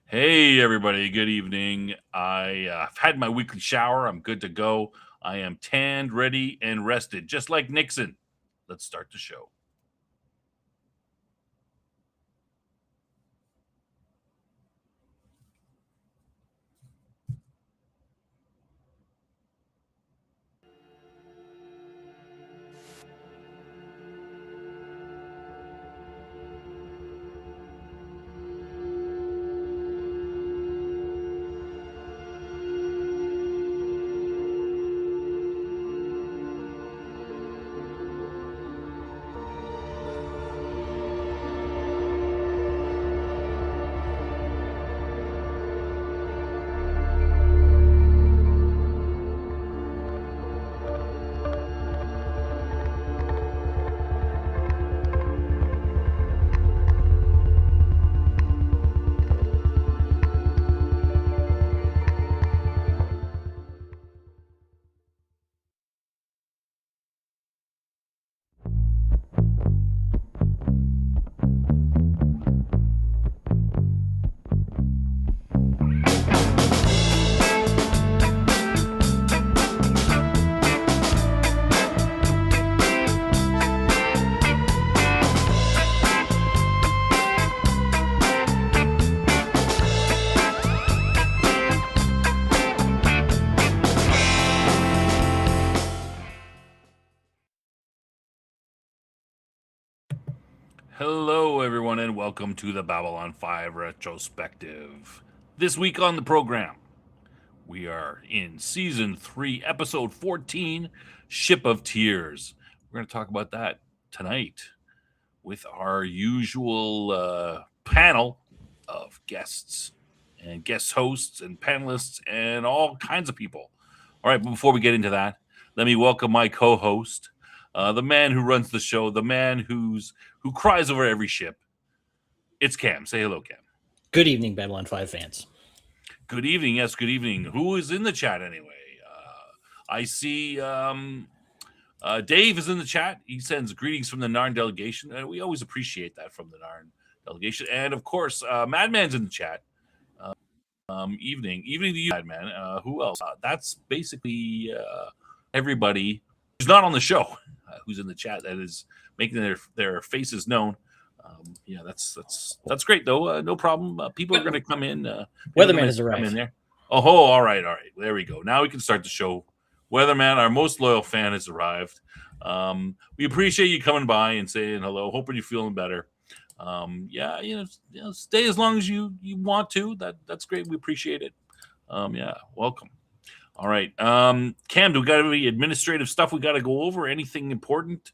Hey, everybody. Good evening. I've had my weekly shower. I'm good to go. I am tanned, ready, and rested, just like Nixon. Let's start the show. Hello, everyone, and welcome to the Babylon 5 Retrospective. This week on the program, we are in Season 3, Episode 14, Ship of Tears. We're going to talk about that tonight with our usual panel of guests and guest hosts and panelists and all kinds of people. All right, but before we get into that, let me welcome my co-host, the man who runs the show, the man who cries over every ship. It's Cam. Say hello, Cam. Good evening, Babylon 5 fans. Good evening. Yes, good evening. Who is in the chat anyway? I see Dave is in the chat. He sends greetings from the Narn delegation. And we always appreciate that from the Narn delegation. And of course, Madman's in the chat. Evening to you, Madman. Who else? That's basically everybody who's not on the show, who's in the chat that is making their faces known. Yeah, that's great though. No problem. People are going to come in. Weatherman has arrived. In there. Oh, all right. There we go. Now we can start the show. Weatherman, our most loyal fan, has arrived. We appreciate you coming by and saying hello. Hoping you're feeling better. Yeah, stay as long as you want to. That's great. We appreciate it. Yeah, welcome. All right. Cam, do we got any administrative stuff we got to go over? Anything important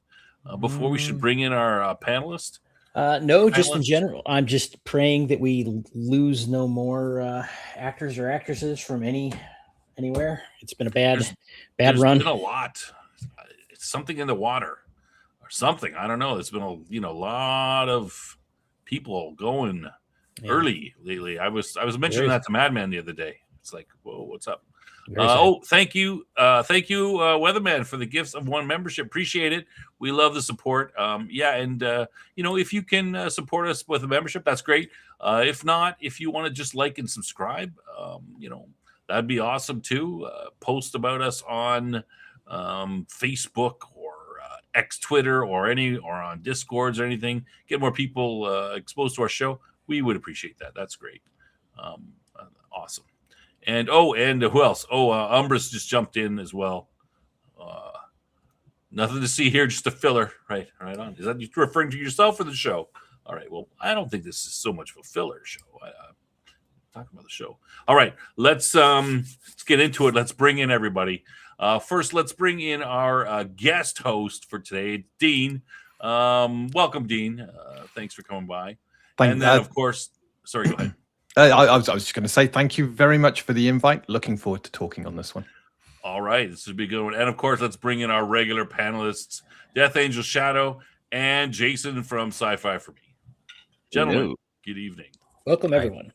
before we should bring in our panelist? No, just in general. I'm just praying that we lose no more actors or actresses from anywhere. It's been a bad run. There's been a lot. It's something in the water or something. I don't know. There's been a lot of people going early lately. I was mentioning that to Madman the other day. It's like, whoa, what's up? Thank you, Weatherman, for the gifts of one membership. Appreciate it. We love the support. If you can support us with a membership, that's great. If not, if you want to just like and subscribe, that'd be awesome too. Post about us on Facebook or X Twitter or on Discords or anything. Get more people exposed to our show. We would appreciate that. That's great. Awesome. And who else? Umbris just jumped in as well. Nothing to see here, just a filler. Right on. Is that you referring to yourself or the show? All right. Well, I don't think this is so much of a filler show. Talking about the show. All right. Let's get into it. Let's bring in everybody. First, let's bring in our guest host for today, Dean. Welcome, Dean. Thanks for coming by. Of course, sorry, go ahead. I was just going to say thank you very much for the invite. Looking forward to talking on this one. All right, this would be a good one. And of course, let's bring in our regular panelists, Death Angel Shadow and Jason from Sci-Fi for Me. Gentlemen, Good evening. Welcome, everyone.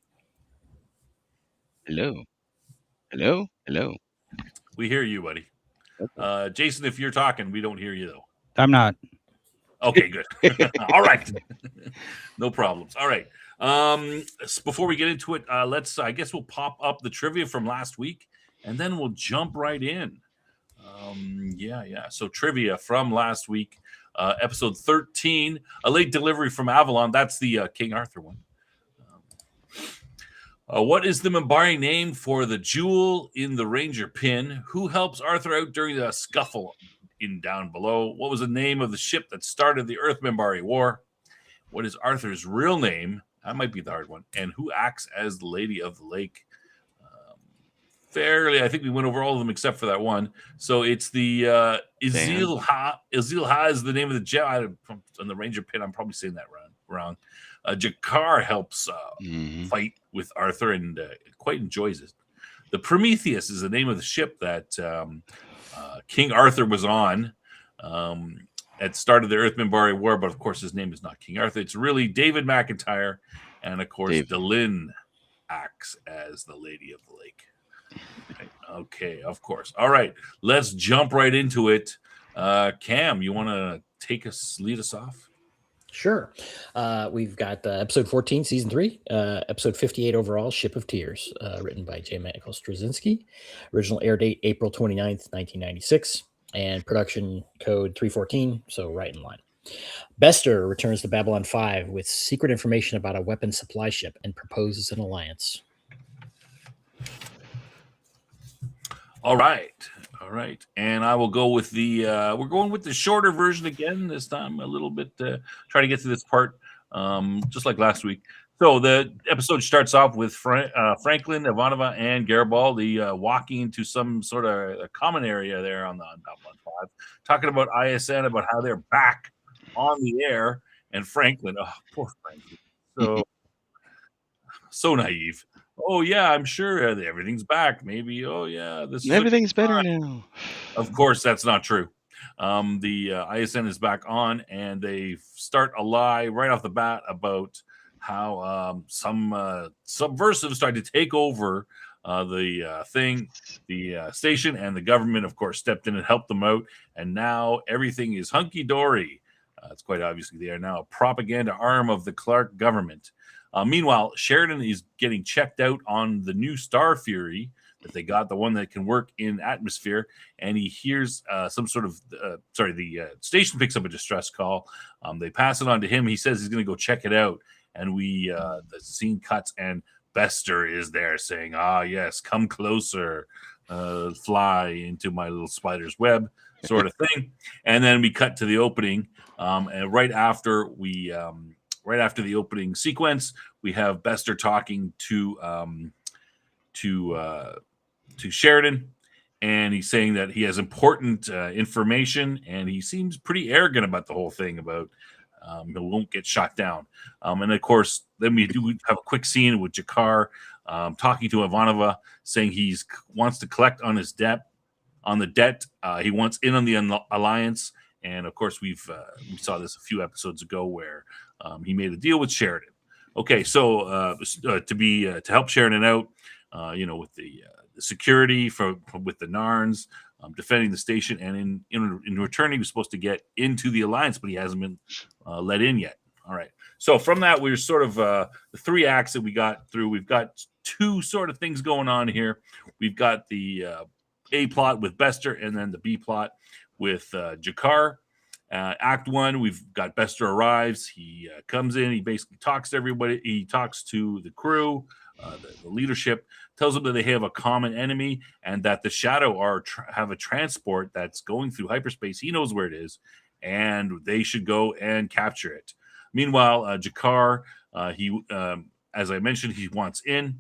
Hello. We hear you, buddy. Okay. Jason, if you're talking, we don't hear you, though. I'm not. Okay, good. All right. No problems. All right. Before we get into it, I guess we'll pop up the trivia from last week, and then we'll jump right in. Yeah. So trivia from last week, episode 13, a late delivery from Avalon. That's the King Arthur one. What is the Minbari name for the jewel in the Ranger pin? Who helps Arthur out during the scuffle in Down Below? What was the name of the ship that started the Earth Minbari War? What is Arthur's real name? That might be the hard one. And who acts as the Lady of the Lake? Fairly, I think we went over all of them except for that one. So it's the Izilha. Izilha is the name of the gem. On the Ranger pin, I'm probably saying that wrong. Jakar helps fight with Arthur and quite enjoys it. The Prometheus is the name of the ship that King Arthur was on at start of the Earth Minbari War, but of course his name is not King Arthur. It's really David McIntyre, and of course Delyn acts as the Lady of the Lake. Okay, of course. All right, let's jump right into it. Cam, you want to lead us off? Sure. We've got episode 14, season 3, episode 58 overall, Ship of Tears, written by J. Michael Straczynski. Original air date April 29th, 1996, and production code 314, so right in line. Bester returns to Babylon 5 with secret information about a weapons supply ship and proposes an alliance. All right. And I will go with we're going with the shorter version again this time, a little bit, try to get to this part, just like last week. So the episode starts off with Franklin, Ivanova, and Garibaldi walking into some sort of a common area there on Babylon 5, talking about ISN, about how they're back on the air. And Franklin, oh, poor Franklin, so naive. Oh yeah, I'm sure everything's back. Maybe. Oh yeah, everything's better now. Of course, that's not true. The ISN is back on, and they start a lie right off the bat about how some subversives tried to take over the station, and the government, of course, stepped in and helped them out. And now everything is hunky dory. It's quite obviously they are now a propaganda arm of the Clark government. Meanwhile, Sheridan is getting checked out on the new Star Fury that they got, the one that can work in atmosphere, and he hears the station picks up a distress call. They pass it on to him. He says he's going to go check it out, and the scene cuts, and Bester is there saying, "Ah, yes, come closer, fly into my little spider's web," sort of thing. And then we cut to the opening, and right after the opening sequence, we have Bester talking to Sheridan, and he's saying that he has important information, and he seems pretty arrogant about the whole thing about he won't get shot down. And of course, then we do have a quick scene with Jakar talking to Ivanova, saying he wants to collect on his debt. He wants in on the alliance. And of course, we saw this a few episodes ago where he made a deal with Sheridan. Okay, so to help Sheridan out, with the security with the Narns, defending the station, and in return, he was supposed to get into the alliance, but he hasn't been let in yet. All right. So from that, we're sort of the three acts that we got through. We've got two sort of things going on here. We've got the A plot with Bester, and then the B plot with Jakar. Act 1, we've got Bester arrives. He comes in. He basically talks to everybody. He talks to the crew, the leadership, tells them that they have a common enemy and that the Shadow have a transport that's going through hyperspace. He knows where it is, and they should go and capture it. Meanwhile, Jakar, as I mentioned, he wants in.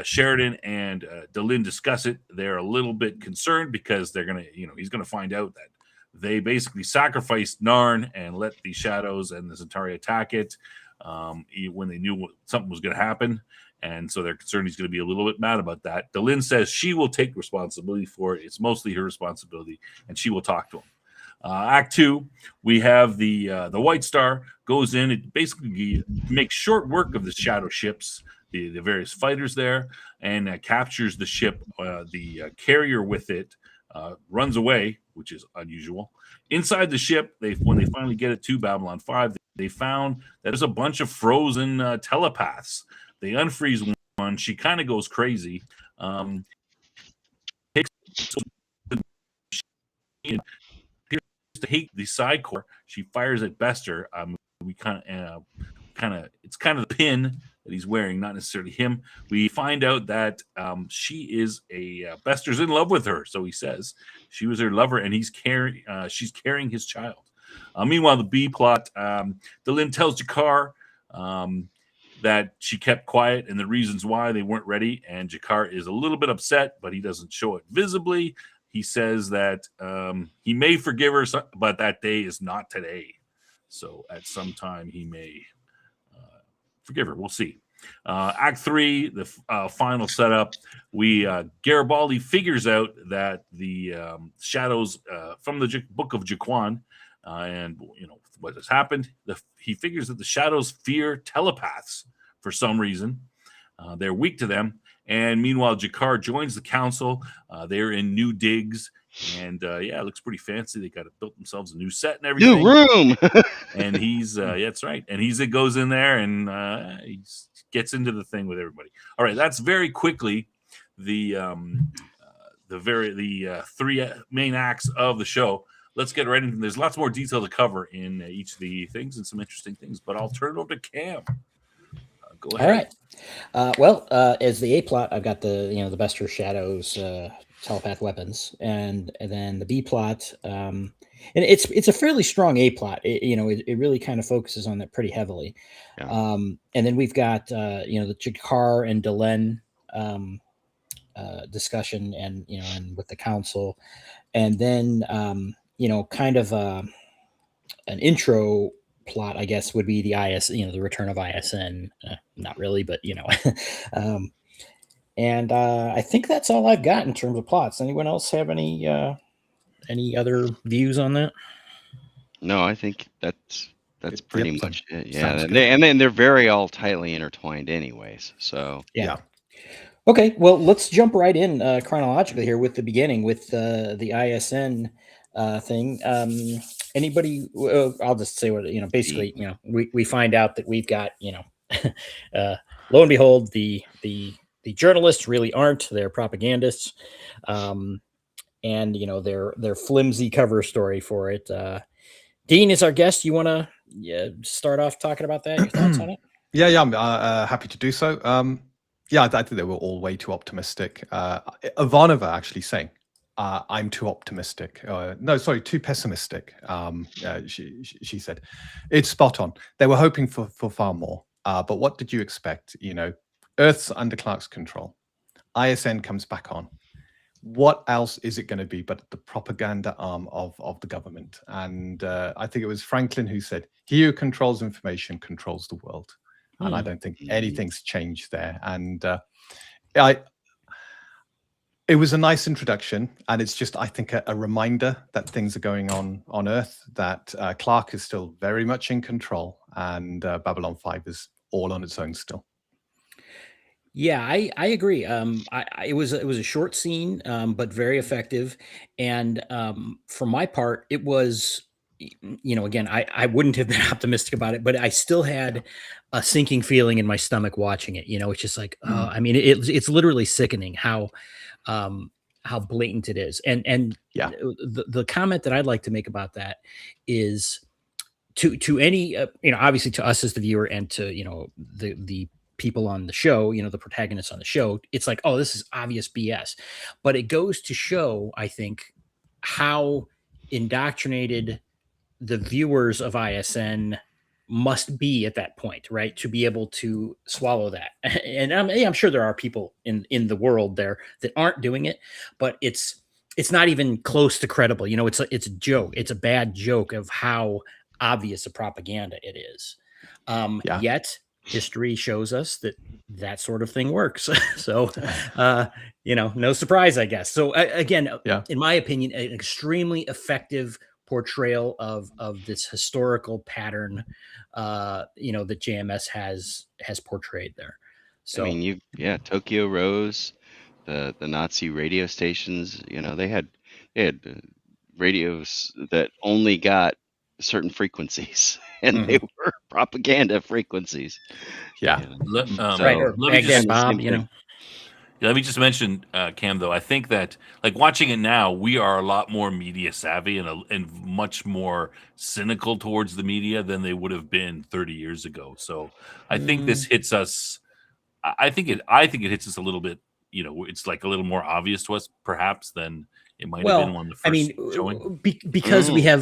Sheridan and Delyn discuss it. They're a little bit concerned because he's gonna find out that they basically sacrificed Narn and let the Shadows and the Centauri attack it when they knew something was going to happen. And so they're concerned he's going to be a little bit mad about that. Delyn says she will take responsibility for it. It's mostly her responsibility, and she will talk to him. Act 2, we have the White Star goes in. It basically makes short work of the Shadow ships, the various fighters there, and captures the ship. The carrier with it runs away, which is unusual. Inside the ship, when they finally get it to Babylon 5, they found that there's a bunch of frozen telepaths. They unfreeze one. She kind of goes crazy. Takes to hate the side core. She fires at Bester. We kind of, it's kind of the pin that he's wearing, not necessarily him. We find out that she is Bester's in love with her, so he says she was her lover, and she's carrying his child. Meanwhile, the B plot, Delenn tells Jakar that she kept quiet and the reasons why they weren't ready, and Jakar is a little bit upset, but he doesn't show it visibly. He says that he may forgive her, but that day is not today. So at some time he may forgive her. We'll see. Act 3, the final setup. Garibaldi figures out that the shadows from the Book of Jaquan, and what has happened. He figures that the shadows fear telepaths for some reason. They're weak to them. And meanwhile, Jakar joins the council. They're in new digs. And it looks pretty fancy. They built themselves a new set and everything. New room. And he's that's right. And it goes in there and he gets into the thing with everybody. All right, that's very quickly the three main acts of the show. Let's get right into. There's lots more detail to cover in each of the things and some interesting things. But I'll turn it over to Cam. Go ahead. All right. As the A plot, I've got the Bester Shadows telepath weapons, and then the B plot, and it's a fairly strong A plot. It really kind of focuses on that pretty heavily. Yeah. And then we've got the Jakar and Delenn discussion, and and with the council, and then kind of an intro plot, I guess, would be the the return of ISN. Not really, but and I think that's all I've got in terms of plots. Anyone else have any other views on that? No, I think that's pretty much it. Yeah, and then they're very all tightly intertwined, anyways. So yeah. Okay, well, let's jump right in chronologically here with the beginning with the ISN thing. Anybody? I'll just say what basically. We find out that we've got lo and behold, the journalists really aren't. They're propagandists, and their flimsy cover story for it. Dean is our guest. You want to start off talking about that? Your thoughts on it? Yeah, I'm happy to do so. I think they were all way too optimistic. Ivanova actually saying, I'm too optimistic. Too pessimistic. She said, it's spot on. They were hoping for far more. But what did you expect? Earth's under Clark's control. ISN comes back on. What else is it going to be but the propaganda arm of the government? And I think it was Franklin who said, he who controls information controls the world. And I don't think anything's changed there. And it was a nice introduction, and it's just, I think, a reminder that things are going on Earth, that Clark is still very much in control, and Babylon 5 is all on its own still. Yeah, I agree. It was a short scene, but very effective. And for my part, it was, again, I wouldn't have been optimistic about it, but I still had a sinking feeling in my stomach watching it. It's just like, I mean, it's literally sickening how blatant it is. And the comment that I'd like to make about that is to any, obviously to us as the viewer, and to, the people on the show, the protagonists on the show, it's like, oh, this is obvious BS. But it goes to show, I think, how indoctrinated the viewers of ISN must be at that point, right? To be able to swallow that. And I'm sure there are people in the world there that aren't doing it, but it's not even close to credible. It's a joke. It's a bad joke of how obvious a propaganda it is. Yet history shows us that sort of thing works. So, no surprise, I guess. So again, in my opinion, an extremely effective portrayal of this historical pattern, that JMS has portrayed there. So, I mean, Tokyo Rose, the Nazi radio stations, they had radios that only got certain frequencies, and they were propaganda frequencies. Yeah. You know? Let, Right, or let me Baghdad just the same Bob, you thing. know. Yeah, let me just mention, Cam, though. I think that, like, watching it now, we are a lot more media savvy and much more cynical towards the media than they would have been 30 years ago. So I think this hits us. I think it hits us a little bit. You know, it's like a little more obvious to us, perhaps, than it might have been Well, on the I first mean, showing.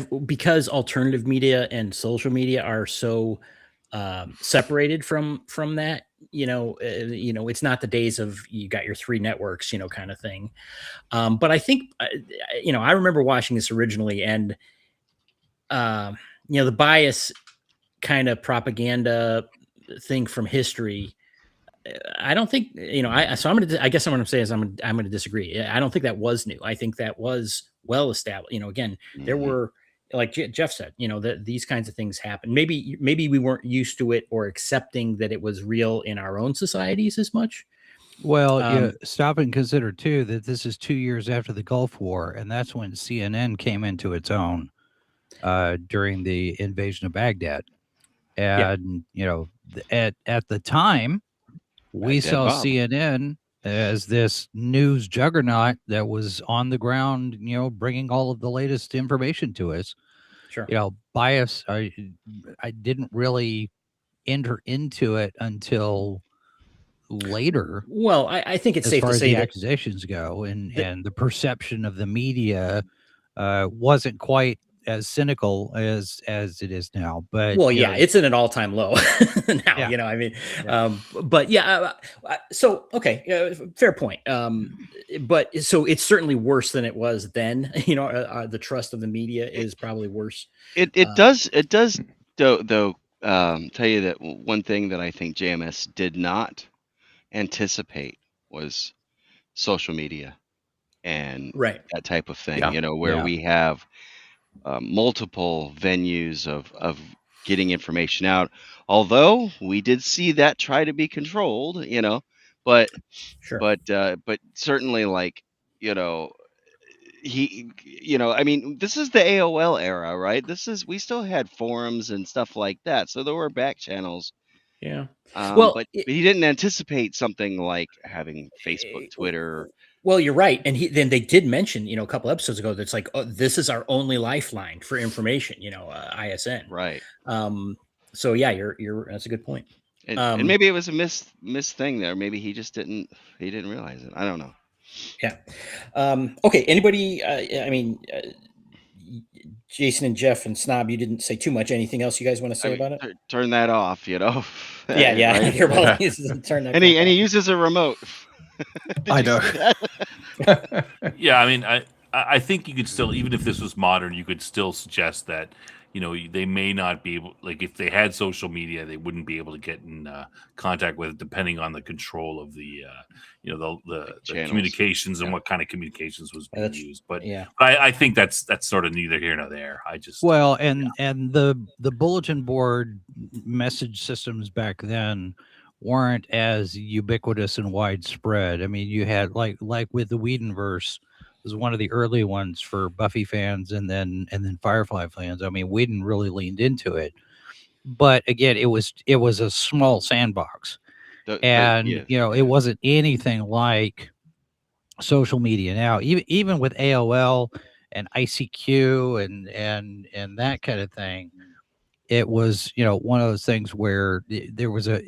because alternative media and social media are so separated from that. It's not the days of you got your three networks, kind of thing. But I think, I remember watching this originally, and the bias kind of propaganda thing from history. I don't think I guess what I'm saying is I'm gonna disagree. I don't think that was new. I think that was well established. Again, there were, like Jeff said, that these kinds of things happen. Maybe we weren't used to it or accepting that it was real in our own societies as much. Well, you stop and consider too that this is 2 years after the Gulf War, and that's when CNN came into its own during the invasion of Baghdad. And at the time, we Baghdad saw Bob. CNN as this news juggernaut that was on the ground, bringing all of the latest information to us. Sure. Bias. I didn't really enter into it until later. Well, I think it's as safe far to as say the that accusations go, and the perception of the media wasn't quite as cynical as it is now. But well, yeah, it's in an all-time low now. Yeah. I mean, Yeah. but yeah. So okay, fair point. But so it's certainly worse than it was then. The trust of the media is probably worse. It does though tell you that one thing that I think JMS did not anticipate was social media and Right. that type of thing. Yeah. Where Yeah. we have multiple venues of getting information out. Although we did see that try to be controlled, but Sure. but certainly, like, I mean, this is the AOL era, right? We still had forums and stuff like that, so there were back channels. Yeah. But he didn't anticipate something like having Facebook, Twitter. Well, you're right, and then they did mention, a couple episodes ago, that's like, oh, this is our only lifeline for information. ISN. Right. So yeah, you're that's a good point. And maybe it was a miss thing there. Maybe he just didn't realize it. I don't know. Yeah. Okay. Anybody? Jason and Jeff and Snob, you didn't say too much. Anything else you guys want to say about it? Turn that off, Yeah. Right? You're both turn that. And he uses a remote. I know. Yeah, I mean, I think you could still, even if this was modern, you could still suggest that they may not be able, like, if they had social media, they wouldn't be able to get in contact with it, depending on the control of the the channels. Communications and what kind of communications was being used. But yeah, I think that's sort of neither here nor there. I just and the bulletin board message systems back then weren't as ubiquitous and widespread. I mean, you had like with the Whedonverse was one of the early ones for Buffy fans, and then Firefly fans. I mean, Whedon really leaned into it, but again, it was a small sandbox, it wasn't anything like social media now. Even with AOL and ICQ and that kind of thing, it was one of those things where it was a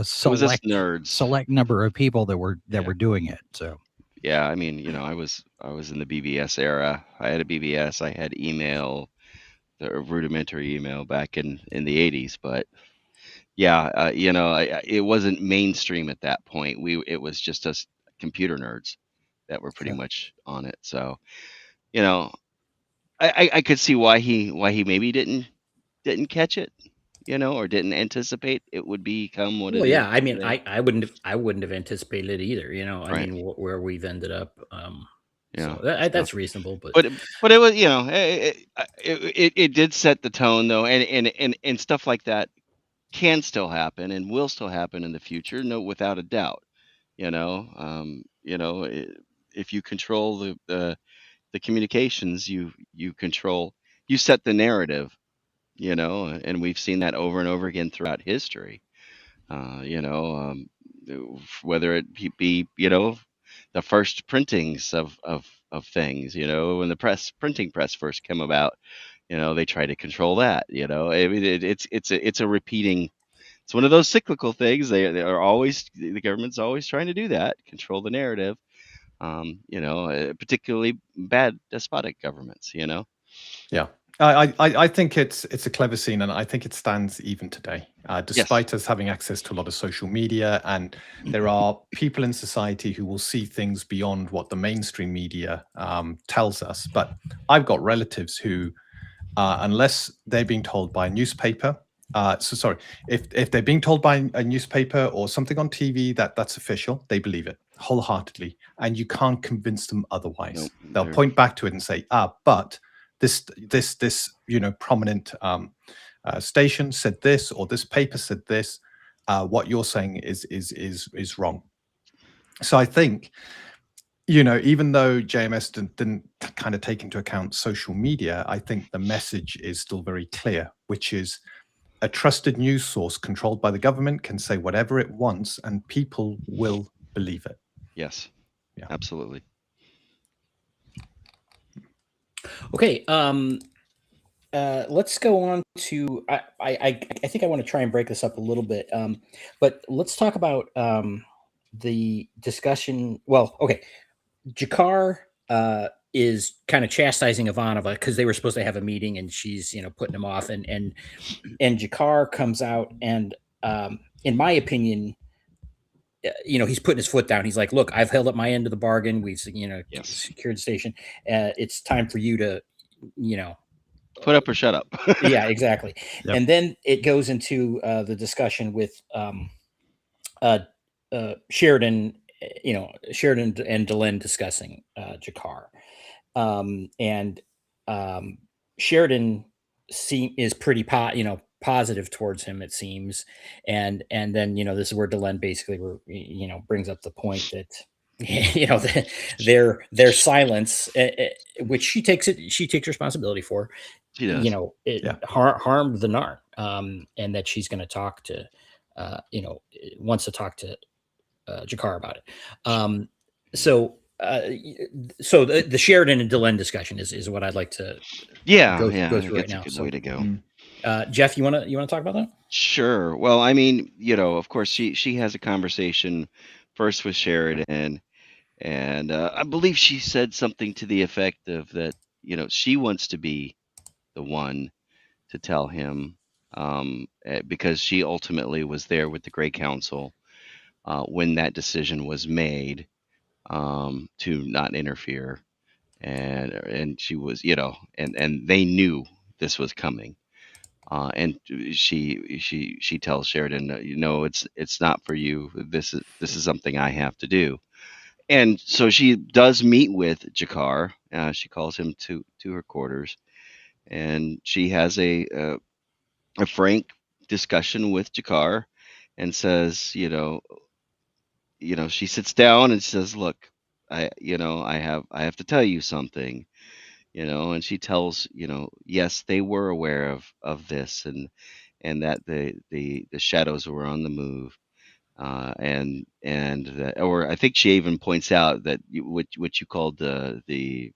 select number of people that were doing it. So yeah, I mean, I was in the BBS era. I had a BBS. I had email, the rudimentary email back in the 80s, but yeah, it wasn't mainstream at that point. It was just us computer nerds that were pretty much on it. So, I could see why he maybe didn't catch it, or didn't anticipate it would become what it is. Well, yeah, I mean, I wouldn't have anticipated it either. I Right. mean, where we've ended up. Yeah, so that's reasonable, but it was, it did set the tone though, and stuff like that can still happen and will still happen in the future, no, without a doubt. If you control the communications, you control you set the narrative, and we've seen that over and over again throughout history. You know, whether it be the first printings of things, when the printing press first came about, they try to control that. I mean, it's a repeating. It's one of those cyclical things. They are always, the government's always trying to do that, control the narrative. Particularly bad despotic governments. Yeah. I think it's a clever scene, and I think it stands even today, despite us having access to a lot of social media. And there are people in society who will see things beyond what the mainstream media tells us. But I've got relatives who, unless they're being told by a newspaper, if they're being told by a newspaper or something on TV that's official, they believe it wholeheartedly, and you can't convince them otherwise. Nope, They'll point back to it and say, but this prominent station said this, or this paper said this. What you're saying is wrong. So I think, even though JMS didn't kind of take into account social media, I think the message is still very clear, which is a trusted news source controlled by the government can say whatever it wants, and people will believe it. Yes. Yeah. Absolutely. Okay. Let's go on to. I think I want to try and break this up a little bit. But let's talk about the discussion. Well, okay. Jakar is kind of chastising Ivanova because they were supposed to have a meeting, and she's putting him off, and Jakar comes out, and in my opinion, he's putting his foot down. He's like, "Look, I've held up my end of the bargain. We've Yes. secured the station. It's time for you to Put up or shut up. yeah, exactly." Yep. And then it goes into the discussion with Sheridan. Sheridan and Delenn discussing Jakar, and Sheridan is pretty positive towards him, it seems, and then this is where Delenn basically brings up the point that their silence, which she takes responsibility for, She does. harmed the Narn, and that she's going to talk to wants to talk to Jakar about it. So the Sheridan and Delenn discussion is what I'd like to go through right now. That's a good way to go. Jeff, you want to talk about that? Sure. Well, I mean, of course, she has a conversation first with Sheridan, and I believe she said something to the effect of that, she wants to be the one to tell him, because she ultimately was there with the Grey Council when that decision was made, to not interfere, and she was, and they knew this was coming. And she tells Sheridan, it's not for you. This is something I have to do. And so she does meet with Jakar. She calls him to her quarters, and she has a frank discussion with Jakar, and says, she sits down and says, "Look, I have to tell you something." And she tells, yes, they were aware of this, and that the shadows were on the move, or I think she even points out that what you called the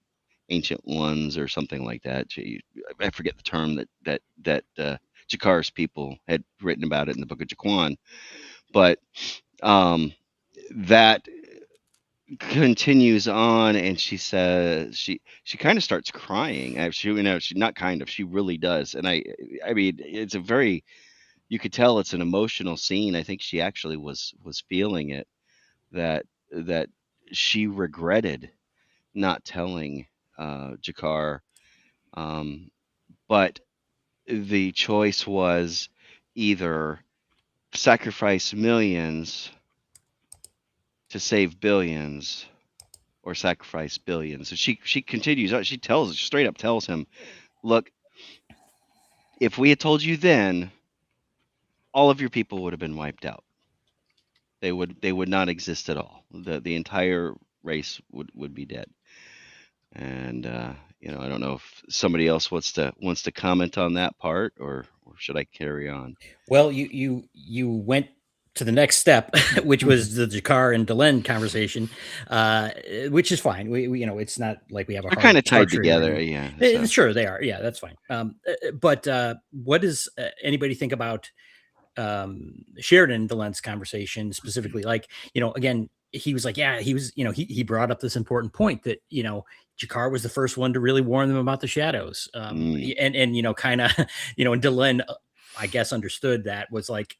ancient ones or something like that. I forget the term that Jakar's people had written about it in the Book of Jaquan, but that continues on, and she says she kind of starts crying. She not kind of, she really does. And I mean, it's a very, you could tell it's an emotional scene. I think she actually was feeling it, that she regretted not telling Jakar, but the choice was either sacrifice millions to save billions, or sacrifice billions. So she continues. She straight up tells him, "Look, if we had told you then, all of your people would have been wiped out. They would not exist at all. The entire race would be dead." And I don't know if somebody else wants to comment on that part, or should I carry on? Well, you went to the next step, which was the Jakar and Delenn conversation, which is fine. We it's not like we have a They're hard kind of tied structure here or together, anything. yeah. So. Sure, they are. Yeah, that's fine. But what does anybody think about Sheridan and Delenn's conversation specifically? Like, again, he was like, yeah, he was, he brought up this important point that, Jakar was the first one to really warn them about the shadows. And kind of, and Delenn, I guess, understood that was like,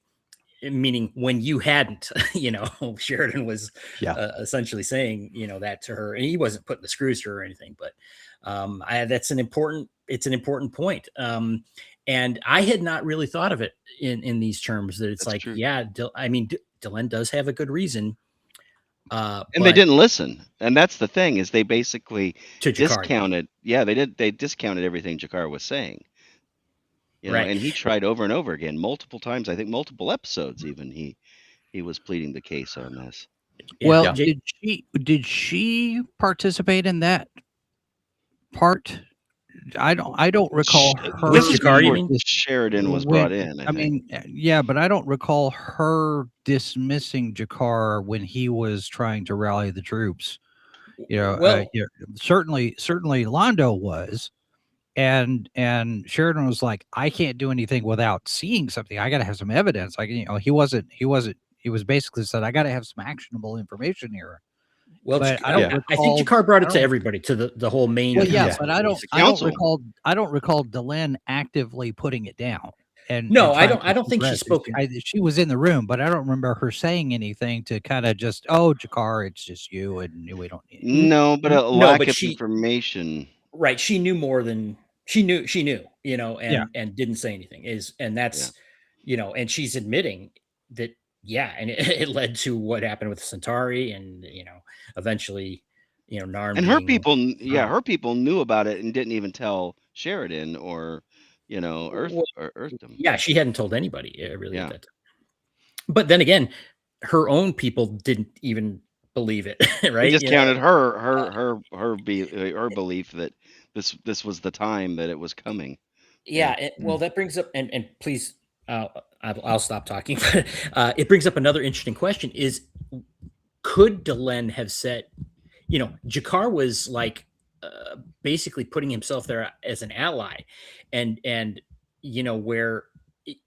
meaning when you hadn't, Sheridan was essentially saying, that to her, and he wasn't putting the screws to her or anything, but it's an important point. And I had not really thought of it in these terms, that it's That's like, true. yeah, Delenn does have a good reason. And they didn't listen. And that's the thing, is they basically to Jakar, discounted. Yeah, they did. They discounted everything Jakar was saying. Right. And he tried over and over again, multiple times. I think multiple episodes even. He was pleading the case on this. Well, did she participate in that part? I don't recall her. With Jakar, you mean? Sheridan was brought in. I mean, yeah, but I don't recall her dismissing Jakar when he was trying to rally the troops. Certainly Londo was, and Sheridan was like, I can't do anything without seeing something. I got to have some evidence. Like, he was basically said, I got to have some actionable information here. Well, but I think Jakar brought it to everybody, to the whole main. Well, yeah, but I don't recall Delenn actively putting it down. And no, I don't think she spoke. She was in the room, but I don't remember her saying anything to kind of just, oh, Jakar, it's just you, and we don't need. No, but a lack of information. Right, she knew more than she knew, and didn't say anything. And she's admitting that. Yeah, and it led to what happened with Centauri, and eventually, Narn. And her people knew about it and didn't even tell Sheridan or Earthdom. Yeah, she hadn't told anybody really at that time. But then again, her own people didn't even believe it. Right? They discounted her belief that this was the time that it was coming. Yeah. Well, that brings up and please. I'll stop talking. It brings up another interesting question: is could Delenn have said, Jakar was like basically putting himself there as an ally, and where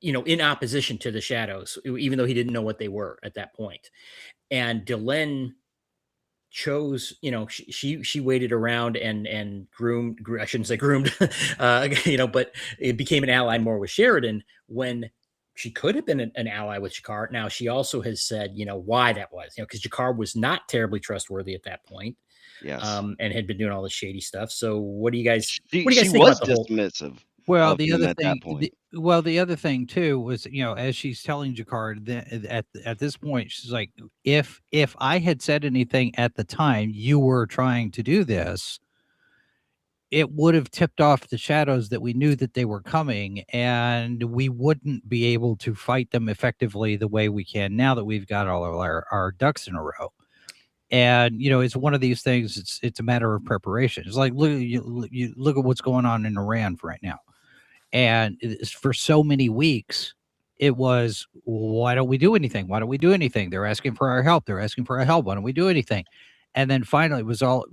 in opposition to the shadows, even though he didn't know what they were at that point, and Delenn chose, she waited around and groomed. I shouldn't say groomed, but it became an ally more with Sheridan when she could have been an ally with Jakar. Now she also has said, why that was, because Jakar was not terribly trustworthy at that point. Yes. And had been doing all this shady stuff. So what do you guys? She think was about the dismissive. Well, the other thing too was, as she's telling Jakar at this point, she's like, if I had said anything at the time you were trying to do this, it would have tipped off the shadows that we knew that they were coming, and we wouldn't be able to fight them effectively the way we can now that we've got all of our ducks in a row. And, it's one of these things. It's a matter of preparation. It's like, you look at what's going on in Iran right now. And for so many weeks, it was, why don't we do anything? Why don't we do anything? They're asking for our help. Why don't we do anything? And then finally it was all,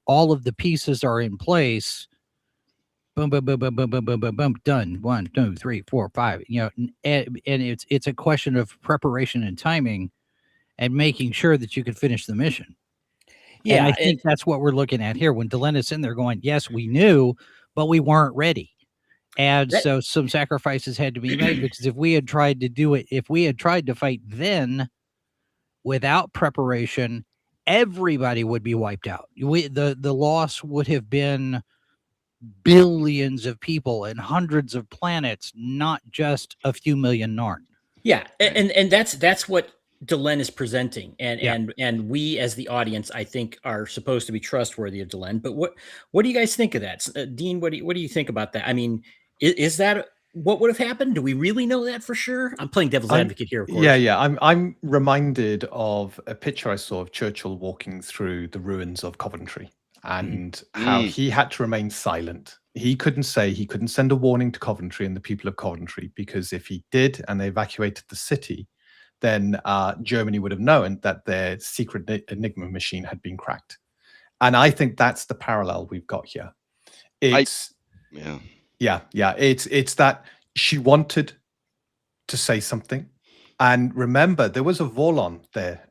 all of the pieces are in place. Boom, boom, boom, boom, boom, boom, boom, boom, boom, done. 1, 2, 3, 4, 5, and it's a question of preparation and timing and making sure that you can finish the mission. Yeah. And I think that's what we're looking at here when Delenn is in there going, yes, we knew, but we weren't ready. And so some sacrifices had to be made, because if we had tried to fight then without preparation, everybody would be wiped out. The loss would have been billions of people and hundreds of planets, not just a few million Narn. Yeah, and that's what Delenn is presenting, and we as the audience, I think, are supposed to be trustworthy of Delenn. But what do you guys think of that, Dean? What do you think about that? I mean, is that what would have happened? Do we really know that for sure? I'm playing devil's advocate here, of course. Yeah. I'm reminded of a picture I saw of Churchill walking through the ruins of Coventry. and how he had to remain silent. He couldn't send a warning to Coventry and the people of Coventry, because if he did and they evacuated the city, then Germany would have known that their secret Enigma machine had been cracked. And I think that's the parallel we've got here. It's it's that she wanted to say something. And remember, there was a Vorlon there.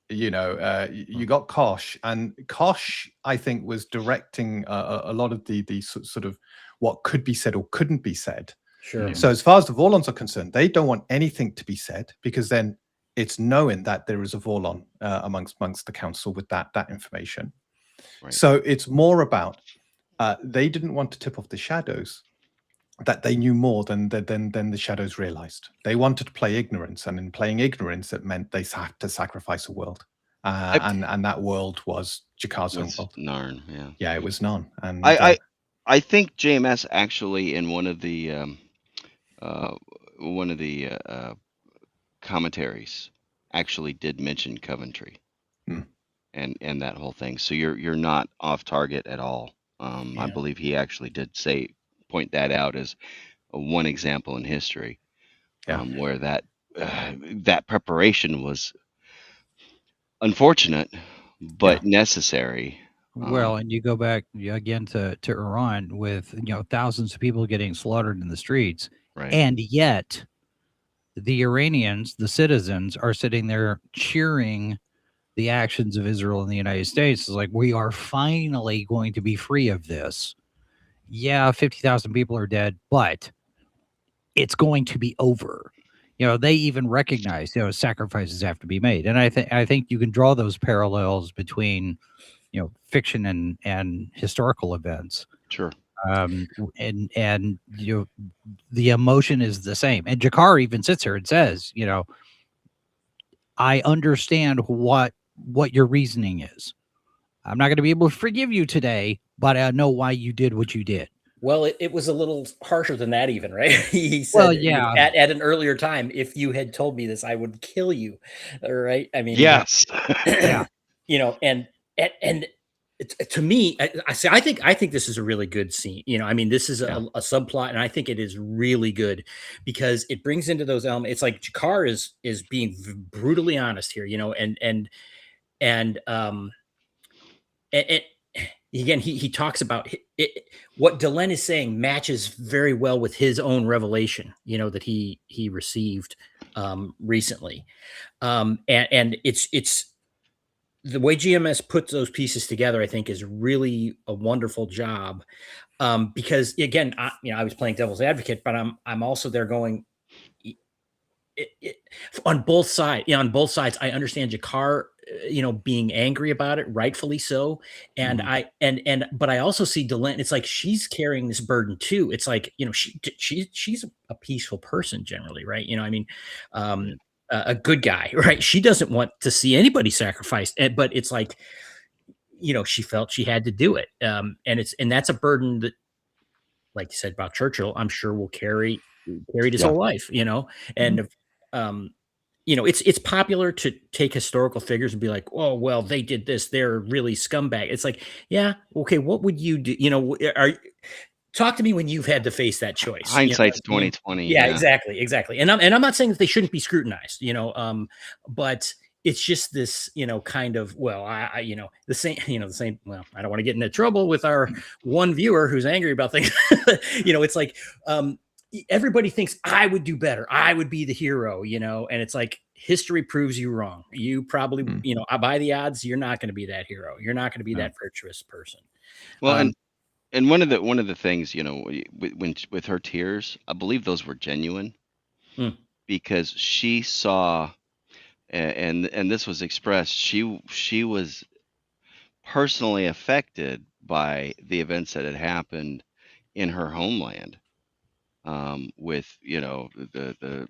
You got Kosh, and Kosh, I think, was directing a lot of the sort of what could be said or couldn't be said. Sure. So as far as the Vorlons are concerned, they don't want anything to be said, because then it's knowing that there is a Vorlon amongst the council with that information. Right. So it's more about they didn't want to tip off the shadows that they knew more than the shadows realized. They wanted to play ignorance, and in playing ignorance, it meant they had to sacrifice a world, and that world was Jakar's own world. Narn, yeah, it was Narn. And I think JMS actually in one of the commentaries actually did mention Coventry, and that whole thing. So you're not off target at all. I believe he actually did point that out as one example in history, where that preparation was unfortunate but necessary. Well, and you go back again to Iran with thousands of people getting slaughtered in the streets, right? And yet the Iranians, the citizens, are sitting there cheering the actions of Israel and the United States. It's like, we are finally going to be free of this. Yeah, 50,000 people are dead, but it's going to be over. They even recognize, sacrifices have to be made. And I think you can draw those parallels between, fiction and historical events. Sure. And the emotion is the same. And Jakar even sits here and says, I understand what your reasoning is. I'm not going to be able to forgive you today, but I know why you did what you did. Well, it was a little harsher than that, even, right? He said, at an earlier time, if you had told me this, I would kill you. All right. I mean, yes. Yeah. And to me, I think this is a really good scene. This is a subplot, and I think it is really good because it brings into those elements. It's like Jakar is being brutally honest here, and again, he talks about it, what Delenn is saying matches very well with his own revelation, that he received recently, and it's the way GMS puts those pieces together. I think is really a wonderful job, because again, I was playing devil's advocate, but I'm also there going. On both sides, I understand Jakar, being angry about it, rightfully so. And but I also see Delenn. It's like she's carrying this burden too. It's like, she's a peaceful person generally, right? A good guy, right? She doesn't want to see anybody sacrificed, but it's like, she felt she had to do it. And that's a burden that, like you said about Churchill, I'm sure will carried his whole life, and it's popular to take historical figures and be like, oh, well, they did this, they're really scumbag. It's like, yeah, okay, what would you do? Talk to me when you've had to face that choice. Hindsight's 2020. Yeah, exactly. And I'm not saying that they shouldn't be scrutinized, but it's just this, kind of, well, the same, well, I don't want to get into trouble with our one viewer who's angry about things. It's like, everybody thinks I would do better. I would be the hero, and it's like, history proves you wrong. You probably, by the odds, you're not going to be that hero. You're not going to be that virtuous person. Well, and one of the things, with her tears, I believe those were genuine, because she saw, and this was expressed, she was personally affected by the events that had happened in her homeland, with the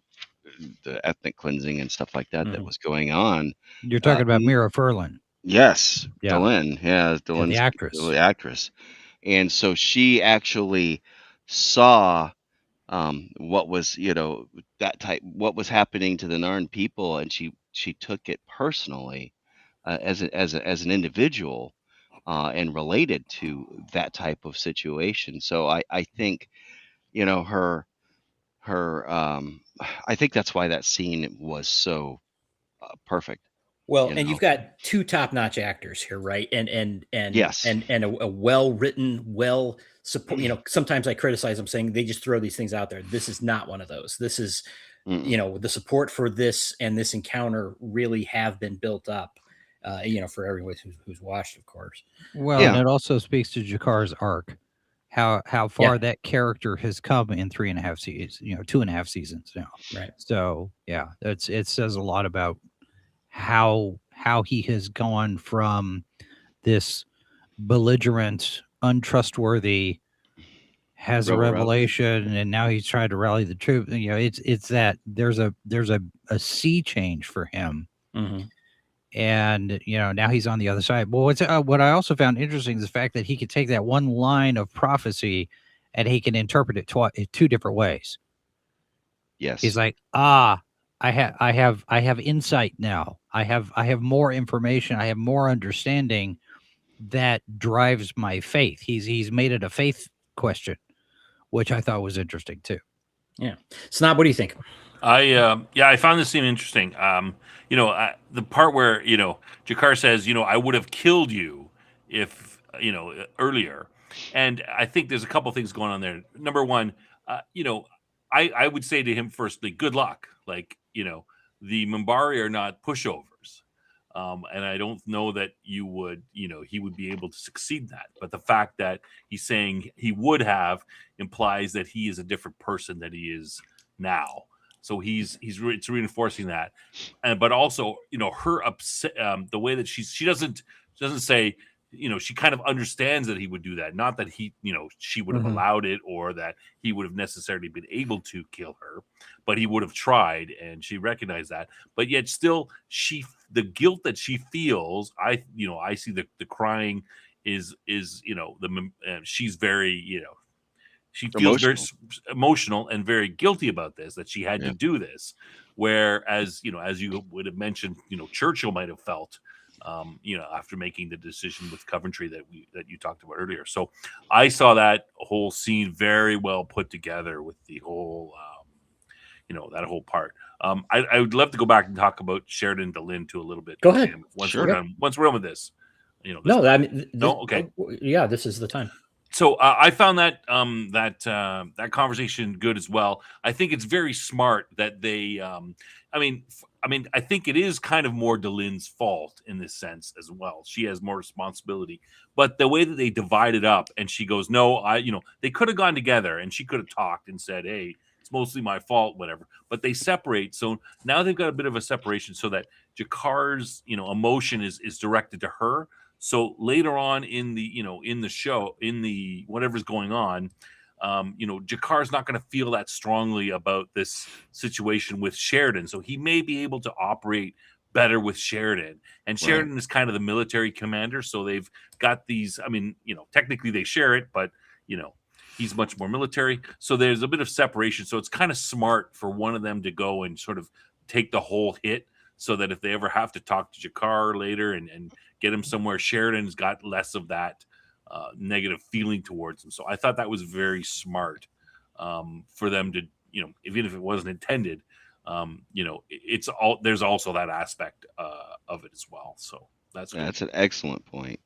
ethnic cleansing and stuff like that that was going on. You're talking about Mira Furlan. Yes, Yeah. Delenn. Yeah, Delenn's the actress. And so she actually saw what was, what was happening to the Narn people, and she took it personally, as an individual, and related to that type of situation. So I think, you know, I think that's why that scene was so perfect. Well, You and you've know, got two top-notch actors here, right? yes, And a well-written, well support. You know, sometimes I criticize them saying they just throw these things out there. This is not one of those. This is, Mm-mm. the support for this and this encounter really have been built up. For everyone who's watched, of course. Well, and Yeah, it also speaks to Jakar's arc, how far Yeah, that character has come in 3.5 seasons, 2.5 seasons now. right. So yeah, it says a lot about how he has gone from this belligerent, untrustworthy, has a rebel rouser. revelation, and now he's trying to rally the troops. It's that there's a sea change for him, Mm-hmm. and now he's on the other side. Well, what I also found interesting is the fact that he could take that one line of prophecy and he can interpret it two different ways. Yes, He's like, I have insight now. I have more information. I have more understanding that drives my faith. He's made it a faith question, which I thought was interesting too. Yeah. Snob, what do you think? I found this scene interesting. The part where Jakar says, I would have killed you if earlier, and I think there's a couple things going on there. Number one, I would say to him firstly, good luck. Like the Minbari are not pushovers. And I don't know that he would be able to succeed in that. But the fact that he's saying he would have implies that he is a different person than he is now. So it's reinforcing that, but also her upset, the way that she doesn't say, she kind of understands that he would do that, not that she would have Mhm. allowed it or that he would have necessarily been able to kill her, but he would have tried, and she recognized that. But yet still, the guilt that she feels, I see the crying is she's very she feels very emotional and very guilty about this, that she had to do this. Whereas, as you would have mentioned, Churchill might have felt, after making the decision with Coventry that you talked about earlier. So I saw that whole scene very well put together with the whole, that whole part. I would love to go back and talk about Sheridan DeLynn too a little bit. Go ahead. Once Sure. we're done with this. No, I mean, no, okay. Yeah, this is the time. So I found that that conversation good as well. I think it's very smart that they. I think it is kind of more DeLynne's fault in this sense as well. She has more responsibility, but the way that they divide it up, and she goes, "No, they could have gone together, and she could have talked and said, hey, it's mostly my fault, whatever." But they separate, so now they've got a bit of a separation, so that Jakar's emotion is directed to her. So later on in the in the show, in the whatever's going on, Jakar's not going to feel that strongly about this situation with Sheridan, so he may be able to operate better with Sheridan. And Sheridan is kind of the military commander, so they've got these. Technically they share it, but he's much more military. So there's a bit of separation. So it's kind of smart for one of them to go and sort of take the whole hit, so that if they ever have to talk to Jakar later and get him somewhere, Sheridan's got less of that negative feeling towards him. So I thought that was very smart for them to, even if it wasn't intended, it's all, there's also that aspect of it as well. So that's an excellent point.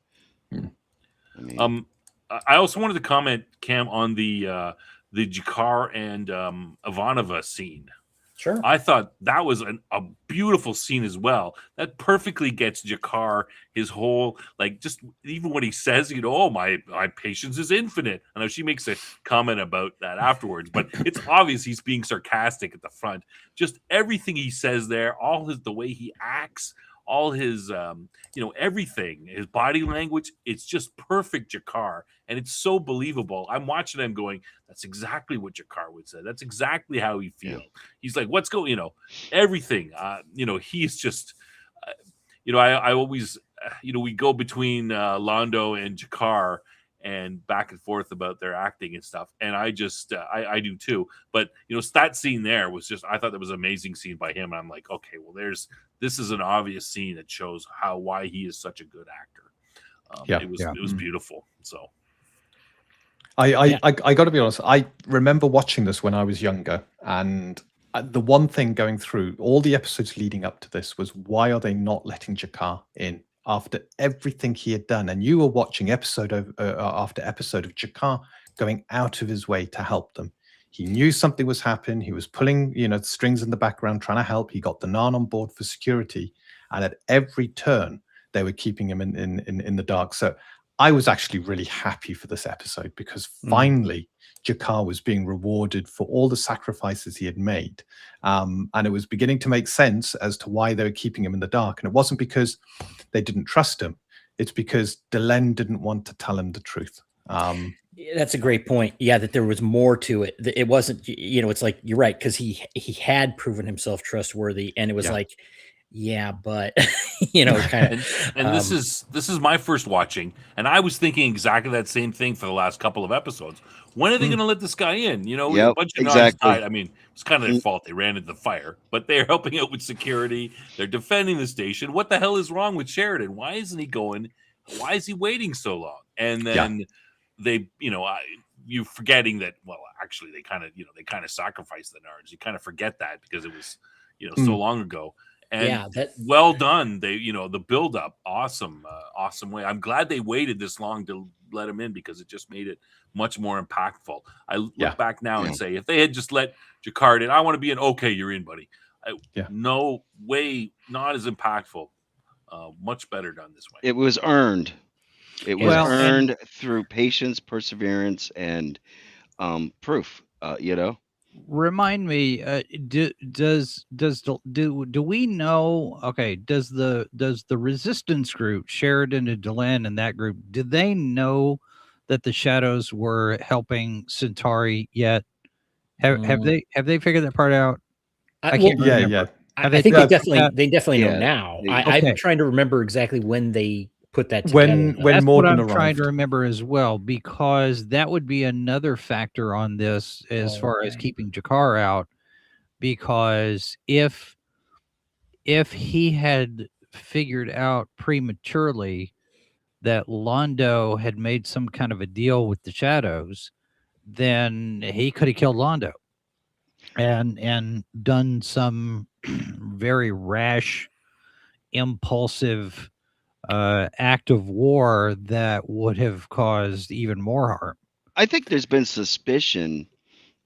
Hmm. I also wanted to comment, Cam, on the Jakar and Ivanova scene. Sure. I thought that was a beautiful scene as well. That perfectly gets Jakar his whole, like, just even what he says, oh, my patience is infinite. I know she makes a comment about that afterwards, but it's obvious he's being sarcastic at the front. Just everything he says there, the way he acts, all his, everything, his body language, it's just perfect Jakar. And it's so believable. I'm watching him going, that's exactly what Jakar would say. That's exactly how he feels. Yeah. He's like, what's going, everything. He's just, I always, we go between Londo and Jakar and back and forth about their acting and stuff. And I just, I do too. But, that scene there was just, I thought that was an amazing scene by him. And I'm like, okay, well, this is an obvious scene that shows why he is such a good actor. Yeah. It was beautiful. So I got to be honest. I remember watching this when I was younger, and the one thing going through all the episodes leading up to this was, why are they not letting Jakar in after everything he had done? And you were watching episode after episode of Jakar going out of his way to help them. He knew something was happening. He was pulling, strings in the background, trying to help. He got the Narn on board for security, and at every turn, they were keeping him in the dark. So I was actually really happy for this episode, because finally Jakar was being rewarded for all the sacrifices he had made. And it was beginning to make sense as to why they were keeping him in the dark. And it wasn't because they didn't trust him. It's because Delenn didn't want to tell him the truth. That's a great point. Yeah, that there was more to it. It wasn't, it's like, you're right, because he had proven himself trustworthy, and it was like, yeah, but kind of. And this is my first watching, and I was thinking exactly that same thing for the last couple of episodes. When are they going to let this guy in? A bunch of Narns died. I mean, it's kind of their fault. They ran into the fire, but they're helping out with security. They're defending the station. What the hell is wrong with Sheridan? Why isn't he going? Why is he waiting so long? And then they, you forgetting that. Well, actually, they kind of sacrificed the Narns. You kind of forget that because it was, so long ago. And well done. They, the build up, awesome way. I'm glad they waited this long to let him in, because it just made it much more impactful. I look back now and say, if they had just let Jakar in, I want to be in. Okay, you're in, buddy. No way, not as impactful. Much better done this way. It was earned. It was earned through patience, perseverance, and proof. Remind me, do we know? Okay, does the resistance group, Sheridan and Delenn and that group, did they know that the shadows were helping Centauri yet? Have they figured that part out? I can't remember. Yeah. I think they definitely know now. I'm trying to remember exactly when they put that together. When that's Morden what I'm arrived. trying to remember as well, because that would be another factor on this as far as keeping Jakar out. Because if he had figured out prematurely that Londo had made some kind of a deal with the shadows, then he could have killed Londo and done some very rash, impulsive act of war that would have caused even more harm. I think there's been suspicion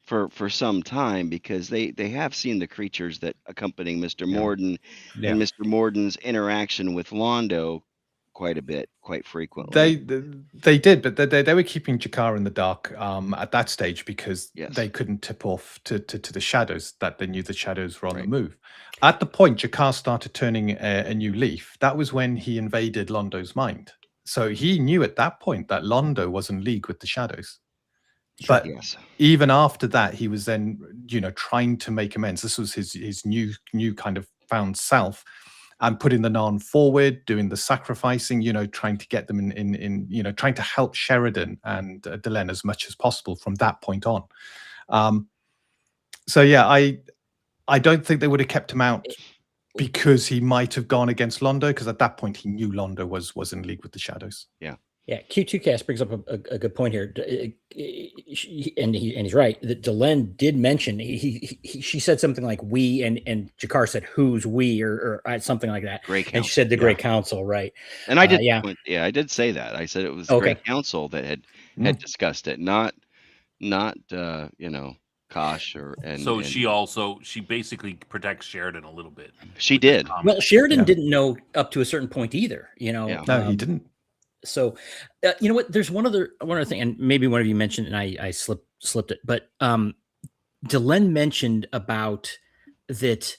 for some time, because they have seen the creatures that accompany Mr. Morden and Mr. Morden's interaction with Londo quite a bit, quite frequently. They did, but they were keeping Jakar in the dark at that stage, because they couldn't tip off to the shadows, that they knew the shadows were on the move. At the point Jakar started turning a new leaf, that was when he invaded Londo's mind. So he knew at that point that Londo was in league with the shadows. But even after that, he was then, trying to make amends. This was his new kind of found self, and putting the Narn forward, doing the sacrificing, trying to get them in trying to help Sheridan and Delenn as much as possible from that point on. I don't think they would have kept him out because he might have gone against Londo, because at that point he knew Londo was in league with the shadows. Yeah, Q2Cast brings up a good point here, and he's right. That Delenn did mention she said something like "we," and Jakar said "who's we" or something like that. Great Council. And she said the Great Council, right? And I did, I did say that. I said it was the Great Council that had discussed it, not Kosh so she basically protects Sheridan a little bit. She did. Well, Sheridan didn't know up to a certain point either. No, he didn't. So, you know what? There's one other thing, and maybe one of you mentioned, and I slipped it, but Delenn mentioned about that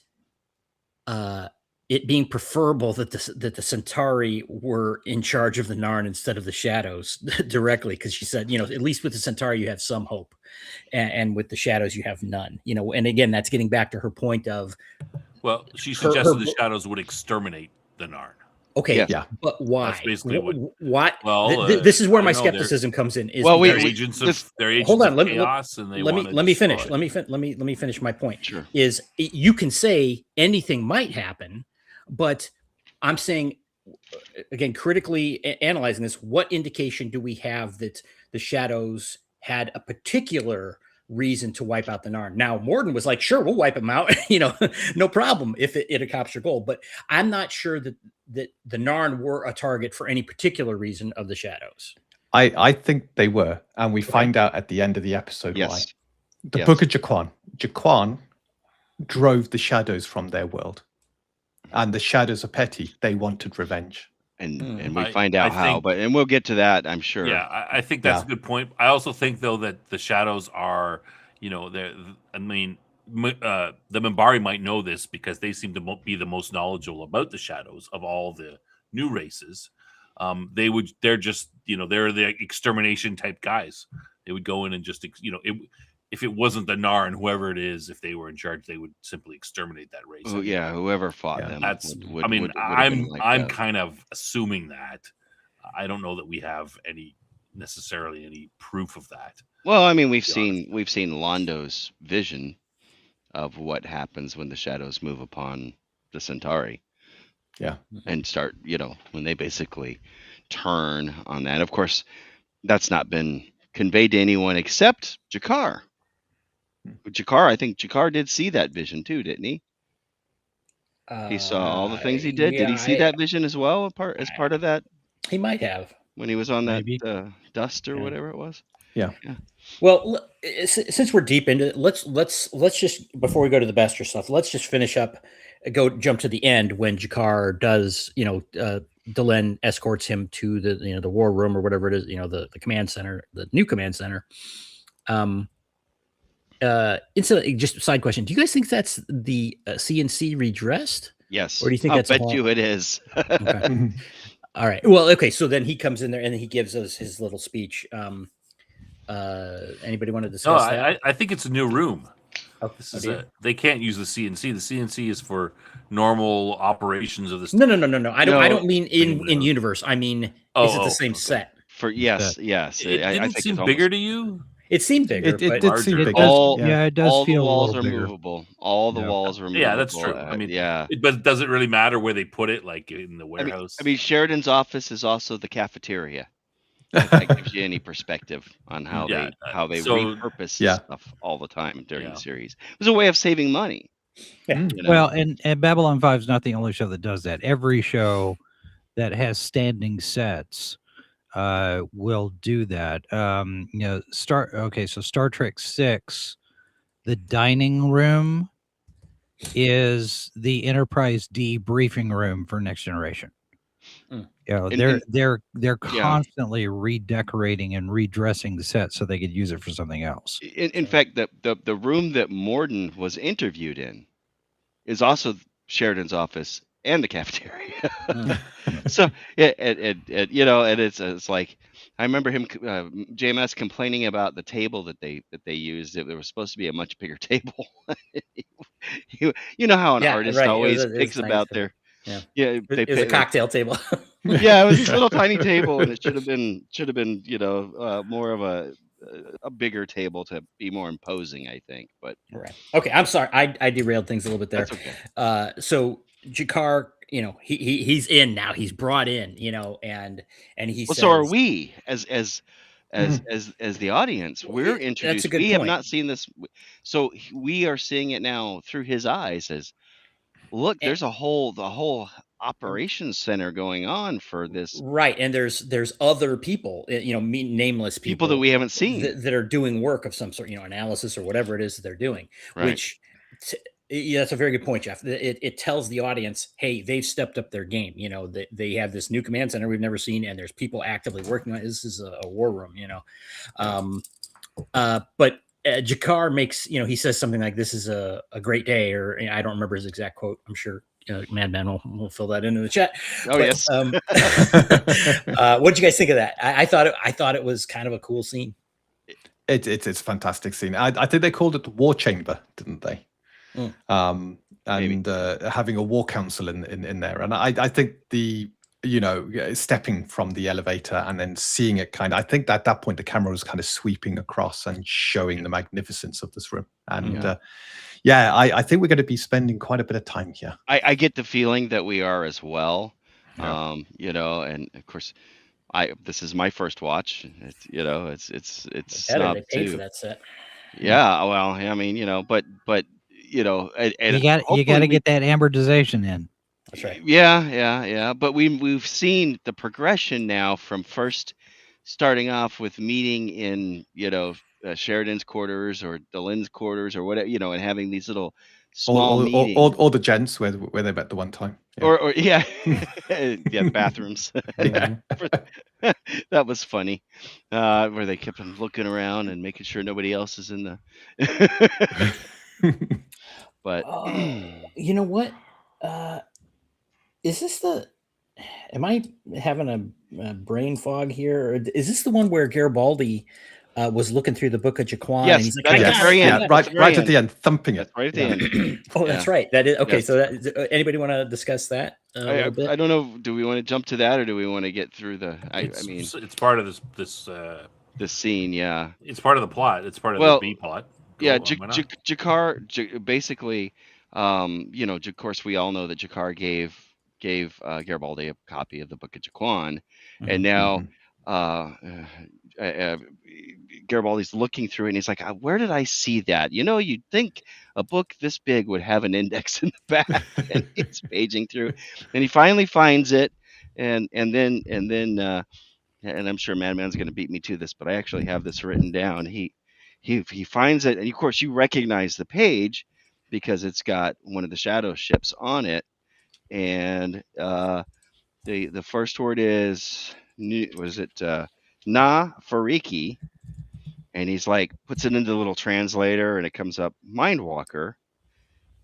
it being preferable that the Centauri were in charge of the Narn instead of the Shadows directly, because she said, at least with the Centauri you have some hope, and with the Shadows you have none. And again, that's getting back to her point of. Well, she suggested the Shadows would exterminate the Narn. Okay, but why? That's basically what. Well, this is where my skepticism comes in. Is they're agents of hold on, chaos, and they let me finish. Let me finish my point. Sure. Is you can say anything might happen, but I'm saying again, critically analyzing this, what indication do we have that the Shadows had a particular reason to wipe out the Narn? Now, Morden was like, sure, we'll wipe him out, no problem if it accomplishes your goal. But I'm not sure that the Narn were a target for any particular reason of the Shadows. I think they were, and we find out at the end of the episode why. Yes. The Yes. Book of Jaquan. Jaquan drove the Shadows from their world, and the Shadows are petty. They wanted revenge. And we I- find out I how, think- and we'll get to that, I'm sure. Yeah, I think that's Yeah. a good point. I also think though that the Shadows are, I mean, the Minbari might know this because they seem to be the most knowledgeable about the Shadows of all the new races. They're just, they're the extermination type guys. They would go in and just, if it wasn't the Narn, whoever it is, if they were in charge, they would simply exterminate that race. Oh, yeah, whoever fought Yeah. them. That's. would- I mean, would have been like I'm that. kind of assuming that. I don't know that we have necessarily any proof of that. Well, I mean, we've be seen Londo's vision of what happens when the Shadows move upon the Centauri. Yeah. And start, when they basically turn on that. Of course, that's not been conveyed to anyone except Jakar. I think Jakar did see that vision too, didn't he? He saw all the things he did. Did he see that vision as well, as part of that He might have. when he was on Maybe. that dust or Yeah. whatever it was? Well, since we're deep into it, let's just, before we go to the Bester stuff, let's just finish up, jump to the end when Jakar does, Delenn escorts him to the war room or whatever it is, the command center, the new command center. Incidentally, just a side question: do you guys think that's the CNC redressed? Yes. Or do you think I'll that's a bet whole- you it is. Okay. All right. Well, okay. So then he comes in there and he gives us his little speech. Anybody want to No, discuss that? I think it's a new room. Oh, This oh, is do you? they can't use the CNC. The CNC is for normal operations of this. No. I don't No. mean in universe. I mean, is it the same okay. set? Yes. It I didn't think seem it's bigger to you. It seemed bigger. It but did seem larger. bigger. all, Yeah, it does all feel the a walls little are bigger. movable. All the Yeah. walls are movable. Yeah, that's true. I mean, yeah. But does it really matter where they put it? Like in the warehouse? I mean, Sheridan's office is also the cafeteria. If that gives you any perspective on how Yeah, they so- repurpose Yeah. stuff all the time during Yeah. the series. It was a way of saving money. Yeah. you know? Well, and Babylon 5 is not the only show that does that. Every show that has standing sets will do that. So Star Trek 6, the dining room is the Enterprise D briefing room for Next Generation. Mm. They're constantly redecorating and redressing the set so they could use it for something else. In fact, the room that Morden was interviewed in is also Sheridan's office and the cafeteria. So and it's like I remember him JMS complaining about the table that they used. There was supposed to be a much bigger table. You know how an Yeah, artist right. It always was- it was picks nice about to- their yeah. they It was a pick- cocktail table. yeah, it was this little tiny table, and it should have been more of a bigger table to be more imposing, I think. But Right. Okay. I'm sorry. I derailed things a little bit there. that's okay. So Jakar, he's in now. He's brought in, and he Well, says, so are we as the audience. We're That's a introduced. good We have point. not seen this, so we are seeing it now through his eyes. As look, And- there's the whole operations center going on for this. Right, and there's other people, nameless People that we haven't seen. that are doing work of some sort, analysis or whatever it is that they're doing. Right. Which, that's a very good point, Jeff. It tells the audience, hey, they've stepped up their game. They have this new command center we've never seen, and there's people actively working on it. This is a war room, But Jakar makes, he says something like, "This is a great day," or I don't remember his exact quote. I'm sure Madman will fill that in the chat. Oh, yes. What do you guys think of that? I thought it was kind of a cool scene. It's a fantastic scene. I think they called it the War Chamber, didn't they? Mm. And having a war council in there, and I think stepping from the elevator and then seeing it I think that at that point the camera was kind of sweeping across and showing the magnificence of this room. And I think we're going to be spending quite a bit of time here. I get the feeling that we are as well. Yeah. You know, and of course, this is my first watch. It's you know, it's Better, snub they paid for too. that set. Yeah, well, I mean, you know, but you know, and You got hopefully to we get that amortization in. That's right. yeah. But we've seen the progression now from first starting off with meeting in Sheridan's quarters or Delen's quarters or whatever, you know, and having these little small meetings All the gents where they met the one time. Yeah. or yeah yeah bathrooms. Mhm. That was funny, where they kept on looking around and making sure nobody else is in the. But You know what? Is this the? Am I having a brain fog here? Or is this the one where Garibaldi was looking through the book of Jaquan and yes, he's like, that's I at the got very it. end. Yeah, That's the very right at end. the end, thumping That's it. right at the Yeah. end. Oh, that's right. That is okay. Yes. So that anybody want to discuss that a little bit? I don't know. Do we want to jump to that, or do we want to get through the? I mean, it's part of this. this scene. Yeah. It's part of the plot. It's part of Well, the B plot. Yeah. Why not? Jakar basically, you know, of course, we all know that Jakar gave Garibaldi a copy of the Book of Jaquan, and now uh, uh, Garibaldi's looking through it and he's like, where did I see that? You know, you'd think a book this big would have an index in the back, and he's paging through, and he finally finds it, and then and I'm sure Madman's going to beat me to this, but I actually have this written down. He finds it, and of course you recognize the page because it's got one of the shadow ships on it, and the first word is Na Fariki, and he's like puts it into the little translator, and it comes up Mindwalker,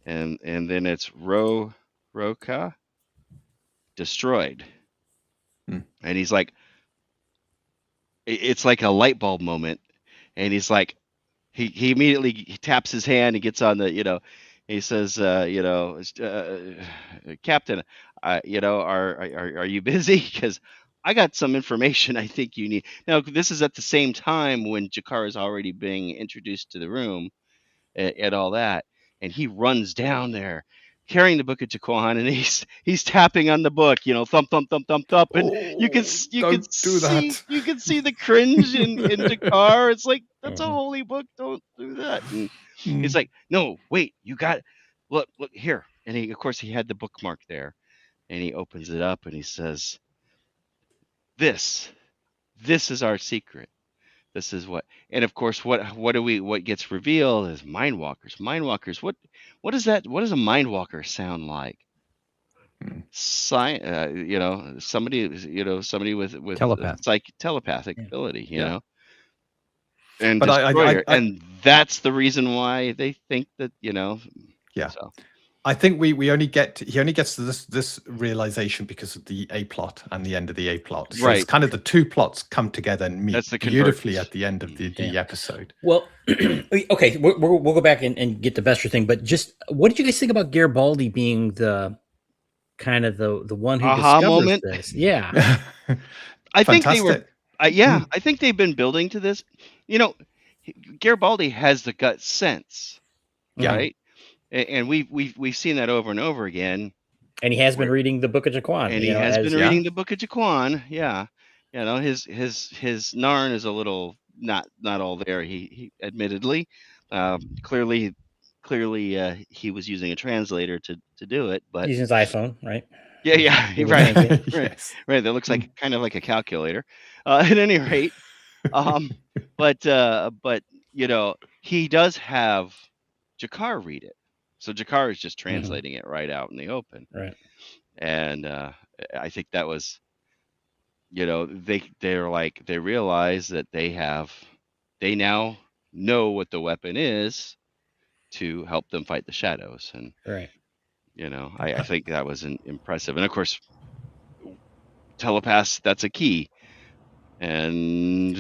and then it's Roka destroyed, and he's like, it's like a light bulb moment, and he's like, he immediately he taps his hand, he gets on the he says Captain, are you busy? Because I got some information I think you need. Now this is at the same time when Jakar is already being introduced to the room and all that, and he runs down there carrying the Book of Jaquan, and he's tapping on the book, thump thump thump thump thump, and you can Don't do that. you can see the cringe in Jakar. It's like, that's a holy book, don't do that. And he's like, no, wait, you got, look here, and he, of course, he had the bookmark there, and he opens it up and he says, this is our secret. This is what, and of course, what gets revealed is mindwalkers. Mindwalkers. What is that? What does a mindwalker sound like? Somebody with telepathic ability, you know. And But destroyer, and that's the reason why they think that, Yeah. So. I think he only gets to this realization because of the A plot and the end of the A plot. So Right. it's kind of the two plots come together and meet That's the beautifully convergence. at the end of the episode. Well, okay, we'll go back and get the Vestra thing, but just what did you guys think about Garibaldi being the kind of the one who Aha discovers moment? this? Yeah. I think they were. Fantastic. I think they've been building to this. Garibaldi has the gut sense, right? And we've seen that over and over again. And he has been reading the Book of Jaquan. And he has been reading the Book of Jaquan. Yeah, his Narn is a little not all there. He admittedly, clearly, he was using a translator to do it. But using his iPhone, right? Yeah, You would right, think it. Yes. right. That looks like kind of like a calculator. At any rate, but he does have Jakar read it, so Jakar is just translating it right out in the open. Right. And I think that was, they're like, they realize that they now know what the weapon is to help them fight the shadows, and right. I think that was impressive, and of course, telepaths, that's a key. And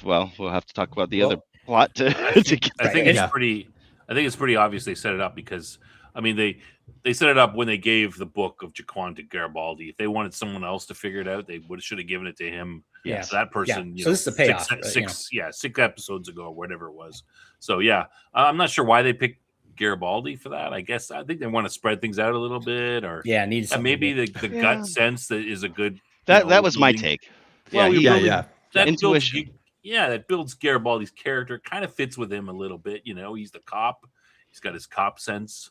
well, we'll have to talk about the other plot to get. I think it's pretty obvious they set it up because, I mean, they set it up when they gave the Book of Jaquan to Garibaldi. If they wanted someone else to figure it out, they should have given it to him. Yeah. So that person. So this is the payoff. 6 episodes ago or whatever it was. So yeah, I'm not sure why they picked Garibaldi for that. I guess I think they want to spread things out a little bit, or Yeah, needs something. maybe the Yeah. gut sense that is a good. That was my take. Well, Yeah, you're he, building that intuition. builds. That builds Garibaldi's character. Kind of fits with him a little bit. He's the cop. He's got his cop sense.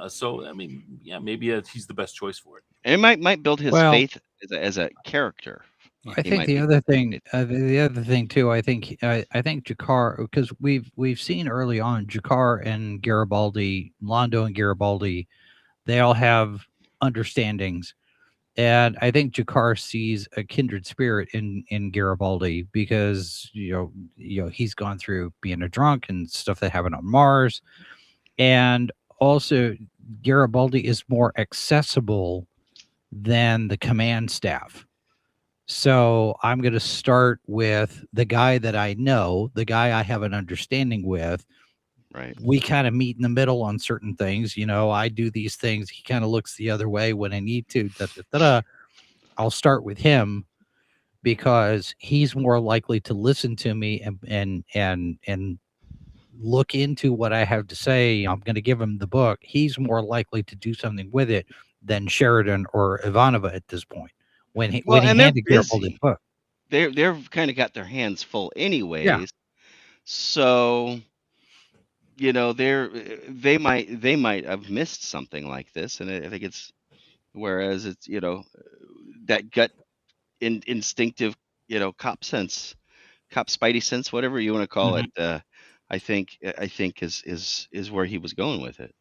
So I mean, maybe he's the best choice for it. And it might build his faith as a character. I think the other thing too, I think Jakar, because we've seen early on Jakar and Garibaldi, Londo and Garibaldi, they all have understandings, and I think Jakar sees a kindred spirit in Garibaldi because he's gone through being a drunk and stuff that happened on Mars, and also Garibaldi is more accessible than the command staff. So I'm going to start with the guy that I know, the guy I have an understanding with. Right. We kind of meet in the middle on certain things. I do these things. He kind of looks the other way when I need to. I'll start with him because he's more likely to listen to me and look into what I have to say. I'm going to give him the book. He's more likely to do something with it than Sheridan or Ivanova at this point. When he handed Garibaldi the book, they've kind of got their hands full anyways. Yeah. So they might have missed something like this, and I think it's whereas it's that gut instinctive cop spidey sense, whatever you want to call it. I think is where he was going with it.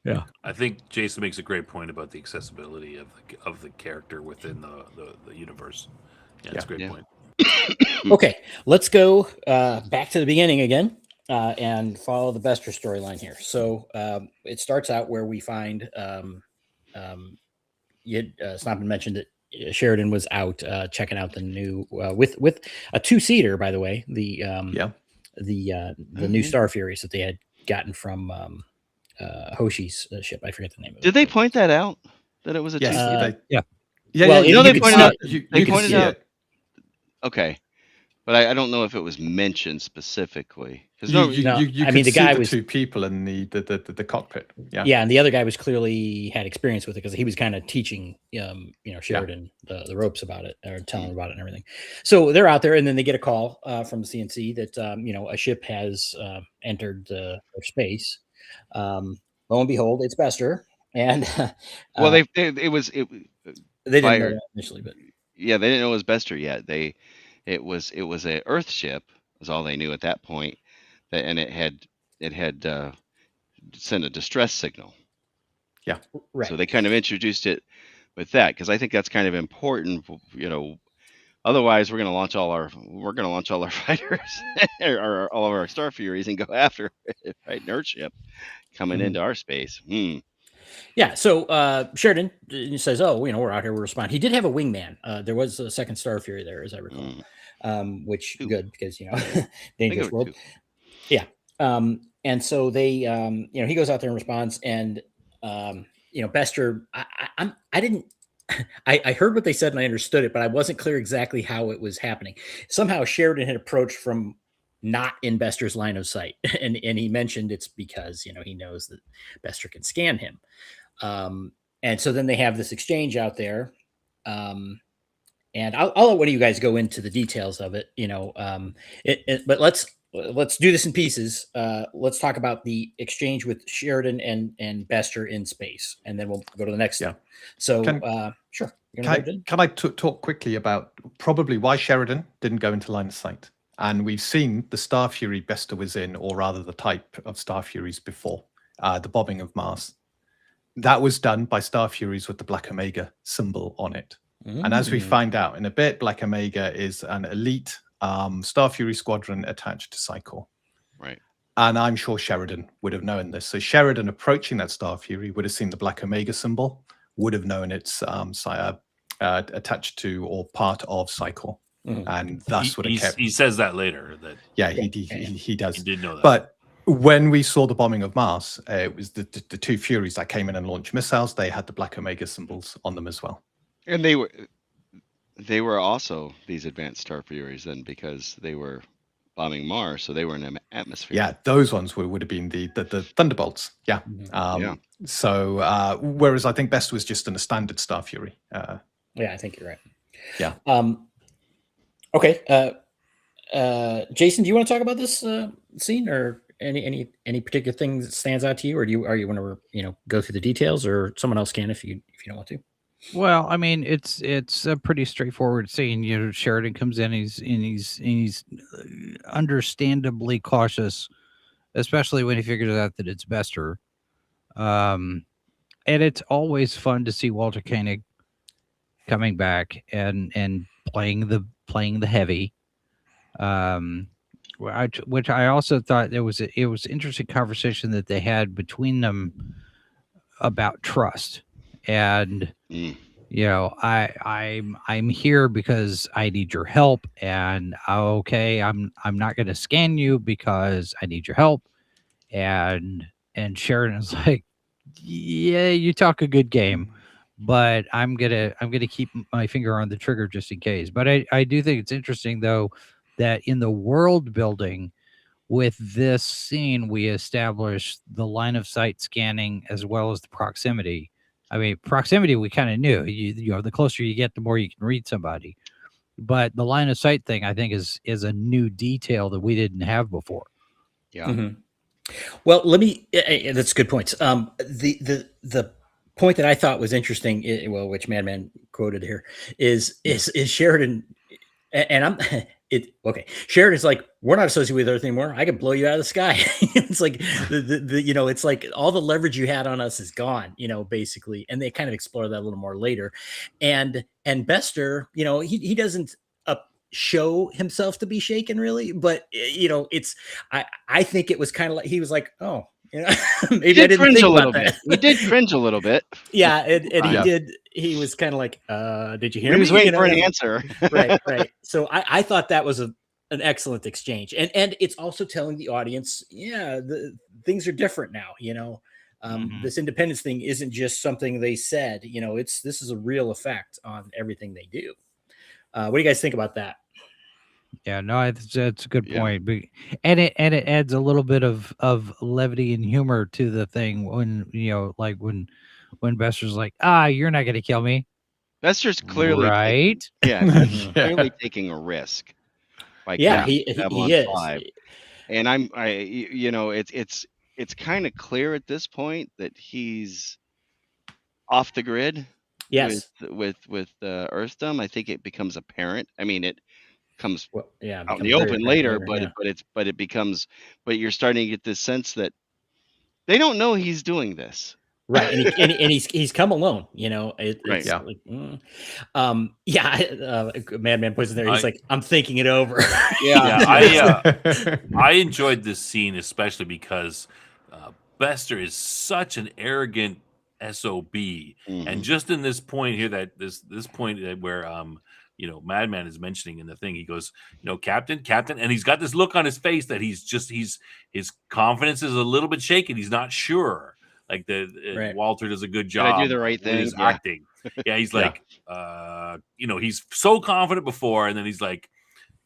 Yeah, I think Jason makes a great point about the accessibility of the character within the universe. Yeah, that's a great point. Okay, let's go back to the beginning again and follow the Bester storyline here. So it starts out where we find it's not been mentioned that Sheridan was out checking out the new with a 2-seater, by the way, the new Star Furies that they had gotten from Hoshi's ship. I forget the name of it. Did they point that out that it was a Yes, yeah. Well, they pointed out. They pointed out. Okay, but I don't know if it was mentioned specifically because you I mean, the see guy the was 2 people in the cockpit. Yeah, and the other guy was clearly had experience with it because he was kind of teaching Sheridan the ropes about it, or telling him about it and everything. So they're out there, and then they get a call from the CNC that a ship has entered their space. Lo and behold, it's Bester, and well, they didn't know that initially, but they didn't know it was Bester yet. It was a Earth ship, was all they knew at that point, and it had sent a distress signal. Yeah, right. So they kind of introduced it with that because I think that's kind of important. Otherwise we're going to launch all our fighters or all of our Star Furies and go after it, right? An Earth ship coming into our space. Yeah, so Sheridan says, "Oh, we're out here. We'll respond." He did have a wingman. There was a second Star Fury there, as I recall, which good because dangerous world. Yeah, and so they, he goes out there and responds, and Bester. I didn't. I heard what they said and I understood it, but I wasn't clear exactly how it was happening. Somehow Sheridan had approached from not in Bester's line of sight, and he mentioned it's because he knows that Bester can scan him. And so then they have this exchange out there. And I'll let one of you guys go into the details of it, but let's do this in pieces. Let's talk about the exchange with Sheridan and Bester in space, and then we'll go to the next step. So sure. Can I talk quickly about probably why Sheridan didn't go into line of sight? And we've seen the Star Fury Bester was in, or rather the type of Star Furies before, the bombing of Mars. That was done by Star Furies with the Black Omega symbol on it. And as we find out in a bit, Black Omega is an elite Star Fury squadron attached to Psychor. Right. And I'm sure Sheridan would have known this. So Sheridan approaching that Star Fury would have seen the Black Omega symbol, would have known it's attached to or part of Psychor. And that's what it kept. He says that later. He does. He did know that. But when we saw the bombing of Mars, it was the 2 Furies that came in and launched missiles. They had the Black Omega symbols on them as well. And they were also these advanced Star Furies then because they were bombing Mars, so they were an atmosphere. Yeah, those ones would have been the Thunderbolts. Yeah. Mhm. So whereas I think Bester was just in a standard Star Fury. Yeah, I think you're right. Yeah. Okay. Jason, do you want to talk about this scene, or any particular thing that stands out to you, or are you want to go through the details, or someone else can if you don't want to? Well, I mean, it's a pretty straightforward scene. You know, Sheridan comes in, he's understandably cautious, especially when he figures out that it's Bester. And it's always fun to see Walter Koenig coming back and playing the heavy. Which I also thought it was interesting conversation that they had between them about trust. And I'm here because I need your help, and okay, I'm not going to scan you because I need your help. And Sheridan's like, yeah, you talk a good game, but I'm gonna keep my finger on the trigger just in case. But I do think it's interesting though that in the world building with this scene, we establish the line of sight scanning as well as the proximity. I mean, proximity we kind of knew. You know, the closer you get, the more you can read somebody. But the line of sight thing, I think, is a new detail that we didn't have before. Yeah. Mm-hmm. Well, let me. That's good points. The point that I thought was interesting, which Madman quoted here, is Sheridan, and I'm okay. Sheridan's like, we're not associated with Earth anymore. I can blow you out of the sky. It's like it's like all the leverage you had on us is gone. Basically, and they kind of explore that a little more later. And Bester, he doesn't show himself to be shaken really, but it's I think it was kind of like he was like, oh, maybe I didn't think about that. He did cringe a little bit. Yeah, and he did. He was kind of like, did you hear me? He was waiting for an answer. right. So I thought that was an excellent exchange, and it's also telling the audience, the things are different now. This independence thing isn't just something they said. This is a real effect on everything they do. What do you guys think about that? Yeah, no, that's a good point. And it adds a little bit of levity and humor to the thing when like when Bester's like, you're not gonna kill me. Bester's clearly right. Clearly taking a risk. Like he is. 5. And it's kind of clear at this point that he's off the grid. Yes. With Earthdom, I think it becomes apparent. I mean, it comes out in the open later, but you're starting to get this sense that they don't know he's doing this. Right. And he's come alone, right. Yeah. Like, Madman puts in there. He's like, I'm thinking it over. I enjoyed this scene, especially because Bester is such an arrogant SOB. And just in this point here, that this point where Madman is mentioning in the thing, he goes, Captain, and he's got this look on his face that his confidence is a little bit shaken. He's not sure. Like Walter does a good job. I do the right thing. His acting. Yeah, he's like, he's so confident before, and then he's like,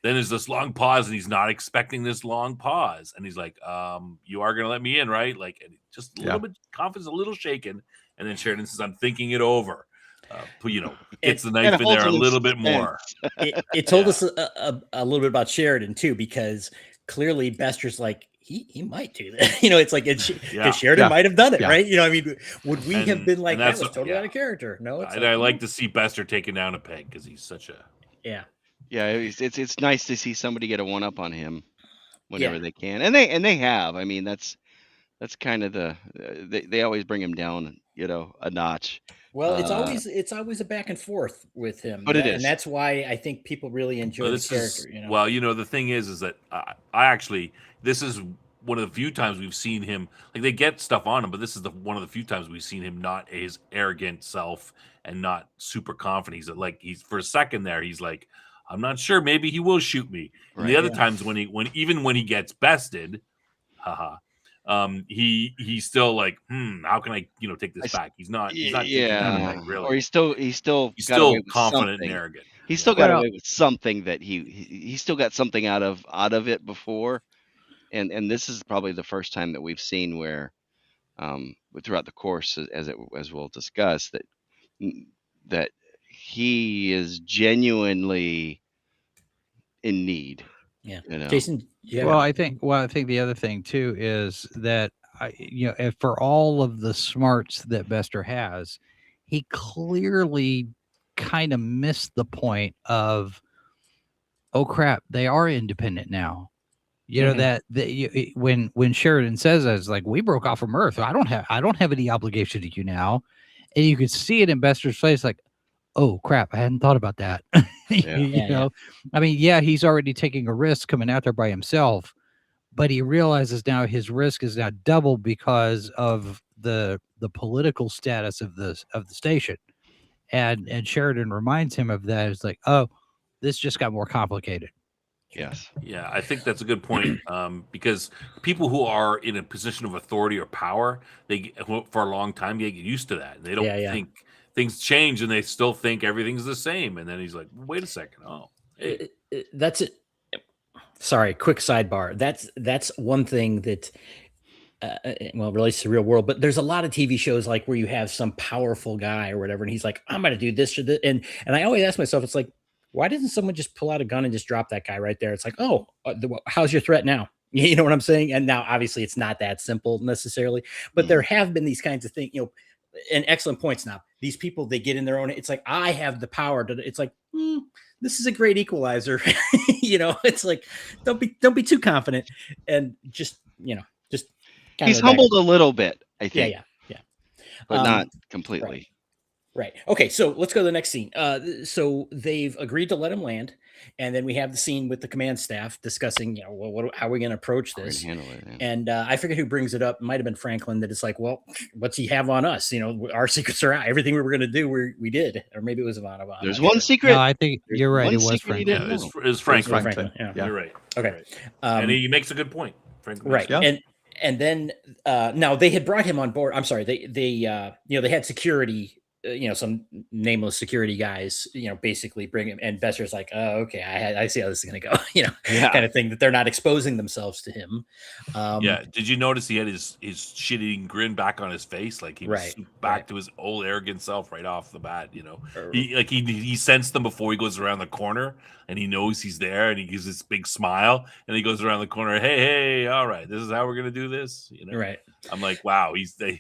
then there's this long pause, and he's not expecting this long pause, and he's like, you are gonna let me in, right? Like, and just a little bit confidence, a little shaken, and then Sheridan says, I'm thinking it over. Gets the knife in there a little bit more. It told us a little bit about Sheridan too, because clearly Bester's like, he might do that. It's like Sheridan might have done it, right? I mean, would we have been like, that was totally out of character? No, it's I like to see Bester taking down a peg because he's such a yeah. It's nice to see somebody get a one up on him whenever they can, and they have. I mean, that's kind of they always bring him down, a notch. Well, it's always a back and forth with him, but it is, and that's why I think people really enjoy the character. Well, the thing is that I actually, this is one of the few times we've seen him, like, they get stuff on him, but this is one of the few times we've seen him not his arrogant self and not super confident. He's for a second there, he's like, I'm not sure, maybe he will shoot me. Right, and the other times when he gets bested, he's still like, how can I take this back? He's not taking really. Or he's still confident and arrogant. He's still got away with something that he still got something out of it before. and this is probably the first time that we've seen where, throughout the course, as we'll discuss, that he is genuinely in need. Yeah. You know? Jason, yeah. Well, I think the other thing too is that if for all of the smarts that Bester has, he clearly kind of missed the point of, oh crap, they are independent now. You know Mhm. when Sheridan says that, it's like, we broke off from Earth. I don't have any obligation to you now, and you could see it in Bester's face, like, oh crap, I hadn't thought about that. Yeah. Yeah. I mean, yeah, he's already taking a risk coming out there by himself, but he realizes now his risk is now doubled because of the political status of the station, and Sheridan reminds him of that. It's like, oh, this just got more complicated. Yes. Yeah, I think that's a good point, because people who are in a position of authority or power, for a long time, they get used to that. They don't Yeah. think things change, and they still think everything's the same. And then he's like, "Wait a second, oh, hey, That's it. Sorry, quick sidebar. That's one thing that relates to the real world. But there's a lot of TV shows like where you have some powerful guy or whatever, and he's like, "I'm going to do this or this," and I always ask myself, it's like, why didn't someone just pull out a gun and just drop that guy right there? It's like, oh, how's your threat now? You know what I'm saying? And now, obviously, it's not that simple necessarily, but there have been these kinds of things, and excellent points. Now, these people, they get in their own. It's like, I have the power to. It's like, this is a great equalizer. It's like, don't be too confident, and just kind He's of back. humbled a little bit, I think, Yeah. but not completely. Right. Okay. So let's go to the next scene. So they've agreed to let him land, and then we have the scene with the command staff discussing, how are we going to approach How we're this? gonna handle it, yeah. And I forget who brings it up. It might have been Franklin. That it's like, well, what's he have on us? Our secrets are out. Everything we were going to do, we did. Or maybe it was Ivanova. I'm There's not one sure. secret. No, I think There's you're right. one It was secret you Franklin. yeah, didn't know. it's Franklin." Franklin. Yeah. Yeah. You're right. Okay. Right. And he makes a good point. Franklin makes Right. a Yeah. And then now they had brought him on board. I'm sorry. They had security, some nameless security guys, basically bring him, and Besser's like, oh, okay, I see how this is going to go, Yeah. kind of thing, that they're not exposing themselves to him. Yeah. Did you notice he had his shit-eating grin back on his face? Like he was back to his old arrogant self right off the bat. He sensed them before he goes around the corner, and he knows he's there, and he gives this big smile, and he goes around the corner. Hey, all right, this is how we're gonna do this. Right. I'm like, wow,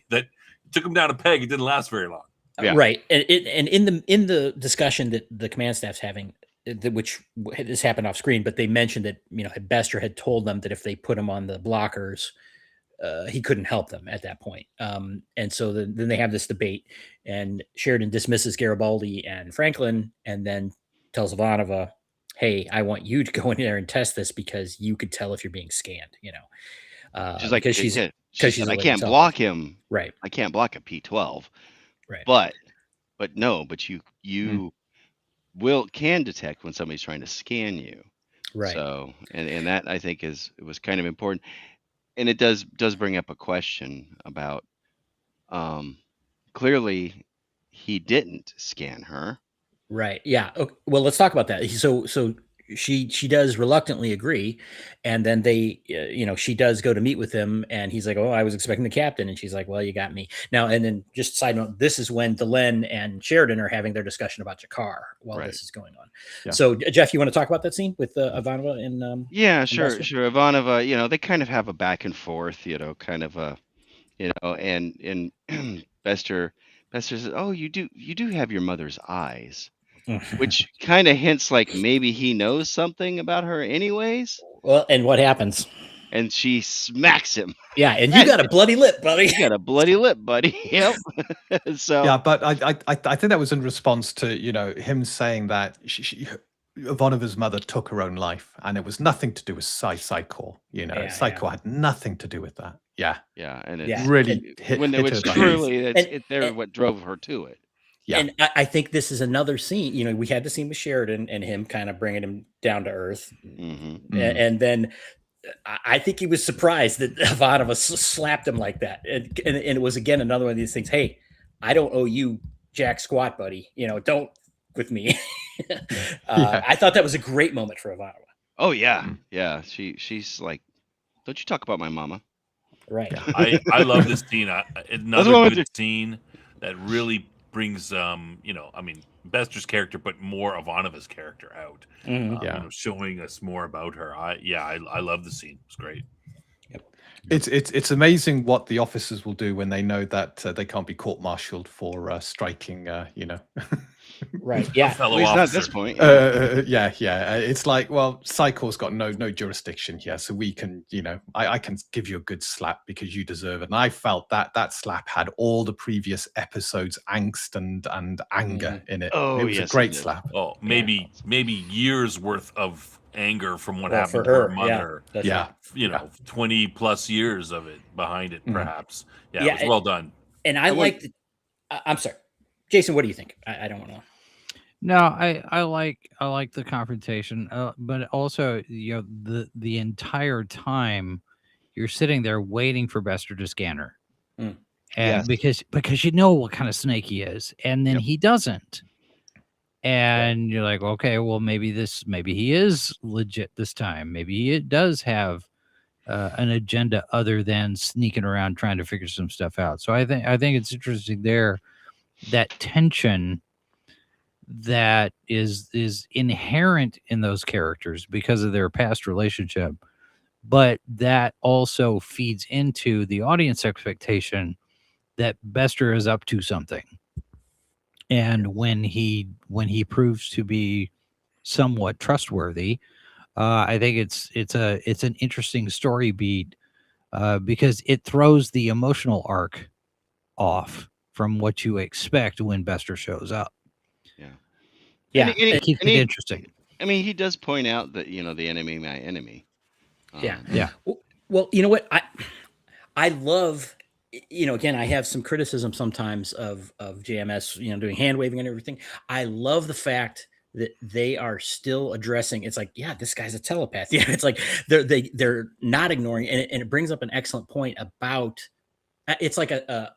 that took him down a peg. It didn't last very long. Yeah. Right. And in the discussion that the command staff's having, which this happened off screen, but they mentioned that, Bester had told them that if they put him on the blockers, he couldn't help them at that point. And so then they have this debate, and Sheridan dismisses Garibaldi and Franklin, and then tells Ivanova, hey, I want you to go in there and test this because you could tell if you're being scanned, She's like, because she's I a can't lady block him. right. I can't block a P12. Right. But you can detect when somebody's trying to scan you. Right. So, and that I think it was kind of important, and it does bring up a question about, clearly he didn't scan her. Right. Yeah. Okay. Well, let's talk about that. So she does reluctantly agree, and then they, she does go to meet with him, and he's like, "Oh, I was expecting the captain," and she's like, "Well, you got me now." And then, just side note, this is when Delenn and Sheridan are having their discussion about Jakar while this is going on. Yeah. So, Jeff, you want to talk about that scene with Ivanova and Yeah, and sure, Bester? sure. Ivanova, they kind of have a back and forth, kind of a, and Bester says, "Oh, you do have your mother's eyes." Which kind of hints like maybe he knows something about her anyways. Well, and what happens? And she smacks him. Yeah, and you got a bloody lip, buddy. You got a bloody lip, buddy. Yep. So yeah, but I think that was in response to him saying that Ivanova's mother took her own life, and it was nothing to do with Psycho. Psycho had nothing to do with that. Yeah, and Yeah. it's really hit when her it's like- truly they're and- what drove her to it. Yeah. And I think this is another scene. We had the scene with Sheridan and him kind of bringing him down to earth. Mm-hmm. And then I think he was surprised that Ivanova slapped him like that. And it was, again, another one of these things. Hey, I don't owe you jack squat, buddy. Don't with me. Yeah. I thought that was a great moment for Ivanova. Oh yeah, yeah. She's like Don't you talk about my mama. Right. Yeah. I love this scene. Another one with good scene that really brings Bester's character, but more Ivanova's character out. Mhm. Yeah. Showing us more about her. I love the scene. It's great. It's amazing what the officers will do when they know that they can't be court-martialed for striking. Right. Yeah. Fellow At least not at officer. this point. Yeah. It's like, well, Psychor's got no jurisdiction here, so we can, I can give you a good slap because you deserve it. And I felt that slap had all the previous episodes' angst and anger in it. Oh, it was yes, a great it did. slap. Oh, maybe years worth of anger from what Well, happened for to her her, mother. That's Yeah. right. 20 plus years of it behind it, Mhm. perhaps. Yeah, Yeah, it was well done. And I like. I'm sorry, Jason. What do you think? I don't want to. No, I like the confrontation, but also the entire time you're sitting there waiting for Bester to scan her, Mm. and Yes. because you know what kind of snake he is, and then Yep. he doesn't, and you're like, okay, well maybe he is legit this time, maybe he does have an agenda other than sneaking around trying to figure some stuff out. So I think it's interesting there, that tension that is inherent in those characters because of their past relationship, but that also feeds into the audience expectation that Bester is up to something. And when he proves to be somewhat trustworthy, I think it's an interesting story beat, because it throws the emotional arc off from what you expect when Bester shows up. Yeah. It keeps it interesting. I mean, he does point out that the enemy, my enemy. Yeah. Yeah. Well, you know what? I love, again, I have some criticism sometimes of JMS, doing hand waving and everything. I love the fact that they are still addressing. It's like, yeah, this guy's a telepath. Yeah, it's like they're not ignoring, and it brings up an excellent point about. It's like a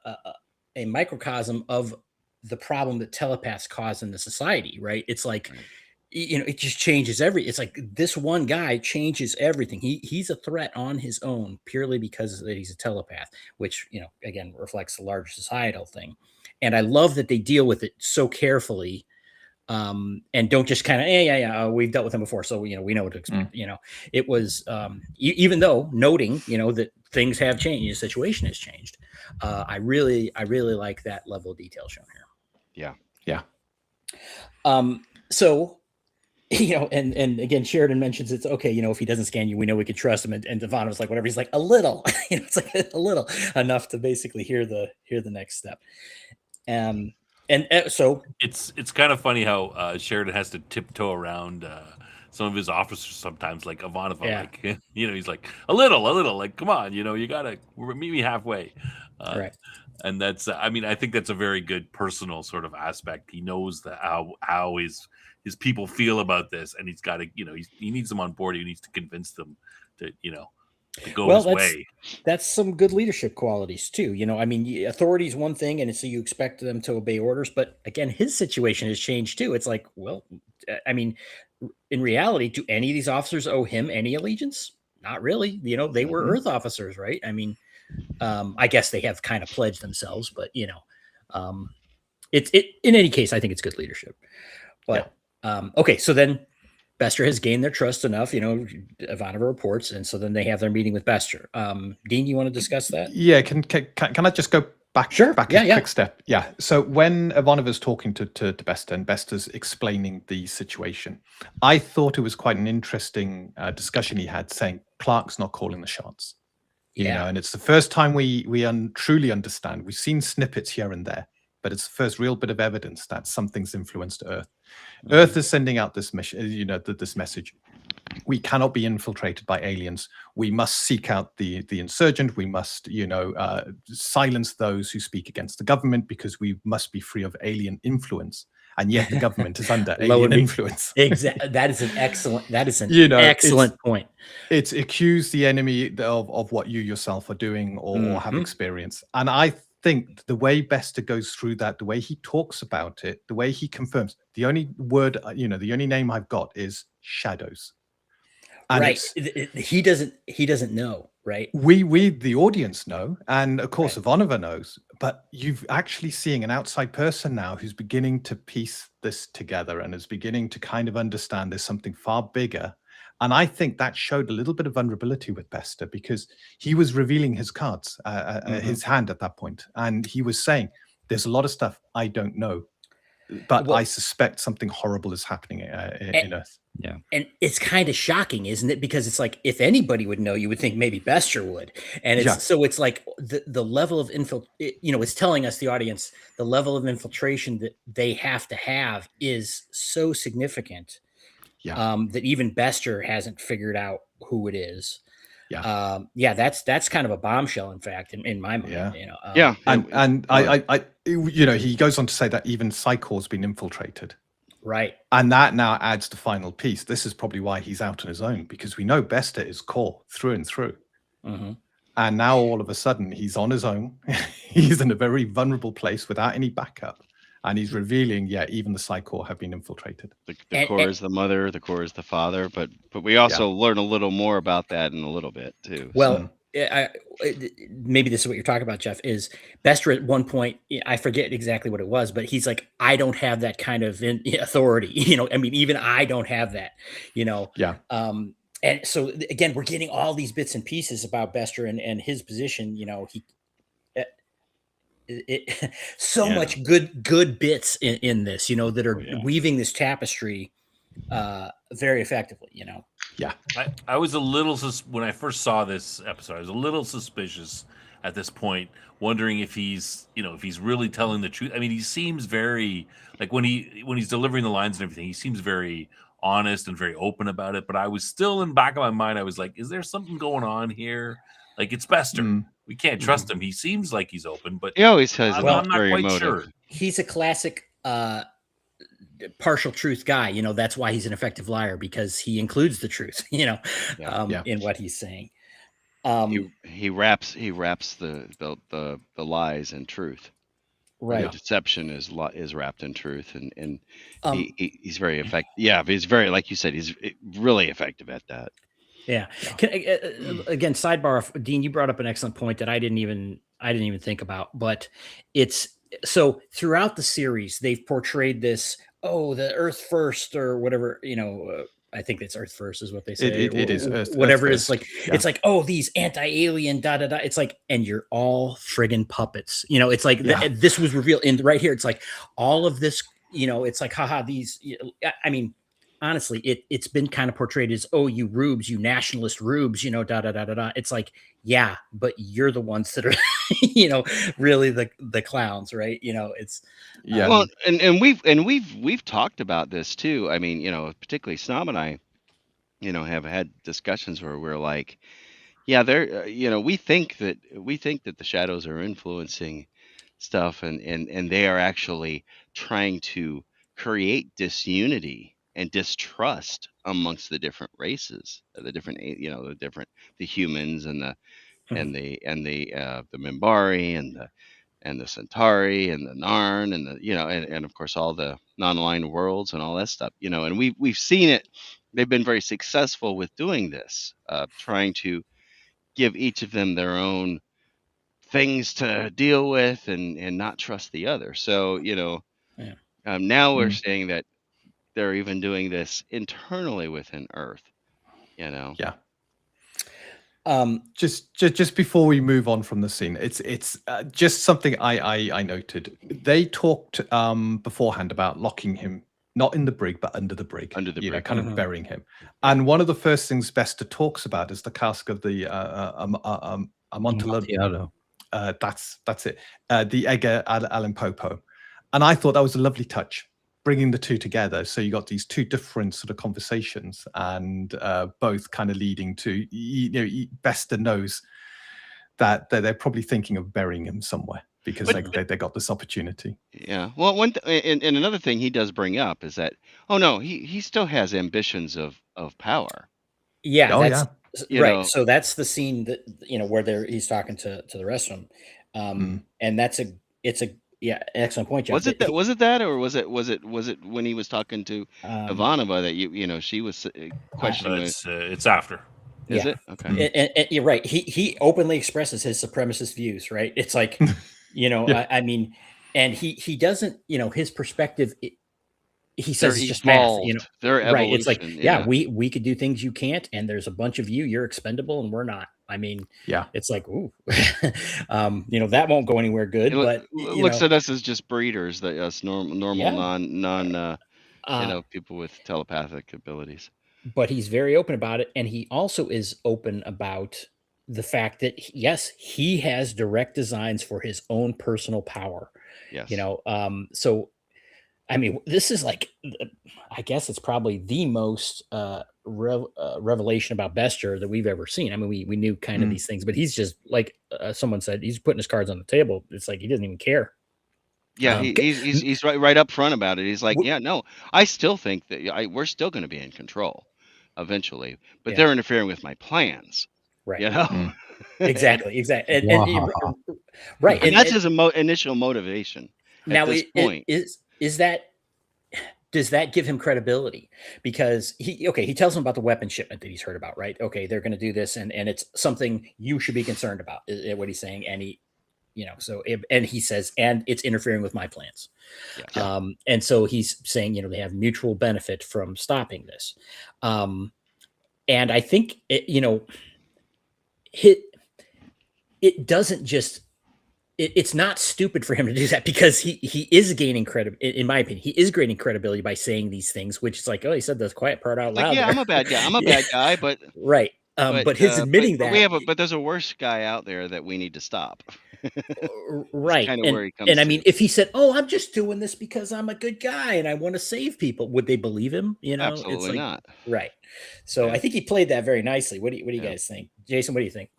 microcosm of the problem that telepaths cause in the society, right? It's like. Right. It just changes it's like this one guy changes everything. He's a threat on his own purely because that he's a telepath, which, again, reflects the larger societal thing. And I love that they deal with it so carefully, and don't just kind of, we've dealt with him before, so we know what to expect. It was, even though noting, that things have changed, the situation has changed. I really like that level of detail shown here. Yeah. So, and again, Sheridan mentions it's okay, if he doesn't scan you, we know we could trust him. And Devon was like, whatever. He's like, a little, it's like a little enough to basically hear the next step. So It's kind of funny how Sheridan has to tiptoe around some of his officers sometimes, like Ivanova. Yeah. Like, he's like, a little, like, come on, you gotta meet me halfway. Right. And that's, I think that's a very good personal sort of aspect. He knows how his people feel about this, and he's got to, he needs them on board. He needs to convince them to, to go his way. That's some good leadership qualities too. Authority is one thing, and so you expect them to obey orders. But again, his situation has changed too. It's like, well, in reality, do any of these officers owe him any allegiance? Not really. They were Earth officers, right? I guess they have kind of pledged themselves, but it's in any case, I think it's good leadership. But okay, so then Bester has gained their trust enough, Ivanova reports, and so then they have their meeting with Bester. Dean, you want to discuss that? Yeah, can I just go back? Sure. Back a quick step. Yeah. So when Ivanova's talking to Bester and Bester's explaining the situation, I thought it was quite an interesting discussion he had, saying Clark's not calling the shots. And it's the first time we truly understand. We've seen snippets here and there, but it's the first real bit of evidence that something's influenced Earth. Mm-hmm. Earth is sending out this mission, this message. We cannot be infiltrated by aliens. We must seek out the insurgent. We must, silence those who speak against the government, because we must be free of alien influence. And yet the government is under alien influence. Exactly. That is an excellent point. It's accuse the enemy of what you yourself are doing or have experienced. And I think the way Bester goes through that, the way he talks about it, the way he confirms, the only word, the only name I've got is shadows. And right. He doesn't know. right? We the audience know, and of course Ivanova knows, but you've actually seeing an outside person now who's beginning to piece this together and is beginning to kind of understand there's something far bigger. And I think that showed a little bit of vulnerability with Bester, because he was revealing his cards, his hand at that point, and he was saying, "There's a lot of stuff I don't know, but Well, I suspect something horrible is happening in Earth." Yeah. and it's kind of shocking, isn't it? Because it's like, if anybody would know, you would think maybe Bester would. And it's Yeah. so it's like the level of it's telling us, the audience, the level of infiltration that they have to have is so significant. Yeah. That even Bester hasn't figured out who it is. Yeah. That's kind of a bombshell, in fact, in my mind. Yeah. Yeah, And I he goes on to say that even Psychor's been infiltrated. Right. And that now adds the final piece. This is probably why he's out on his own, because we know Bester is core through and through. Mm-hmm. And now all of a sudden he's on his own. He's in a very vulnerable place without any backup. And he's revealing, even the Psychor have been infiltrated. the core is the mother, the core is the father, but we also learn a little more about that in a little bit too. Well, maybe this is what you're talking about, Jeff, is Bester at one point, I forget exactly what it was, but he's like, I don't have that kind of authority. I mean, even I don't have that, Yeah. And so again, we're getting all these bits and pieces about Bester and his position. Much good bits in this, that are weaving this tapestry very effectively. Yeah. I was a little when I first saw this episode, I was a little suspicious at this point, wondering if he's really telling the truth. I mean, he seems very, like, when he's delivering the lines and everything, he seems very honest and very open about it. But I was still, in the back of my mind, I was like, is there something going on here? Like, it's Bester. We can't trust him. He seems like he's open, but he always has. I'm not very quite emotive. sure. He's a classic partial truth guy. That's why he's an effective liar, because he includes the truth, in what he's saying. He wraps the lies in truth. Right. The deception is wrapped in truth, and he's very effective. Yeah, he's very, like you said, he's really effective at that. Yeah. Again, sidebar, Dean, you brought up an excellent point that I didn't even think about, but it's so throughout the series, they've portrayed this, the Earth first or whatever, I think it's Earth first is what they say. It is Earth, whatever Earth it is. Like, it's like, these anti-alien, da da da. It's like, and you're all friggin' puppets. It's like this was revealed in right here. It's like all of this. It's like, haha. These. I mean, honestly, it's been kind of portrayed as, you rubes, you nationalist rubes. Da da da da da. It's like, yeah, but you're the ones that are, really the clowns, right? It's. Well, and we've talked about this too. I mean, particularly Snob and I, have had discussions where we're like, they're, we think that the shadows are influencing stuff, and they are actually trying to create disunity and distrust amongst the different races, the different, the humans and the Minbari and the Centauri and the Narn and and of course all the non-aligned worlds and all that stuff, and we've seen it. They've been very successful with doing this, trying to give each of them their own things to deal with and not trust the other. So, now we're saying that they're even doing this internally within Earth, Yeah. Just before we move on from the scene, it's just something I noted. They talked beforehand about locking him not in the brig but under the brig, kind of burying him. And one of the first things Bester talks about is the cask of the Amontillado. That's it. The Edgar Allan Poe. And I thought that was a lovely touch, bringing the two together. So you got these two different sort of conversations, and both kind of leading to, Bester knows that they're probably thinking of burying him somewhere because they got this opportunity. Yeah. Well, and another thing he does bring up is that, he still has ambitions of power. Yeah. Right. So that's the scene that, where he's talking to the rest of them. And it's a excellent point, Jeff. Was it that, or was it when he was talking to Ivanova that she was questioning? It's after. Is Yeah. it? Okay. And you're right. He openly expresses his supremacist views, right? It's like, Yeah. I mean, and he doesn't, his perspective. He They're says it's just math, evolved. They're right? It's like, evolution. yeah, Yeah. we could do things you can't, and there's a bunch of you're expendable, and we're not. I mean, Yeah. it's like, ooh, that won't go anywhere good. But Looks at us as just breeders, that us normal yeah, non uh, people with telepathic abilities. but he's very open about it, and he also is open about the fact that yes, he has direct designs for his own personal power. Yes. So I mean, this is like, I guess it's probably the most revelation about Bester that we've ever seen. I mean, we knew kind of Mm. these things, but he's just like someone said, he's putting his cards on the table. It's like he doesn't even care. Yeah, he's right up front about it. He's like, W- yeah, no, I still think that we're still going to be in control eventually, but Yeah. they're interfering with my plans. Right. You know, Mm. Exactly. And Wow. right. and that's his initial motivation. Now, At this point, is that, does that give him credibility? Because he tells him about the weapon shipment that he's heard about, right? Okay, they're going to do this, and it's something you should be concerned about, is what he's saying. And and he says, and it's interfering with my plans. yeah. And so he's saying, they have mutual benefit from stopping this. And I think it doesn't just. It's not stupid for him to do that, because he is gaining credibility. In my opinion, he is gaining credibility by saying these things, which is like, oh, he said the quiet part out It's like, loud. yeah, there. I'm a bad guy. I'm a bad guy, but Right. But his admitting but that, there's a worse guy out there that we need to stop. right. Kind of where he comes. And I mean, if he said, "Oh, I'm just doing this because I'm a good guy and I want to save people," would they believe him? Absolutely it's like, not. right. So Yeah. I think he played that very nicely. What do you Yeah. guys think, Jason? What do you think?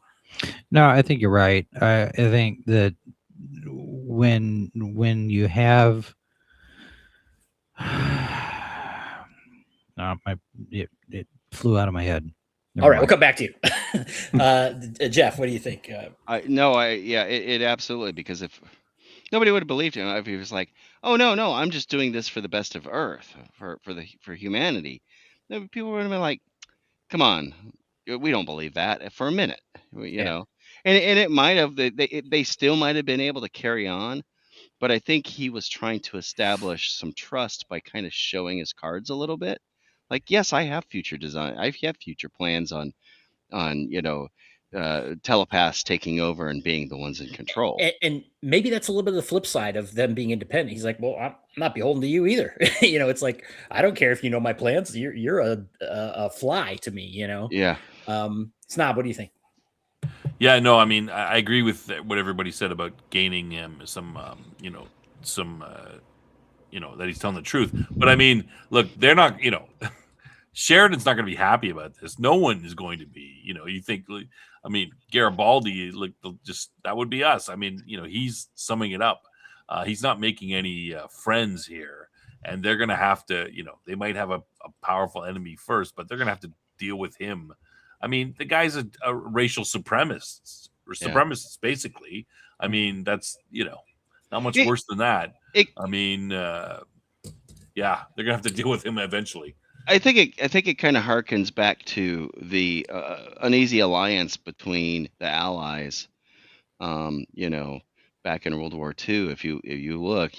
No, I think you're right. I think that when you have it flew out of my head. Never All right, mind. we'll come back to you. Jeff, what do you think? It absolutely, because if nobody would have believed him if he was like, oh no, I'm just doing this for the best of Earth, for humanity, then people would have been like, come on, we don't believe that for a minute, know. And it might have, they still might have been able to carry on, but I think he was trying to establish some trust by kind of showing his cards a little bit. Like, yes, I have future design. I have future plans on telepaths taking over and being the ones in control. And maybe that's a little bit of the flip side of them being independent. He's like, well, I'm not beholden to you either. It's like, I don't care if you know my plans. You're a fly to me. Yeah. Snob, what do you think? Yeah, no, I mean, I agree with what everybody said about gaining some, that he's telling the truth. But I mean, look, they're not, Sheridan's not going to be happy about this. No one is going to be. You think, I mean, Garibaldi, like, just that would be us. I mean, he's summing it up. He's not making any friends here, and they're going to have to, they might have a powerful enemy first, but they're going to have to deal with him. I mean, the guy's a racial supremacist, basically. I mean, that's, not much worse than that. I mean, yeah, they're gonna have to deal with him eventually. I think it kind of harkens back to the uneasy alliance between the Allies. Back in World War II, if you look,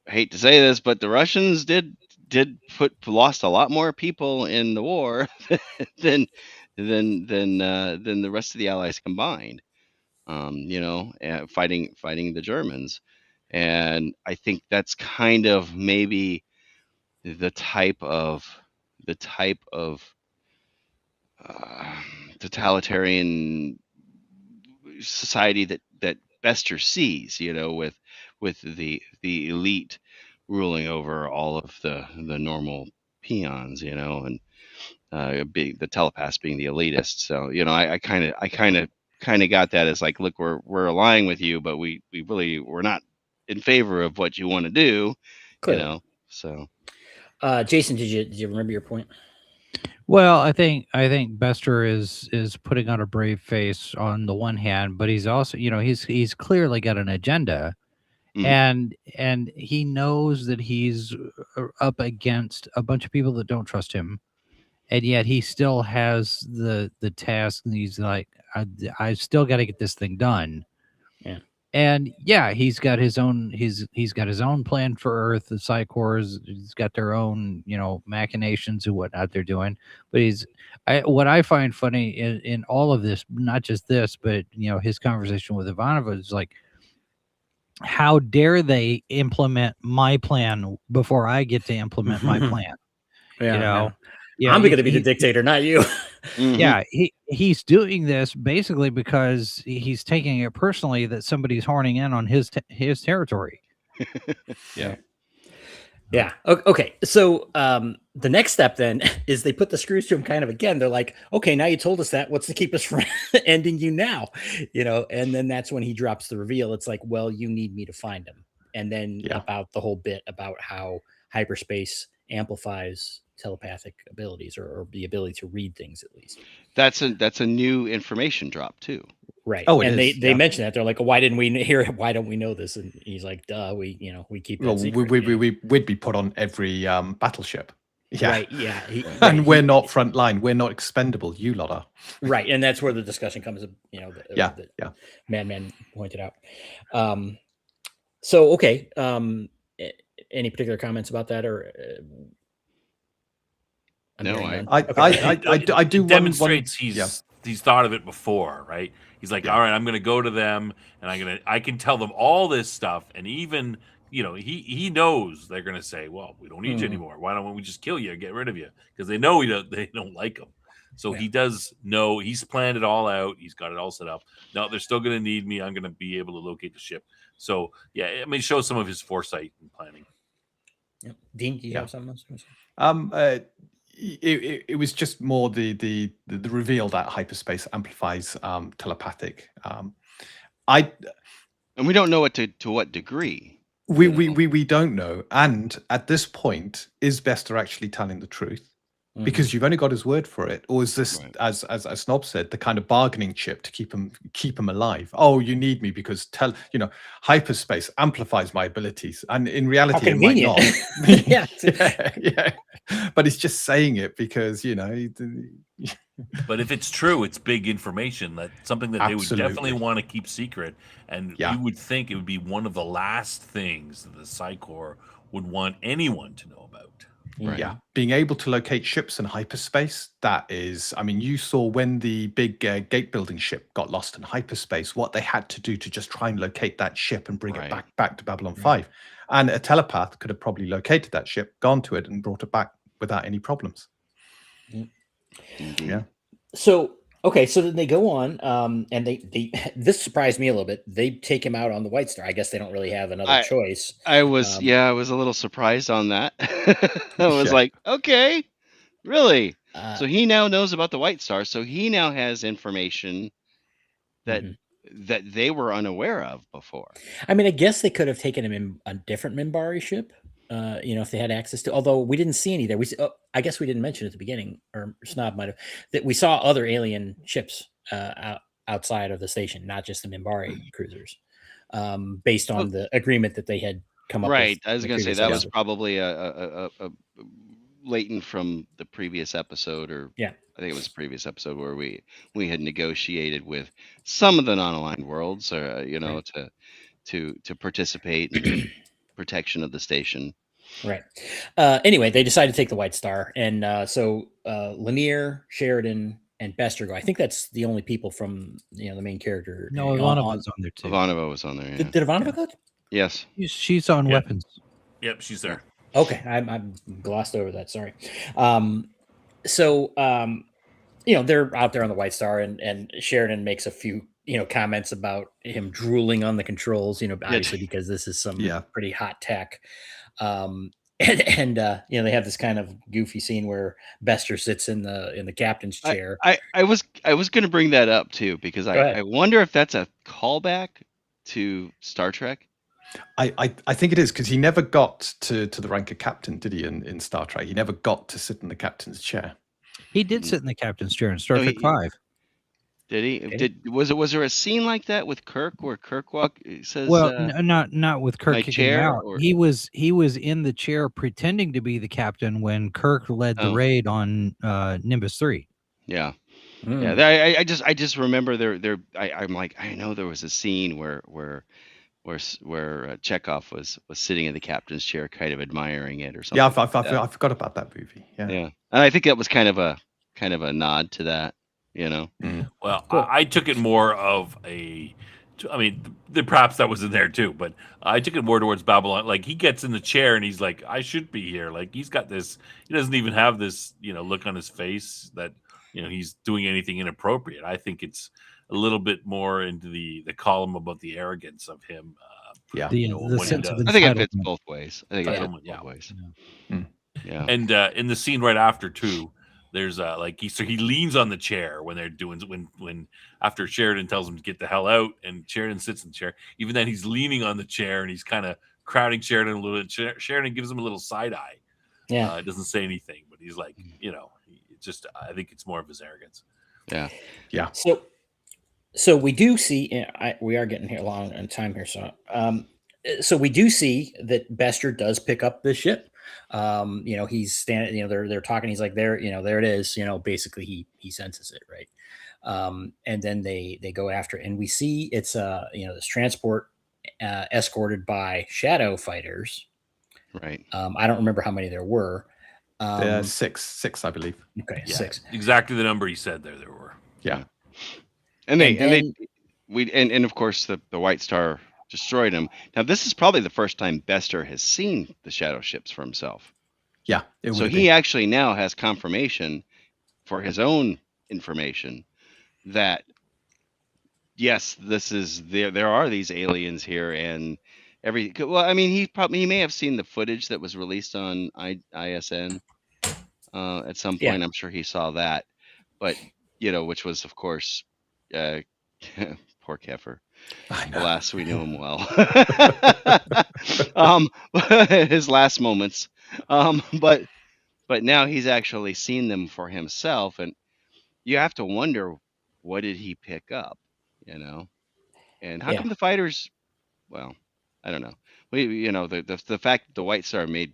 hate to say this, but the Russians did lost a lot more people in the war than the rest of the Allies combined. Fighting the Germans. And I think that's kind of maybe the type of totalitarian society that Bester sees, with the elite ruling over all of the normal peons, and being the telepaths being the elitists. So I kind of got that as like, look, we're allying with you, but we're not in favor of what you want to do. Clearly. So Jason, did you remember your point? Well, I think Bester is putting on a brave face on the one hand, but he's also, he's clearly got an agenda, and he knows that he's up against a bunch of people that don't trust him, and yet he still has the task, and he's like, I still got to get this thing done. Yeah. And yeah, he's got his own he's got his own plan for Earth. The Psychors, he's got their own, you know, machinations and whatnot they're doing. But what I find funny in all of this, not just this, but you know, his conversation with Ivanova is like, how dare they implement my plan before I get to implement my plan? Yeah, You know, I'm going to be the dictator, not you. Mhm. Yeah, he's doing this basically because he's taking it personally that somebody's horning in on his territory. Yeah. Yeah. Okay. So the next step then is they put the screws to him kind of again. They're like, okay, now you told us that. What's to keep us from ending you now? You know, and then that's when he drops the reveal. It's like, well, you need me to find him. And then Yeah. about the whole bit about how hyperspace amplifies telepathic abilities or the ability to read things at least. That's a new information drop too. Right. Oh, it and is, they yeah. mention that. They're like, why didn't we hear it? Why don't we know this? And he's like, duh, we keep that Well, secret. we'd be put on every battleship. Yeah. Right. Yeah. And we're not frontline. We're not expendable. You lot are. Right. And that's where the discussion comes, you know, Yeah. Madman pointed out. So, okay. Any particular comments about that or? I'm No, hearing I none. I do It one. demonstrates Yeah. he's thought of it before, right? He's like, Yeah. all right, I'm going to go to them and I can tell them all this stuff, and even you know he knows they're going to say, well, we don't need you Mhm. anymore. Why don't we just kill you or get rid of you? Because they know they don't like him. So Yeah. he does know. He's planned it all out. He's got it all set up. No, they're still going to need me. I'm going to be able to locate the ship. So yeah, I mean, it shows some of his foresight and planning. Yep. Dean, do you Yeah. have something else to say? It was just more the reveal that hyperspace amplifies telepathic. And we don't know to what degree. We don't know, and at this point, is Bester actually telling the truth? Because you've only got his word for it, or is this, Right. as Snob said, the kind of bargaining chip to keep him alive? Oh, you need me because hyperspace amplifies my abilities, and in reality, it might not. Yeah. yeah. But he's just saying it because But if it's true, it's big information. That's something that they would Absolutely. definitely want to keep secret. And Yeah. you would think it would be one of the last things that the Psychor would want anyone to know about. Right. Yeah, being able to locate ships in hyperspace, that is, I mean, you saw when the big gate building ship got lost in hyperspace, what they had to do to just try and locate that ship and bring Right. it back to Babylon 5. And a telepath could have probably located that ship, gone to it, and brought it back without any problems. Indeed. Yeah. So, okay, so then they go on, and they this surprised me a little bit. They take him out on the White Star. I guess they don't really have another choice. I was I was a little surprised on that. I was Yeah. like, okay, really? Uh, So he now knows about the White Star. So he now has information that mhm. that they were unaware of before. I mean, I guess they could have taken him in a different Minbari ship, if they had access to. Although we didn't see any there. I guess we didn't mention at the beginning, or Snob might have, that we saw other alien ships outside of the station, not just the Minbari cruisers, based on the agreement that they had come up with. Right. I was the going to say previous that was episode. probably a latent from the previous episode, or Yeah. I think it was the previous episode where we had negotiated with some of the non-aligned worlds, Right. to participate in protection of the station. Right. Anyway, they decided to take the White Star, and so Lanier, Sheridan, and Bester go. I think that's the only people from the main character. No, Ivanova's on there too. Ivanova was on there. Yeah. Did Ivanova go? Yes. She's on Yeah. weapons. Yep, she's there. Okay, I'm glossed over that. Sorry. So they're out there on the White Star, and Sheridan makes a few comments about him drooling on the controls. Obviously because this is some pretty hot tech. And they have this kind of goofy scene where Bester sits in the captain's chair. I was going to bring that up too, because I wonder if that's a callback to Star Trek. I think it is, because he never got to the rank of captain, did he? In Star Trek, he never got to sit in the captain's chair. He did sit in the captain's chair in Star Trek 5. Did he? Was there a scene like that with Kirk where Kirk says, Well, not with Kirk my kicking him chair, out. or He was in the chair pretending to be the captain when Kirk led the Oh. raid on Nimbus 3. yeah. Hmm. Yeah, I just remember I'm like, I know there was a scene where Chekhov was sitting in the captain's chair, kind of admiring it or something. Yeah, like I forgot about that movie. that. Yeah. Yeah, and I think that was kind of a nod to that, you know. Well, Cool. I took it more of a. I mean, the props that was in there too, but I took it more towards Babylon. Like he gets in the chair and he's like, "I should be here." Like he's got this. He doesn't even have this, look on his face that he's doing anything inappropriate. I think it's a little bit more into the column about the arrogance of him. Yeah. The what he sense of does. I think it fits entitlement. both ways. I think it fits Entitlement, both yeah. ways. Mm. Yeah. And in the scene right after too, there's he leans on the chair when they're doing when after Sheridan tells him to get the hell out, and Sheridan sits in the chair. Even then, he's leaning on the chair and he's kind of crowding Sheridan a little bit. Sheridan gives him a little side eye. Yeah. Doesn't say anything, but he's like, just I think it's more of his arrogance. Yeah. Yeah. So we do see. We are getting here long on time here. So we do see that Bester does pick up the ship. He's standing. They're talking. He's like, there it is. Basically he senses it, right? And then they go after it, and we see it's this transport escorted by shadow fighters. Right. I don't remember how many there were. Six, I believe. Okay, Yeah, 6. exactly the number he said there were. Yeah. And of course the White Star destroyed him. Now this is probably the first time Bester has seen the shadow ships for himself. Yeah. So he actually now has confirmation for his own information that yes, this is there are these aliens here, and well, I mean, he may have seen the footage that was released on ISN at some point. Yeah. I'm sure he saw that, but which was of course poor Keffer. Alas, we knew him well. His last moments. But now he's actually seen them for himself, and you have to wonder, what did he pick up? And how come the fighters? Well, I don't know. The fact that the White Star made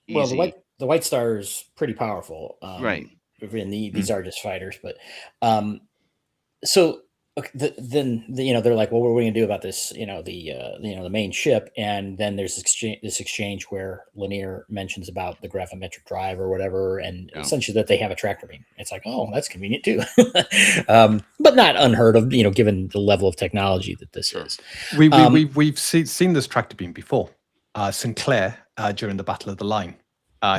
easy. Well, the White Star is pretty powerful, right? And these are just fighters, but so then they're like, well, what are we gonna do about this? The main ship, and then there's this exchange where Lanier mentions about the gravimetric drive or whatever, and essentially that they have a tractor beam. It's like, oh, that's convenient too, but not unheard of, given the level of technology that this is. We've seen this tractor beam before. Sinclair during the Battle of the Line.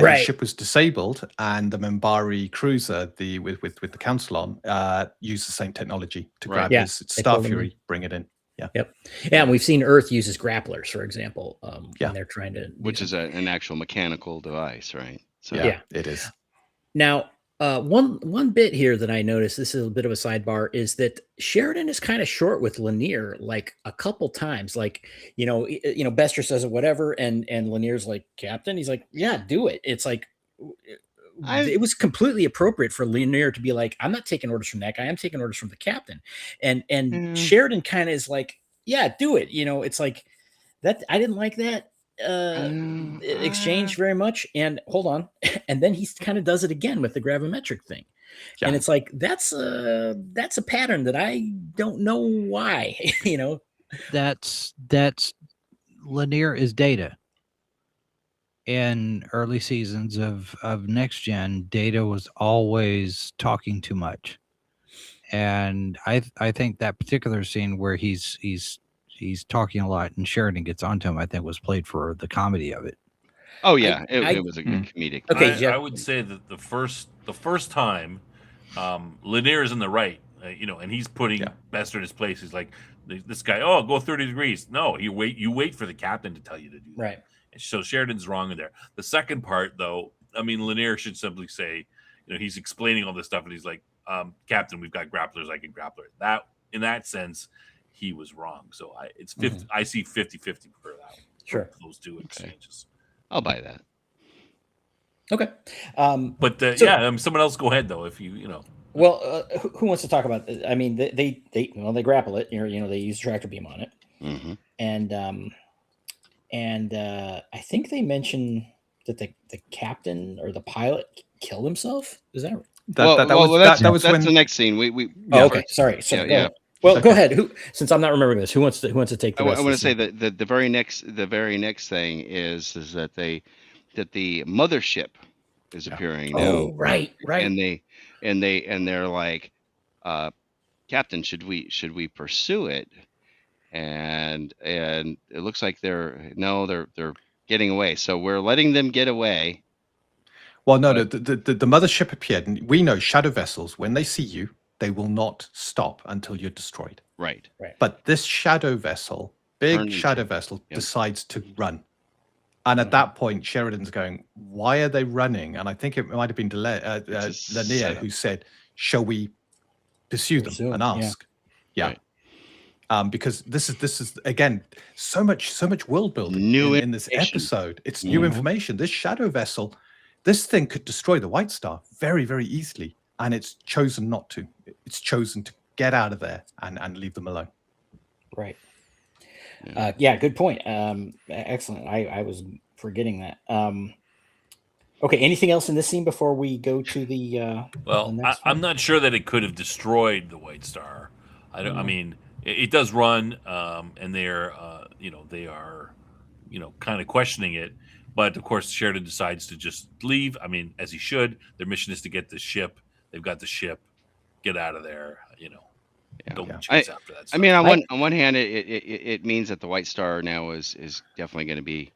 His ship was disabled, and the Minbari cruiser, with the Council on, used the same technology to grab his Star Fury, bring it in. Yeah. Yep. Yeah, and we've seen Earth uses grapplers, for example, when they're trying to. Which is an actual mechanical device, right? So yeah, it is. Now, one bit here that I noticed, this is a bit of a sidebar, is that Sheridan is kind of short with Lanier, like a couple times. Like, Bester says it, whatever, and Lanier's like, Captain, he's like, yeah, do it. It's like, it was completely appropriate for Lanier to be like, I'm not taking orders from that guy, I'm taking orders from the captain. And Sheridan kind of is like, yeah, do it. It's like that. I didn't like that exchange very much. And hold on, and then he kind of does it again with the gravimetric thing, and it's like that's a pattern that I don't know why. That's Lanier is Data. In early seasons of Next Gen, Data was always talking too much, and I think that particular scene where he's talking a lot and Sheridan gets onto him, I think was played for the comedy of it. Oh yeah, it was a good comedic. Okay, I would say that the first time, Lanier is in the right, and he's putting Bester in his place. He's like, this guy, oh, go 30 degrees. No, you wait for the captain to tell you to do that. Right. And so Sheridan's wrong in there. The second part, though, I mean, Lanier should simply say, he's explaining all this stuff, and he's like, Captain, we've got grapplers. I can grappler. That, in that sense, he was wrong. So it's 50. I see 50-50 for that. Sure. Those two exchanges. I'll buy that. Okay. But someone else go ahead though. If you. Well, who wants to talk about? I mean, they grapple it. They use a tractor beam on it, Mm-hmm. and I think they mention that the captain or the pilot killed himself. Is that right? That was that's when the next scene. We Oh, okay. Sorry. Yeah, Go yeah. ahead. Well, Okay. go ahead. Since I'm not remembering this, who wants to take the I rest? want to of say this? that the very next thing is that the mothership is appearing now, Oh, right. and they're like, Captain, should we pursue it? And it looks like they're getting away. So we're letting them get away. Well, no, But- the mothership appeared, and we know shadow vessels, when they see you, they will not stop until you're destroyed. Right. But this shadow vessel, Turned shadow into- vessel, Yep. decides to run. And at that point, Sheridan's going, why are they running? And I think it might have been It's a Lanier setup. who said, shall we pursue them Pursue and 'em, yeah. ask? Yeah. Right. Because this is again so much world building New in this information. episode. It's new Mhm. information. This shadow vessel, this thing could destroy the White Star very, very easily, and it's chosen not to. It's chosen to get out of there and leave them alone. Right. Yeah. Yeah. Good point. Excellent. I was forgetting that. Okay. Anything else in this scene before we go to the? Well, the next I'm one? not sure that it could have destroyed the White Star. I don't. I mean, it does run, and they are, kind of questioning it. But of course, Sheridan decides to just leave. I mean, as he should. Their mission is to get the ship. They've got the ship. Get out of there. Don't Yeah. chase after that. I Stuff. mean, on one hand, it means that the White Star now is definitely going to be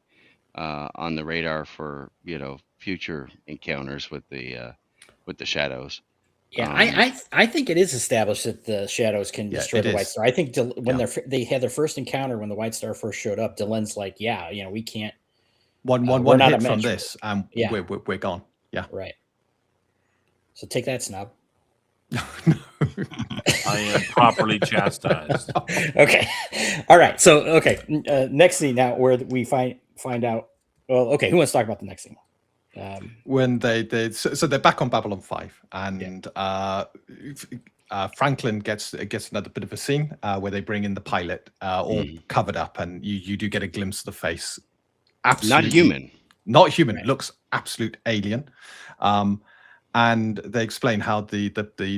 on the radar for future encounters with the shadows. Yeah, I think it is established that the shadows can Yeah, destroy it the White is. Star. I think when Yeah. they had their first encounter when the White Star first showed up, Delen's like, yeah, we can't. One we're not a hit from match. this, and Yeah. we're gone. Yeah. Right. So take that, snub. I am properly chastised. Okay. All right. So next scene now where we find out. Well, okay. Who wants to talk about the next scene? When so they're back on Babylon 5, and Franklin gets another bit of a scene where they bring in the pilot all covered up, and you do get a glimpse of the face. Absolutely not human. Right. Looks absolute alien. And they explain how the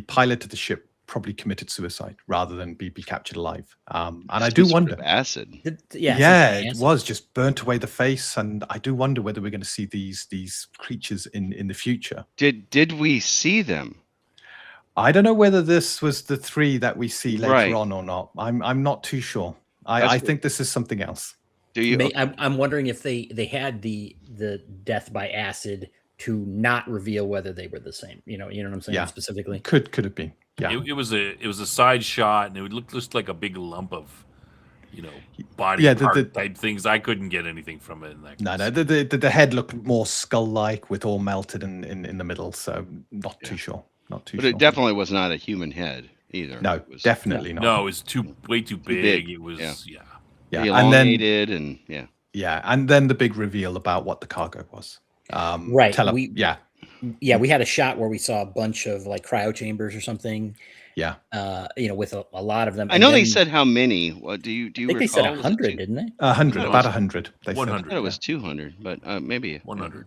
pilot of the ship probably committed suicide rather than be captured alive. And I do wonder. Acid. It was just burnt away the face, and I do wonder whether we're going to see these creatures in the future. Did we see them? I don't know whether this was the 3 that we see later Right. on or not. I'm not too sure. I think this is something else. Do you? I'm wondering if they had the death by acid to not reveal whether they were the same. You know what I'm saying? Yeah. Specifically. Could have been. Yeah. It was a side shot, and it would look just like a big lump of, body Yeah, part type things. I couldn't get anything from it. In that No, case. the head looked more skull-like with all melted in the middle, so not too sure. Not too But sure. it definitely was not a human head either. No, It was definitely not. No, it was way too big. big. It was Yeah, elongated and and then the big reveal about what the cargo was. Right. Yeah, we had a shot where we saw a bunch of like cryo chambers or something. yeah. With a lot of them. I know they said how many. What do you I think they recall? said Was it 100, two- didn't they? 100, No, about it's 100. They 100. I thought it was 200, but maybe 100.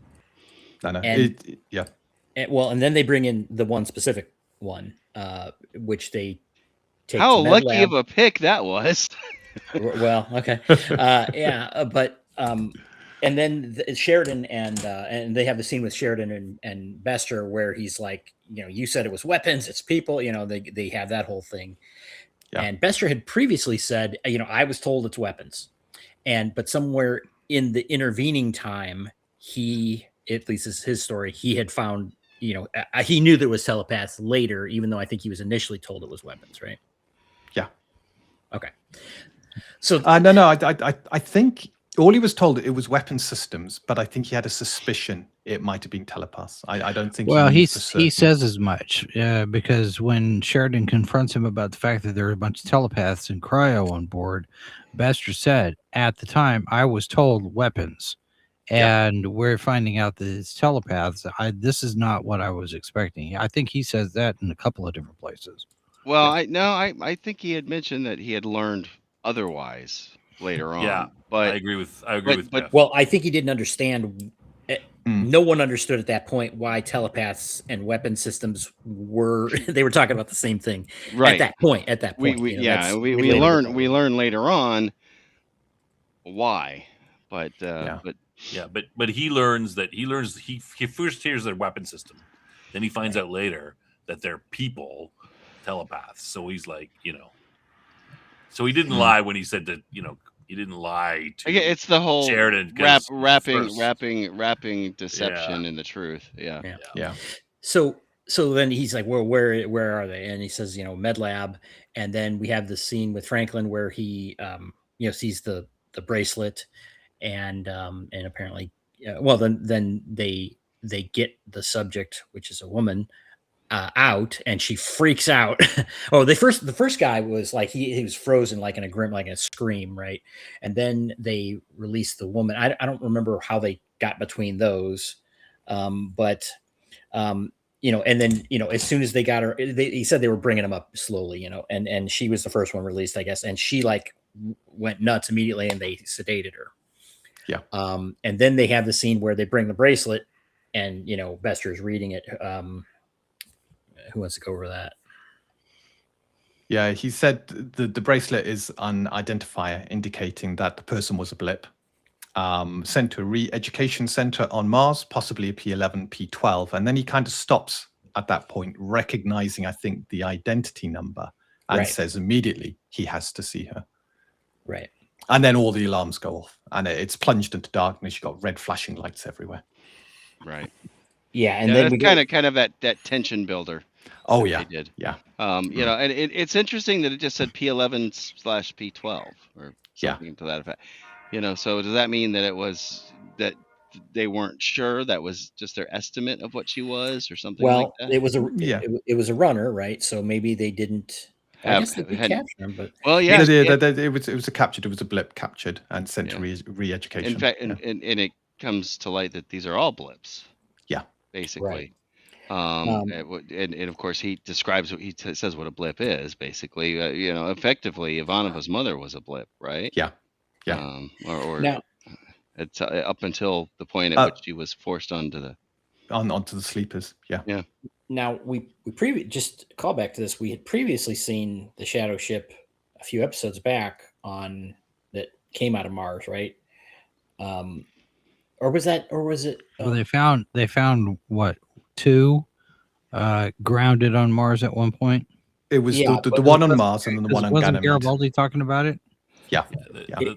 said. No. And- Yeah. And then they bring in the one specific one, which they take. How to Med lucky Lab. of a pick that was. Well, okay, but and then Sheridan and they have the scene with Sheridan and Bester where he's like, you said it was weapons, it's people. They have that whole thing. Yeah. And Bester had previously said, I was told it's weapons, but somewhere in the intervening time, he, at least is his story, he had found, he knew there was telepaths later, even though I think he was initially told it was weapons, right? Yeah. Okay. So No. I think all he was told it was weapon systems, but I think he had a suspicion it might have been telepaths. I don't think. Well, knew he for certain. says as much because when Sheridan confronts him about the fact that there are a bunch of telepaths and cryo on board, Bester said, "At the time, I was told weapons," and we're finding out that it's telepaths. This is not what I was expecting. I think he says that in a couple of different places. Well, I think he had mentioned that he had learned otherwise later on. Yeah, but I agree with Jeff. Well, I think he didn't understand. Mm. No one understood at that point why telepaths and weapon systems were. They were talking about the same thing right. at that point. At that point, we that's we relatable. learn later on why, but Yeah. but he learns he first hears their weapon system, then he finds out later that they're people telepaths. So he's like, so he didn't lie when he said that, he didn't lie to. Again, it's the whole Sheridan, wrapping deception in the truth. Yeah. So then he's like, well, where are they? And he says, med lab. And then we have the scene with Franklin where he, sees the bracelet, and apparently, then they get the subject, which is a woman, out, and she freaks out. The first guy was like, he was frozen, like in a scream, right? And then they released the woman. I don't remember how they got between those, but and then as soon as they got her, he said they were bringing them up slowly, and she was the first one released, I guess, and she like went nuts immediately, and they sedated her. Yeah. And then they have the scene where they bring the bracelet, and Bester is reading it. Who wants to go over that? Yeah, he said the bracelet is an identifier indicating that the person was a blip. Sent to a re-education center on Mars, possibly a P11, P12. And then he kind of stops at that point, recognizing, I think, the identity number, and says immediately he has to see her. Right. And then all the alarms go off, and it's plunged into darkness. You've got red flashing lights everywhere. Right. Yeah, and then that's kind of that tension builder. Oh yeah, they did. Yeah. And it's interesting that it just said P11/P12 or something to that effect. So does that mean that it was that they weren't sure? That was just their estimate of what she was, or something like that? It was a runner, right? So maybe they didn't. I guess they did capture him, but it was a captured. It was a blip captured and sent to re-education. In fact, and it comes to light that these are all blips. Yeah, basically. Right. And of course he describes says what a blip is, basically. Effectively, Ivanova's mother was a blip, right? Yeah. Or now, it's up until the point at which she was forced onto the sleepers. Yeah. Now we just call back to this. We had previously seen the shadow ship a few episodes back that came out of Mars, right? Or was it? Well, they found what, 2 grounded on Mars at one point. It was the one on Mars and then the one on Ganymede. Wasn't Garibaldi talking about it? Yeah.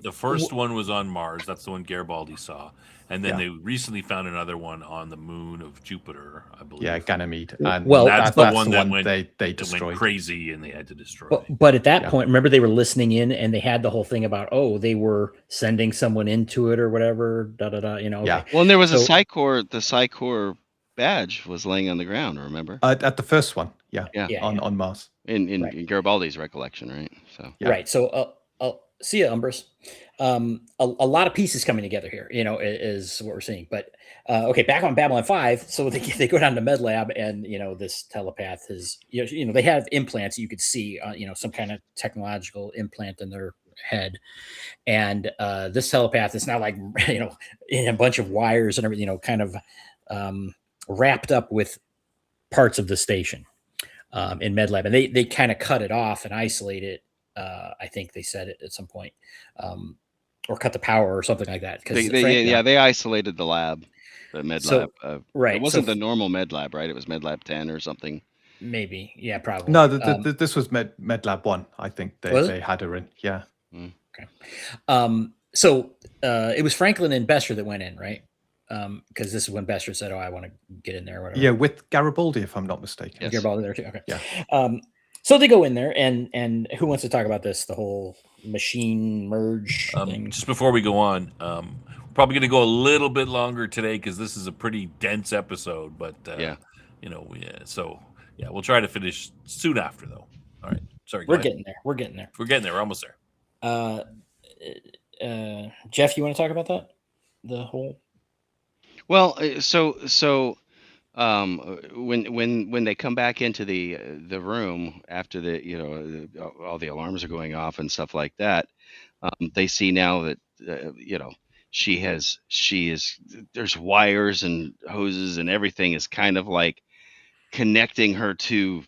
The first one was on Mars. That's the one Garibaldi saw. And then they recently found another one on the moon of Jupiter, I believe. Yeah, Ganymede. And that's the one that they destroyed. Went crazy and they had to destroy. But at that point, remember, they were listening in, and they had the whole thing about, they were sending someone into it or whatever. Yeah. Well, and there was a Psychor. The Psychor badge was laying on the ground. Remember? At the first one. Yeah. On Mars. In Garibaldi's recollection, right? So. Right. So. See ya, Umbris. A lot of pieces coming together here, is what we're seeing. But back on Babylon 5, so they go down to Med Lab, and this telepath is, they have implants you could see, some kind of technological implant in their head, and this telepath is now like in a bunch of wires and everything, kind of wrapped up with parts of the station in Med Lab, and they kind of cut it off and isolate it. I think they said it at some point, or cut the power or something like that. They isolated the lab, the Med Lab. Right. It wasn't the normal Med Lab, right? It was Med Lab 10 or something. Maybe. Yeah, probably. No, this was Med Lab 1. I think they had her in. Yeah. Okay. So it was Franklin and Bester that went in, right? Because this is when Bester said, I want to get in there. Or whatever. Yeah, with Garibaldi, if I'm not mistaken. Yes. Garibaldi there too. Okay. Yeah. So they go in there, and who wants to talk about this? The whole machine merge thing. Just before we go on, we're probably going to go a little bit longer today because this is a pretty dense episode. But we'll try to finish soon after, though. All right, sorry. We're getting there. We're almost there. Jeff, you want to talk about that? The whole Well, when they come back into the room after all the alarms are going off and stuff like that, they see now that she is there's wires and hoses and everything is kind of like connecting her to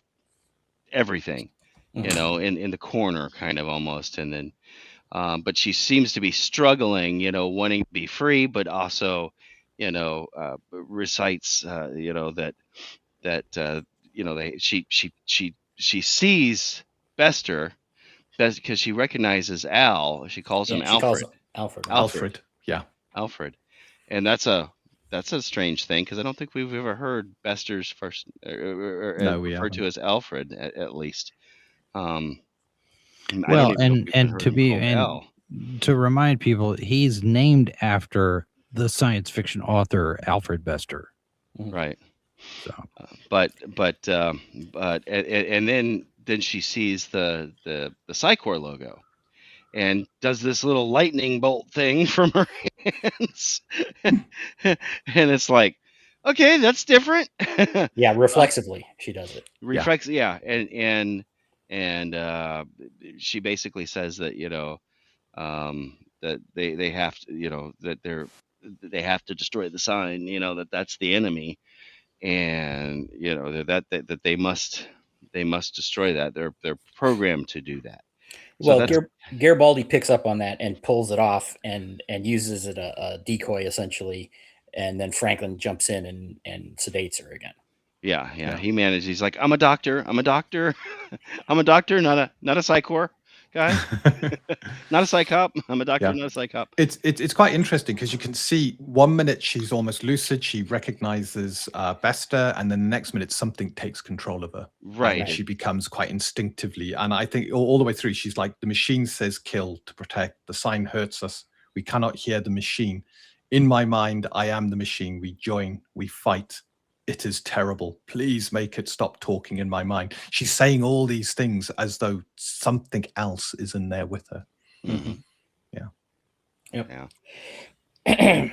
everything, in the corner kind of almost, and then but she seems to be struggling, wanting to be free, but also, recites, she sees Bester because she recognizes Al. She calls him Yeah, she calls Alfred. Alfred. Alfred. Yeah. Alfred, and that's a strange thing because I don't think we've ever heard Bester's first No, we referred to haven't. as Alfred at least. I don't Well, even know if we've ever heard him called Al. to remind people, he's named after the science fiction author Alfred Bester. Right. So, And then she sees the Psycor logo and does this little lightning bolt thing from her hands, and it's like, okay, that's different. Yeah, reflexively she does it. Reflex, yeah, and she basically says that that they have to, that they have to destroy the sign, that's the enemy, and that they must destroy that. They're programmed to do that. So Well, that's Garibaldi picks up on that and pulls it off and uses it a decoy essentially, and then Franklin jumps in and sedates her again. yeah. He manages. He's like, I'm a doctor. I'm a doctor. I'm a doctor, not a psychor guy, not a psychop. I'm a doctor, Yeah. not a psychop. It's quite interesting because you can see 1 minute she's almost lucid, she recognizes Bester, and then the next minute something takes control of her. Right. And she becomes quite instinctively, and I think all the way through she's like, the machine says kill to protect, the sign hurts us, we cannot hear the machine. In my mind, I am the machine, we join, we fight. It is terrible. Please make it stop talking in my mind. She's saying all these things as though something else is in there with her. Mm-hmm. Yeah. Yep. Yeah.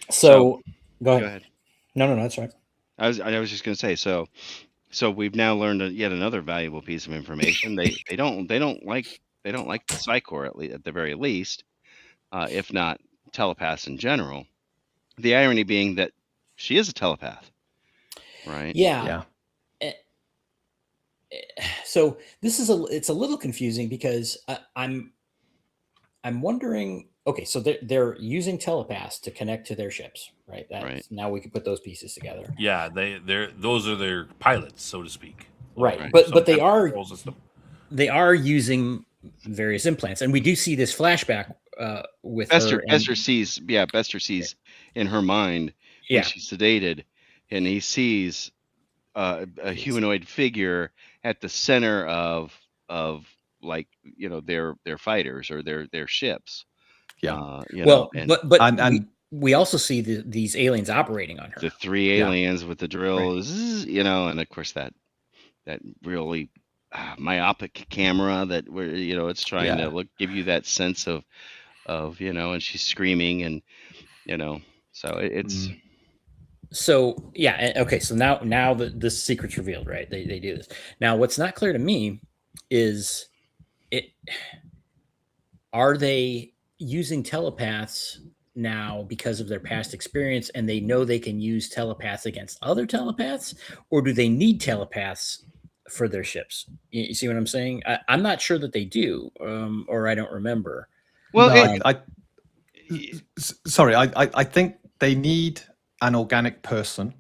So go ahead. Go ahead. No, that's right. I was just going to say, so we've now learned yet another valuable piece of information. They don't like the Psycor, at the very least, if not telepaths in general. The irony being that she is a telepath, right? Yeah. So this is it's a little confusing because I'm wondering. Okay, so they're using telepaths to connect to their ships, right? Right. Now we can put those pieces together. Yeah, those are their pilots, so to speak. Right. Right. But they are Control system. they are using various implants, and we do see this flashback with Bester. her. Bester sees in her mind when she's sedated, and he sees a humanoid figure at the center of like their fighters or their ships. Yeah. But we also see these aliens operating on her. The three aliens with the drills, and of course that really myopic camera that where it's trying to give you that sense of and she's screaming and so it's. So yeah, okay. So now the secret's revealed, right? They do this. Now, what's not clear to me is are they using telepaths now because of their past experience, and they know they can use telepaths against other telepaths, or do they need telepaths for their ships? You see what I'm saying? I'm not sure that they do, or I don't remember. Well, I think they need an organic person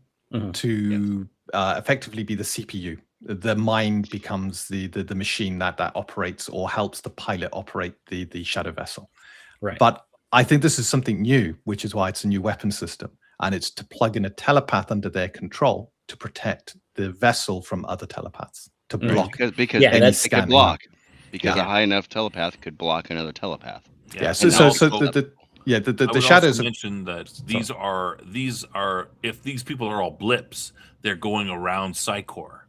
to effectively be the CPU. The mind becomes the machine that operates or helps the pilot operate the shadow vessel. Right. But I think this is something new, which is why it's a new weapon system. And it's to plug in a telepath under their control to protect the vessel from other telepaths, to block. Because that's it could block. Because a high enough telepath could block another telepath. Yeah. So the shadows mention that these are if these people are all blips, they're going around Psycor.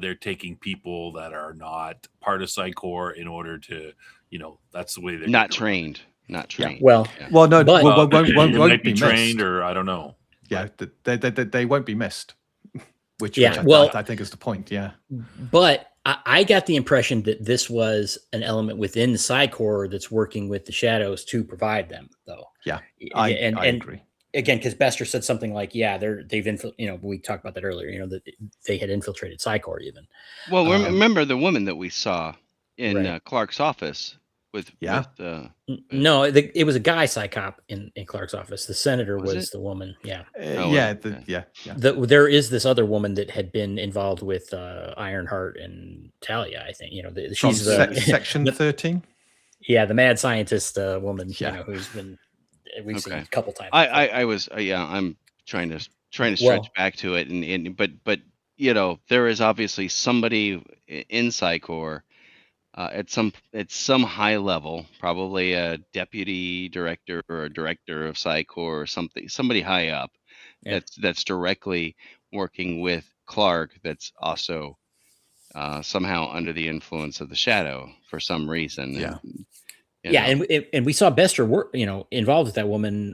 They're taking people that are not part of Psycor in order to, that's the way they're not trained. not Yeah. trained. Well, Yeah. Well, no, But- won't They might be be trained, missed. or I don't know. Yeah, they won't be missed. Which, Yeah, which well- I think is the point. Yeah. But I got the impression that this was an element within the Psy-Corps that's working with the Shadows to provide them, though. Yeah, I I agree. Again, because Bester said something like, "Yeah, we talked about that earlier. That they had infiltrated Psy-Corps even." Well, remember the woman that we saw in Right. Clark's office with Yeah. No, it was a guy Psycop in Clark's office. The senator Was was it? the woman. Yeah. Oh, Yeah, okay. yeah. There is this other woman that had been involved with Ironheart and Talia. I think From she's the section 13. the mad scientist woman. Yeah. Who's been we've seen Okay. a couple times. I was I'm trying to stretch Well- back to it, but there is obviously somebody in Psy-Corps at some high level, probably a deputy director or a director of Psy-Corps or somebody high up, Yeah. that's directly working with Clark. That's also somehow under the influence of the Shadow for some reason. Yeah. And we saw Bester work, involved with that woman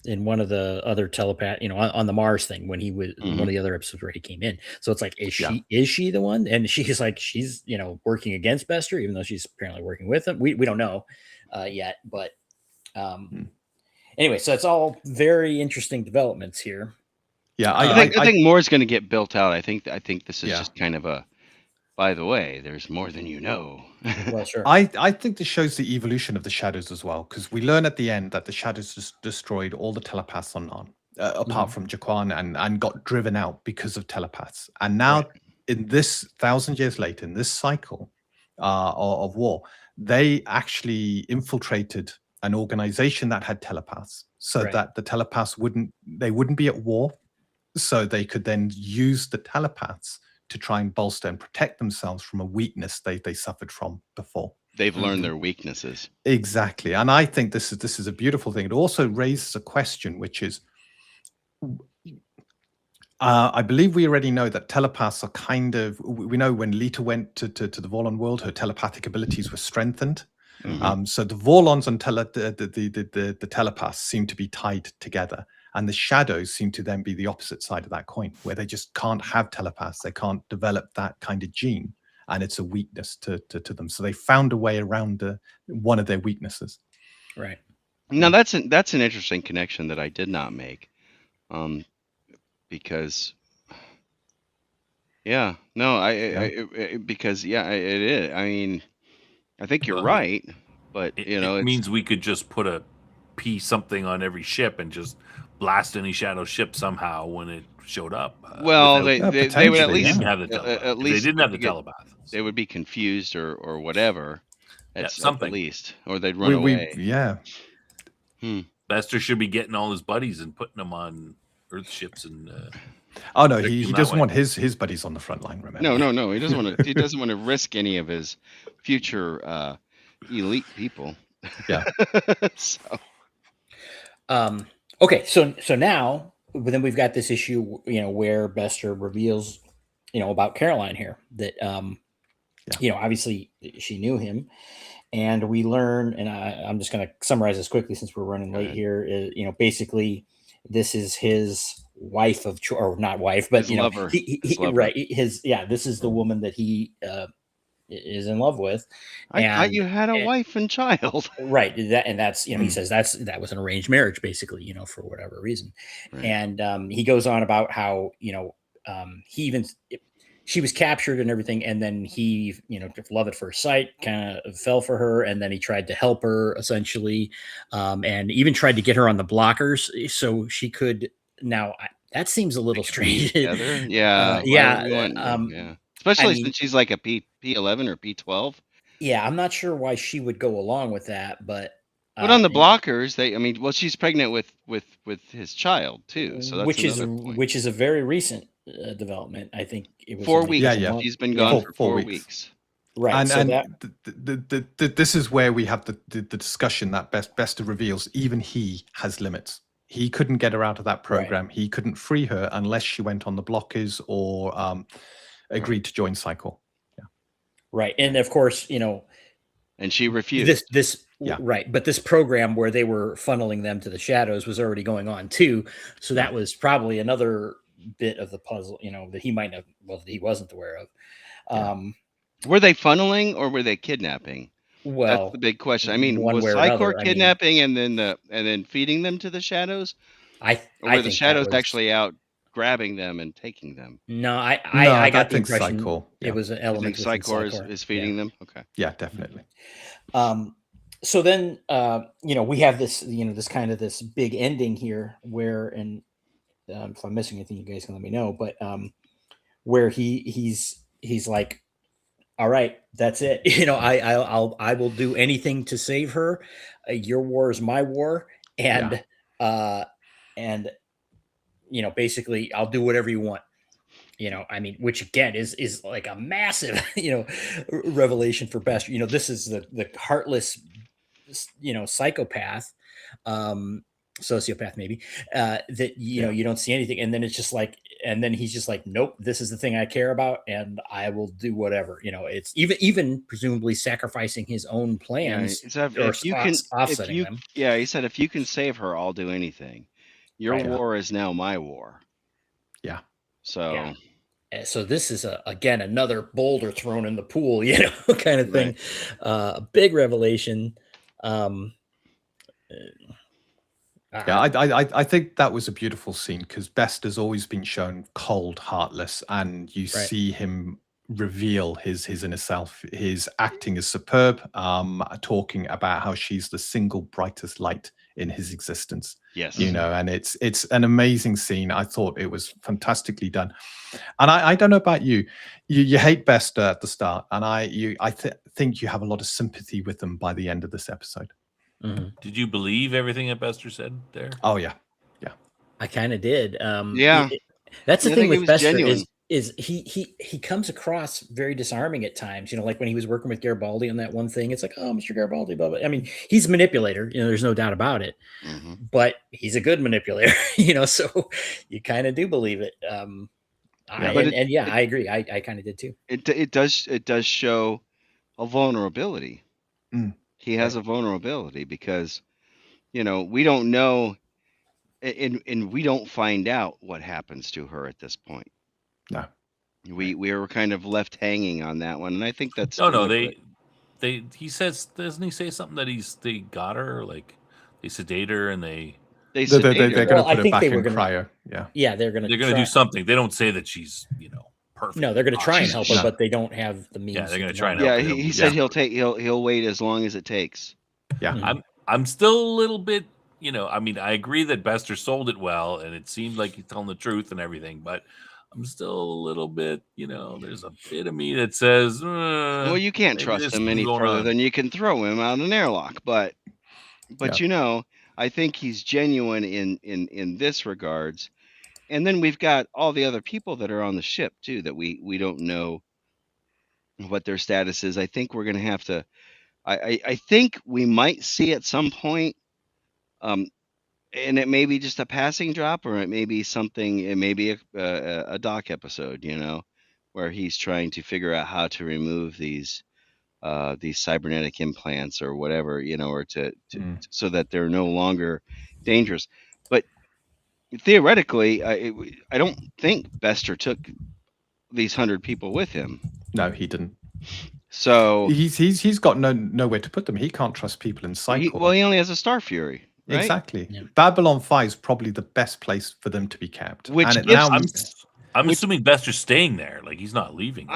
in one of the other telepath, on the Mars thing when he was one of the other episodes where he came in. So it's like, is she the one? And she's like, she's working against Bester, even though she's apparently working with him. We don't know yet, but anyway, so it's all very interesting developments here. Yeah, I think more is going to get built out. I think this is Yeah. just kind of a. By the way, there's more than you know. Well, sure. I think this shows the evolution of the Shadows as well, because we learn at the end that the Shadows just destroyed all the telepaths on Narn, apart from Jaquan, and got driven out because of telepaths. And now, in this 1,000 years later, in this cycle of war, they actually infiltrated an organization that had telepaths, so that the telepaths wouldn't be at war, so they could then use the telepaths to try and bolster and protect themselves from a weakness they suffered from before. They've learned their weaknesses. Exactly. And I think this is a beautiful thing. It also raises a question, which is, I believe we already know that telepaths are kind of, we know when Lita went to the Vorlon world, her telepathic abilities were strengthened. So the Vorlons and the telepaths seem to be tied together. And the Shadows seem to then be the opposite side of that coin, where they just can't have telepaths. They can't develop that kind of gene. And it's a weakness to them. So they found a way around one of their weaknesses. Right. Now that's an interesting connection that I did not make, because it is. I mean, I think you're right, but it means we could just put a P something on every ship and just blast any Shadow ship somehow when it showed up. Well, without- they would at They least didn't have the telepath. at least They didn't have the get- telepath. They would be confused or whatever. At something. the least, or they'd run away. Bester should be getting all his buddies and putting them on Earth ships and. Oh no, protecting he them that doesn't way. want his buddies on the front line. Remember? No. He doesn't want to. He doesn't want to risk any of his future elite people. Yeah. So. Okay, so now then we've got this issue, where Bester reveals, about Caroline here that, obviously she knew him, and we learn, and I'm just going to summarize this quickly since we're running late here. Basically, this is his wife or not wife, but His lover. His lover. Right? This is the woman that he is in love with. I thought you had a wife and child. Right. That's he says that was an arranged marriage, basically, for whatever reason. Right. And he goes on about how, she was captured and everything, and then he, love at first sight, kind of fell for her, and then he tried to help her essentially, and even tried to get her on the blockers so she could. Now that seems a little strange. Yeah. Especially since she's like a P11 or P12. Yeah, I'm not sure why she would go along with that, but on the blockers, she's pregnant with his child too, so that's which is a very recent development. I think it was 4 weeks. Yeah. She's been gone for 4 weeks. Right. And this is where we have the discussion that Bester reveals even he has limits. He couldn't get her out of that program. Right. He couldn't free her unless she went on the blockers or agreed to join Cycle. Yeah. Right. And of course, and she refused. This Yeah. Right. But this program where they were funneling them to the shadows was already going on too. So that was probably another bit of the puzzle, that he might have, that he wasn't aware of. Yeah. Were they funneling or were they kidnapping? That's the Well, big question. I mean, one was way or Psychor another. I mean, kidnapping and then feeding them to the shadows, or I were the think that shadows was actually out grabbing them and taking them? no. No, I I got the think impression Psychor. it Yeah. was an You element think within Psychor Psychor. is feeding them? Okay. Yeah, definitely. So then, we have this, this kind of this big ending here where, and if I'm missing anything, you guys can let me know. But where he's like, all right, that's it. I will do anything to save her. Your war is my war, and and basically, I'll do whatever you want. I mean, which again is like a massive, revelation for Bester. This is the heartless, psychopath, um, sociopath maybe, that you don't see anything, and then it's just like, and then he's just like, nope, this is the thing I care about, and I will do whatever. It's even presumably sacrificing his own Yeah. plans So or if you can, offsetting them. yeah, he said if you can save her, I'll do anything. Your Right. war is now my war. Yeah. So. Yeah. So this is again another boulder thrown in the pool, kind of thing. A big revelation. Yeah, I think that was a beautiful scene because Best has always been shown cold, heartless, and you see him reveal his inner self. His acting is superb. Talking about how she's the single brightest light in his existence. Yes. And it's an amazing scene. I thought it was fantastically done. And I don't know about you. You hate Bester at the start, and I think you have a lot of sympathy with them by the end of this episode. Mm-hmm. Did you believe everything that Bester said there? Oh yeah. I kind of did. Yeah. That's the I thing think it with was Bester genuine. is he comes across very disarming at times. Like when he was working with Garibaldi on that one thing, it's like, oh, Mr. Garibaldi, blah, blah. I mean, he's a manipulator. There's no doubt about it. Mhm. But he's a good manipulator. So you kind of do believe it. I agree. I kind of did too. It does show a vulnerability. He has a vulnerability because we don't know, and we don't find out what happens to her at this point. No. We were kind of left hanging on that one, and I think that's No, deliberate. he says, doesn't he say something that they got her, like they sedate her and They're they're going to Well, I put her think back they in were gonna- cryo. Yeah. They're going to do something. They don't say that she's perfect. No, they're going to try and she's- help her, no. but they don't have the means. Yeah, they're gonna to try and know. help Yeah, her. he said he'll wait as long as it takes. Yeah. Mhm. I'm still a little bit, I mean, I agree that Bester sold it well, and it seemed like he's telling the truth and everything, but I'm still a little bit, there's a bit of me that says, Well, you can't maybe trust there's him any something going further on. than you can throw him out an airlock. But Yeah. I think he's genuine in this regards. And then we've got all the other people that are on the ship too that we don't know what their status is. I think we're going to have to. I think we might see at some point, and it may be just a passing drop, or it may be something. It may be a doc episode, where he's trying to figure out how to remove these cybernetic implants or whatever, or to so that they're no longer dangerous. But theoretically, I don't think Bester took these 100 people with him. No, he didn't. So he's got nowhere to put them. He can't trust people in Psychor. he only has a Star Fury, right? Exactly. Yeah. Babylon 5 is probably the best place for them to be kept. Which and gives- I'm assuming Bester's staying there, like he's not leaving. No.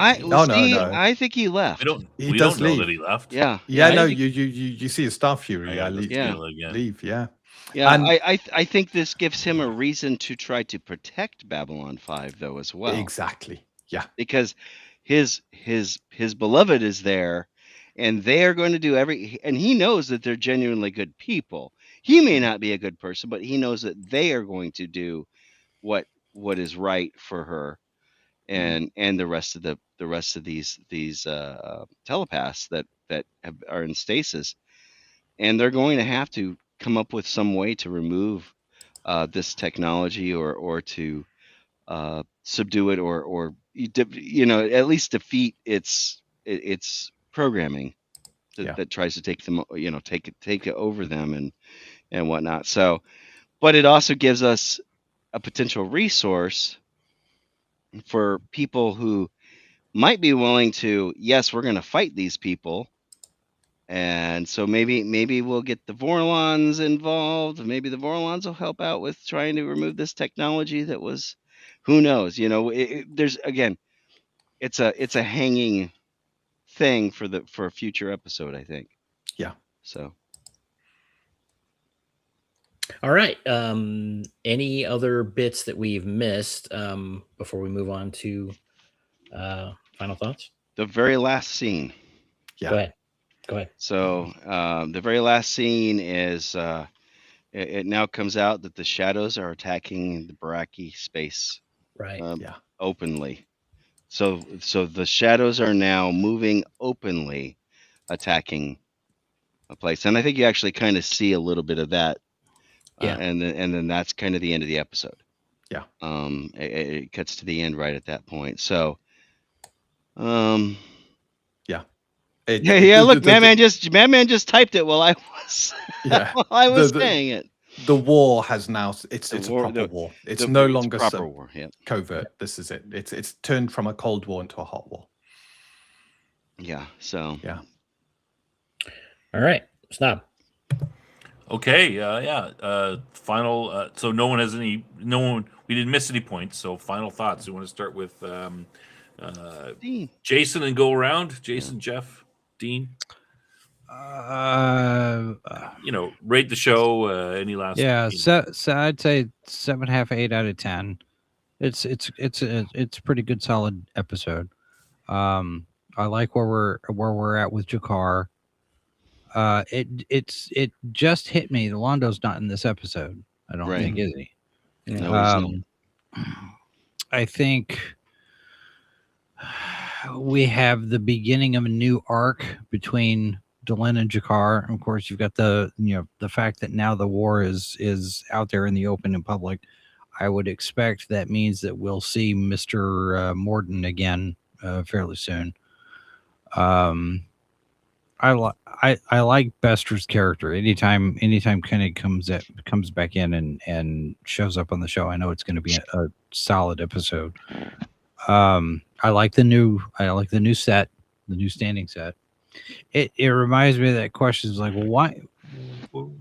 I think he left. We does don't know leave. that he left. Yeah. no, think- you see a Star Fury. Leave. Leave. Yeah. Yeah, And- I think this gives him a reason to try to protect Babylon 5 though as well. Exactly. Yeah. Because his beloved is there, and they are going to do and he knows that they're genuinely good people. He may not be a good person, but he knows that they are going to do what is right for her and the rest of these telepaths that are in stasis, and they're going to have to come up with some way to remove this technology or to subdue it or at least defeat its programming. that tries to take them, take it over them and whatnot. So, but it also gives us a potential resource for people who might be willing to, yes, we're going to fight these people. And so maybe we'll get the Vorlons involved. Maybe the Vorlons will help out with trying to remove this technology that was, who knows? There's, again, it's a hanging thing for a future episode, I think. Yeah. So. All right. Any other bits that we've missed before we move on to final thoughts? The very last scene. Yeah. Go ahead. So the very last scene is it now comes out that the shadows are attacking the Baraki space Right. openly. So the shadows are now moving openly, attacking a place, and I think you actually kind of see a little bit of that. Yeah. And then that's kind of the end of the episode. Yeah. It cuts to the end right at that point. So. Look, Madman just typed it while I was saying it. The war has now it's a proper war. It's no longer proper war. Yeah. Covert. This is it. It's turned from a cold war into a hot war. Yeah. So. Yeah. All right. Stop. Okay. Final. So no one. We didn't miss any points. So final thoughts. You want to start with Dean. Jason and go around. Jason, Jeff, Dean. Rate the show. Any last? Yeah, so I'd say 7.5, 8 out of 10. It's a pretty good, solid episode. I like where we're at with Jakar. It just hit me. Londo's not in this episode. I don't think, is he? No, he's not. I think we have the beginning of a new arc between Delenn and Jakar. Of course, you've got the fact that now the war is out there in the open and public. I would expect that means that we'll see Mr. Morden again fairly soon. I like Bester's character. Anytime Kenny comes back in and shows up on the show, I know it's going to be a solid episode. I like the new set, the new standing set. It reminds me of that question. Is like, well, why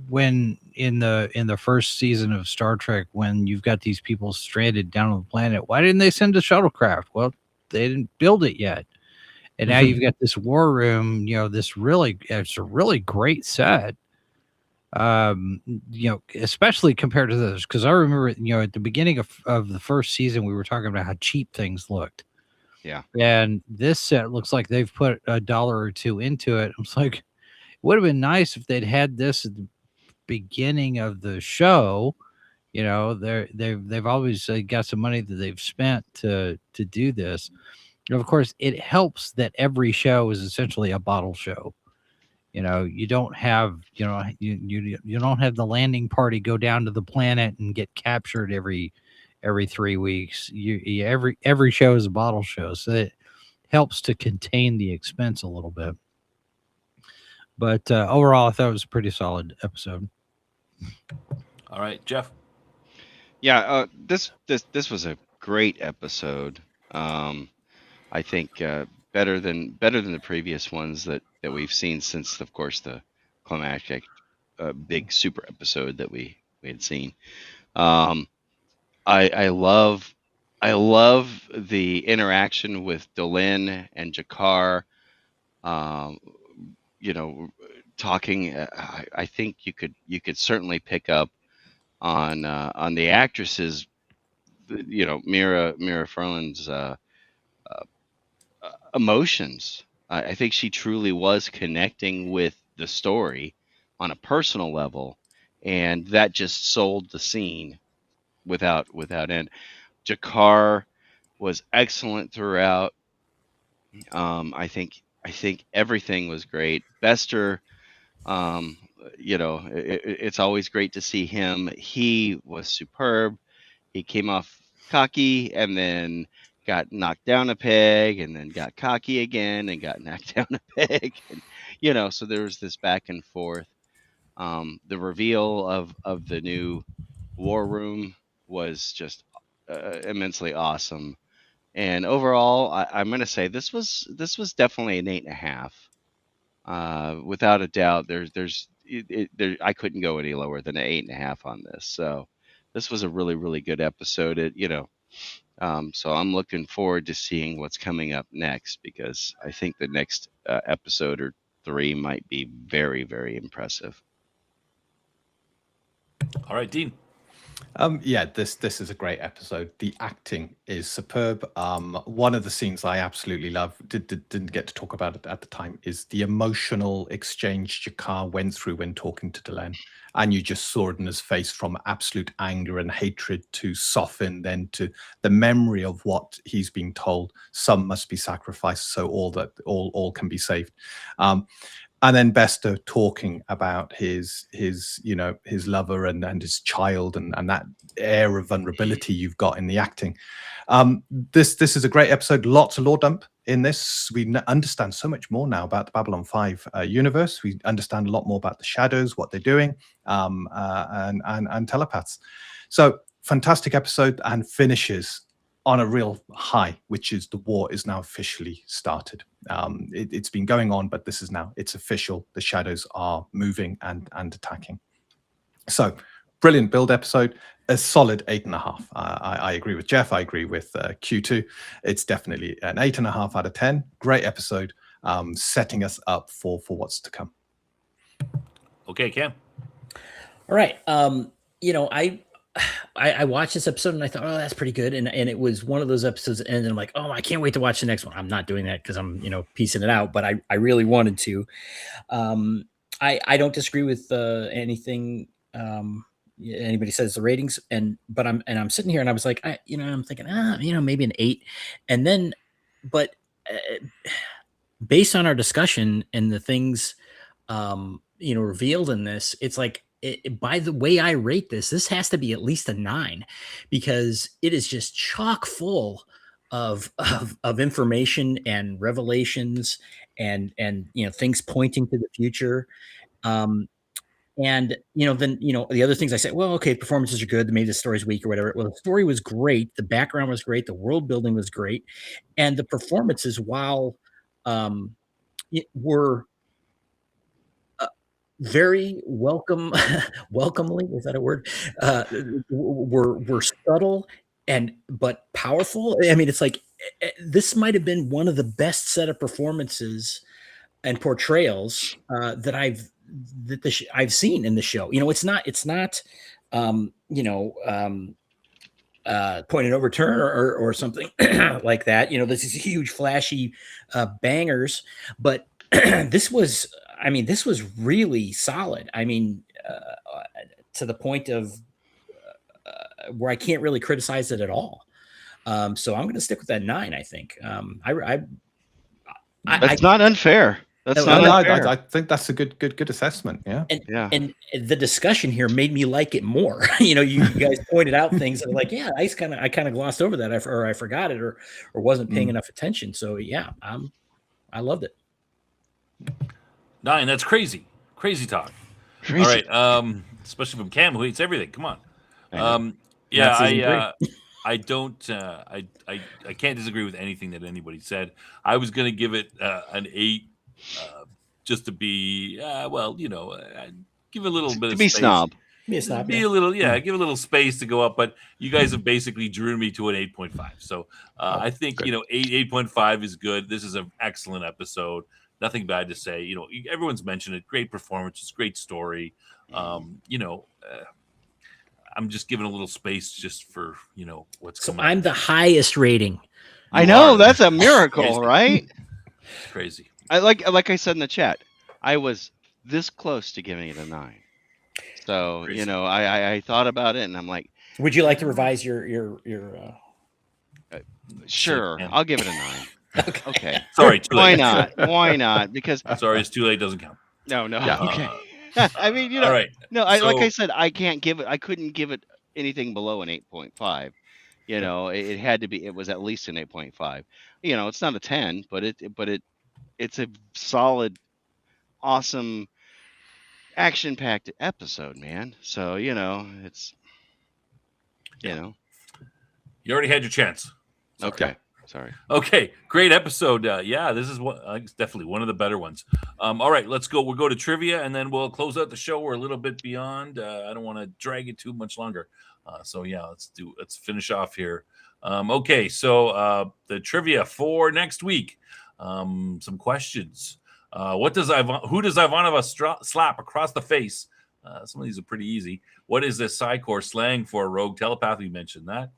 when in the first season of Star Trek, when you've got these people stranded down on the planet, why didn't they send a shuttlecraft? Well, they didn't build it yet. And now you've got this war room, it's a really great set. Especially compared to those, because I remember, at the beginning of the first season, we were talking about how cheap things looked. Yeah. And this set looks like they've put $1 or $2 into it. It's like, it would have been nice if they'd had this at the beginning of the show. They've always got some money that they've spent to do this. Of course, it helps that every show is essentially a bottle show. You don't have, you don't have the landing party go down to the planet and get captured every 3 weeks. Every show is a bottle show, so it helps to contain the expense a little bit. But overall, I thought it was a pretty solid episode. All right, Jeff. Yeah, this was a great episode. I think better than the previous ones that we've seen since, of course, the climactic big super episode that we had seen. I love the interaction with Delenn and Jakar. Talking. I think you could certainly pick up on the actresses. Mira Furlan's emotions. I think she truly was connecting with the story on a personal level, and that just sold the scene without end. Jakar was excellent throughout. I think everything was great. Bester, it's always great to see him. He was superb. He came off cocky and then got knocked down a peg, and then got cocky again and got knocked down a peg. And, So there was this back and forth. The reveal of the new war room was just immensely awesome. And overall, I'm going to say this was definitely an 8.5. Without a doubt, I couldn't go any lower than an 8.5 on this. So this was a really, really good episode. So I'm looking forward to seeing what's coming up next, because I think the next episode or 3 might be very, very impressive. All right, Dean. Yeah, this is a great episode. The acting is superb. One of the scenes I absolutely love, didn't get to talk about it at the time, is the emotional exchange Jakar went through when talking to Delenn. And you just saw it in his face, from absolute anger and hatred to soften, then to the memory of what he's being told. Some must be sacrificed so all can be saved. And then Bester talking about his lover and his child, and that air of vulnerability you've got in the acting. This is a great episode. Lots of lore dump in this. We understand so much more now about the Babylon 5 universe. We understand a lot more about the shadows, what they're doing, and telepaths. So fantastic episode, and finishes on a real high, which is the war is now officially started. It's been going on, but it's official. The shadows are moving and attacking. So brilliant build episode, a solid 8.5. I agree with Jeff. I agree with Q2. It's definitely an 8.5 out of 10. Great episode, setting us up for what's to come. Okay, Cam. All right. I watched this episode and I thought, oh, that's pretty good. And it was one of those episodes, and I'm like, oh, I can't wait to watch the next one. I'm not doing that because I'm, piecing it out, but I really wanted to. I don't disagree with anything anybody says the ratings, but I'm sitting here and I was like, I'm thinking, maybe an 8. And then, but based on our discussion and the things, revealed in this, it's like, by the way I rate this has to be at least a 9, because it is just chock full of information and revelations and things pointing to the future. And then the other things I said, well, okay, performances are good, maybe the story's weak or whatever. Well, the story was great, the background was great, the world building was great, and the performances, while were very welcomely, is that a word? Were subtle but powerful. I mean, it's like this might have been one of the best set of performances and portrayals that I've seen in the show. It's not point and overturn or something like that. This is huge flashy bangers, but this was really solid. I mean, to the point of where I can't really criticize it at all. So I'm going to stick with that 9. I think. That's not unfair. That's not unfair. I think that's a good assessment. Yeah. And the discussion here made me like it more. You guys pointed out things that are like, yeah, I kind of glossed over that, or I forgot it, or wasn't paying enough attention. So yeah, I loved it. 9. That's crazy talk. Crazy. All right. Especially from Cam, who eats everything. Come on. I don't. I can't disagree with anything that anybody said. I was going to give it an 8, just to be give a little bit to of be space. snob. Be a snob. Be a little, give a little space to go up. But you guys have basically driven me to an 8.5. So I think 8.5 is good. This is an excellent episode. Nothing bad to say. Everyone's mentioned it. Great performances, great story. I'm just giving a little space just for what's coming. So I'm the highest rating. I know, that's a miracle, right? It's crazy. I like I said in the chat, I was this close to giving it a 9. So Crazy. I thought about it, and I'm like, would you like to revise your sure, I'll give it a 9. Okay. Sorry, too Why late. not? Why not? Because Sorry, it's too late. Doesn't count. no. Yeah. Okay. I mean, All right. No, like I So- said, I couldn't give it anything below an 8.5. It had to be. It was at least an 8.5. It's not a 10, but it's a solid, awesome, action-packed episode, man. So it's you already had your chance. Sorry. Okay. Sorry. Okay, great episode. Yeah, this is it's definitely one of the better ones. All right, let's go. We'll go to trivia, and then we'll close out the show. We're a little bit beyond. I don't want to drag it too much longer. So yeah, let's finish off here. Okay, so the trivia for next week. Some questions. Who does Ivanova slap across the face? Some of these are pretty easy. What is the Psychor slang for a rogue telepath? We mentioned that.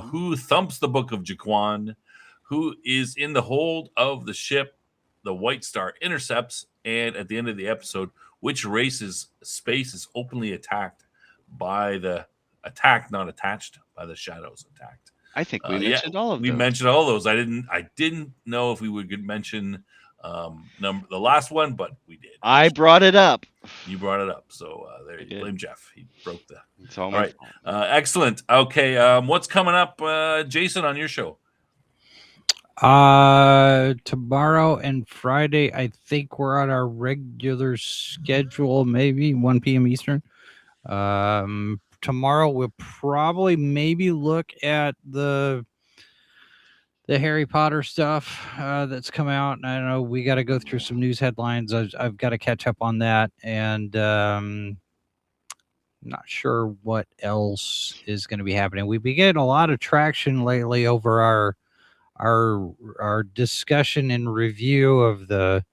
Who thumps the Book of Jaquan? Who is in the hold of the ship the White Star intercepts? And at the end of the episode, which race's space is openly attacked by the not attached, by the shadows attacked? I think we mentioned all of them. We mentioned all those. I didn't know if we would mention the last one, but we did. I brought it up. You brought it up, so there you blame Jeff. He broke the. It's all right. fault. Excellent. Okay, what's coming up, Jason, on your show? Tomorrow and Friday, I think we're on our regular schedule, maybe 1 p.m. Eastern. Tomorrow we'll probably maybe look at the Harry Potter stuff that's come out. I don't know. We got to go through some news headlines. I've got to catch up on that, and not sure what else is going to be happening. We've been getting a lot of traction lately over our discussion and review of the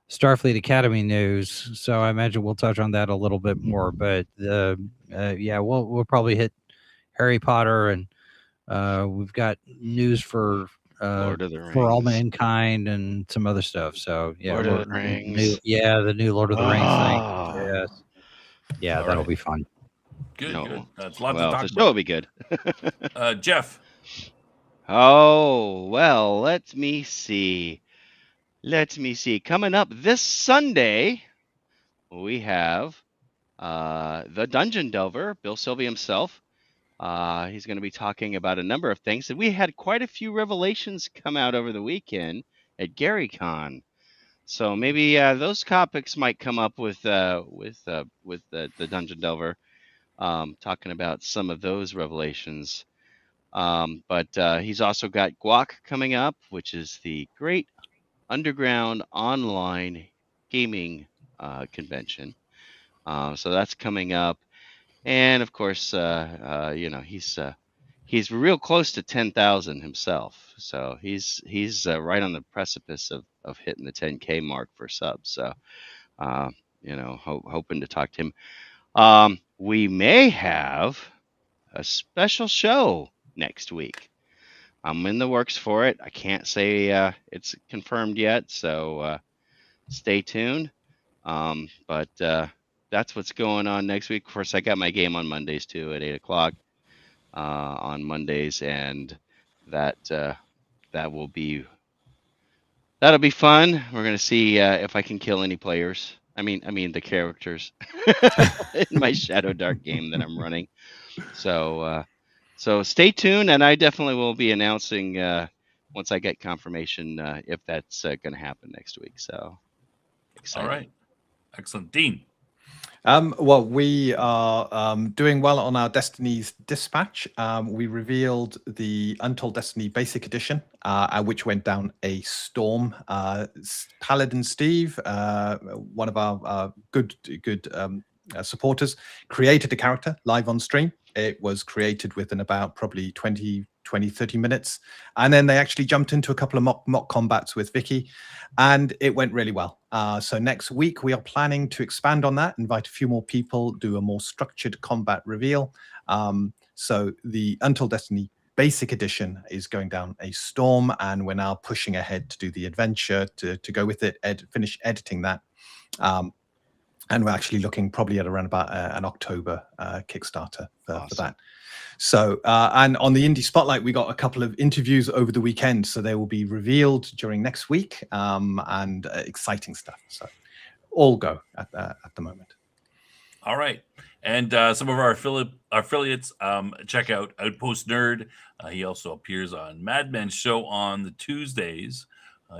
Starfleet Academy news. So I imagine we'll touch on that a little bit more. But we'll probably hit Harry Potter, and we've got news for Lord of the Rings. For All Mankind and some other stuff. So yeah, Lord of the Rings. The new Lord of the Rings thing. Yes. Yeah, All that'll right. be fun. Good. No. Good. That's lots Well, to talk the show will be good. about. Jeff. Oh, well, let me see. Coming up this Sunday, we have the Dungeon Delver, Bill Sylvie himself. He's going to be talking about a number of things. And we had quite a few revelations come out over the weekend at GaryCon. So maybe those topics might come up with the Dungeon Delver, talking about some of those revelations. But he's also got Guac coming up, which is the Great Underground Online Gaming Convention. So that's coming up, and of course, he's real close to 10,000 himself. So he's right on the precipice of hitting the 10K mark for subs. So hoping to talk to him. We may have a special show next week. I'm in the works for it. I can't say it's confirmed yet, so stay tuned. But that's what's going on next week. Of course, I got my game on Mondays too at 8:00 on Mondays, and that'll be fun. We're gonna see if I can kill any players. I mean the characters in my Shadow Dark game that I'm running. So stay tuned, and I definitely will be announcing once I get confirmation if that's going to happen next week. So excited. All right. Excellent. Dean. Well, we are doing well on our Destiny's Dispatch. We revealed the Untold Destiny Basic Edition, which went down a storm. Paladin Steve, one of our good supporters, created a character live on stream. It was created within about probably 30 minutes. And then they actually jumped into a couple of mock combats with Vicky, and it went really well. So next week, we are planning to expand on that, invite a few more people, do a more structured combat reveal. So the Untold Destiny Basic Edition is going down a storm, and we're now pushing ahead to do the adventure to go with it, finish editing that. And we're actually looking probably at around about an October Kickstarter for that. So, and on the Indie Spotlight, we got a couple of interviews over the weekend. So they will be revealed during next week, and exciting stuff. So all go at the moment. All right. And some of our affiliates, check out Outpost Nerd. He also appears on Mad Men's show on the Tuesdays.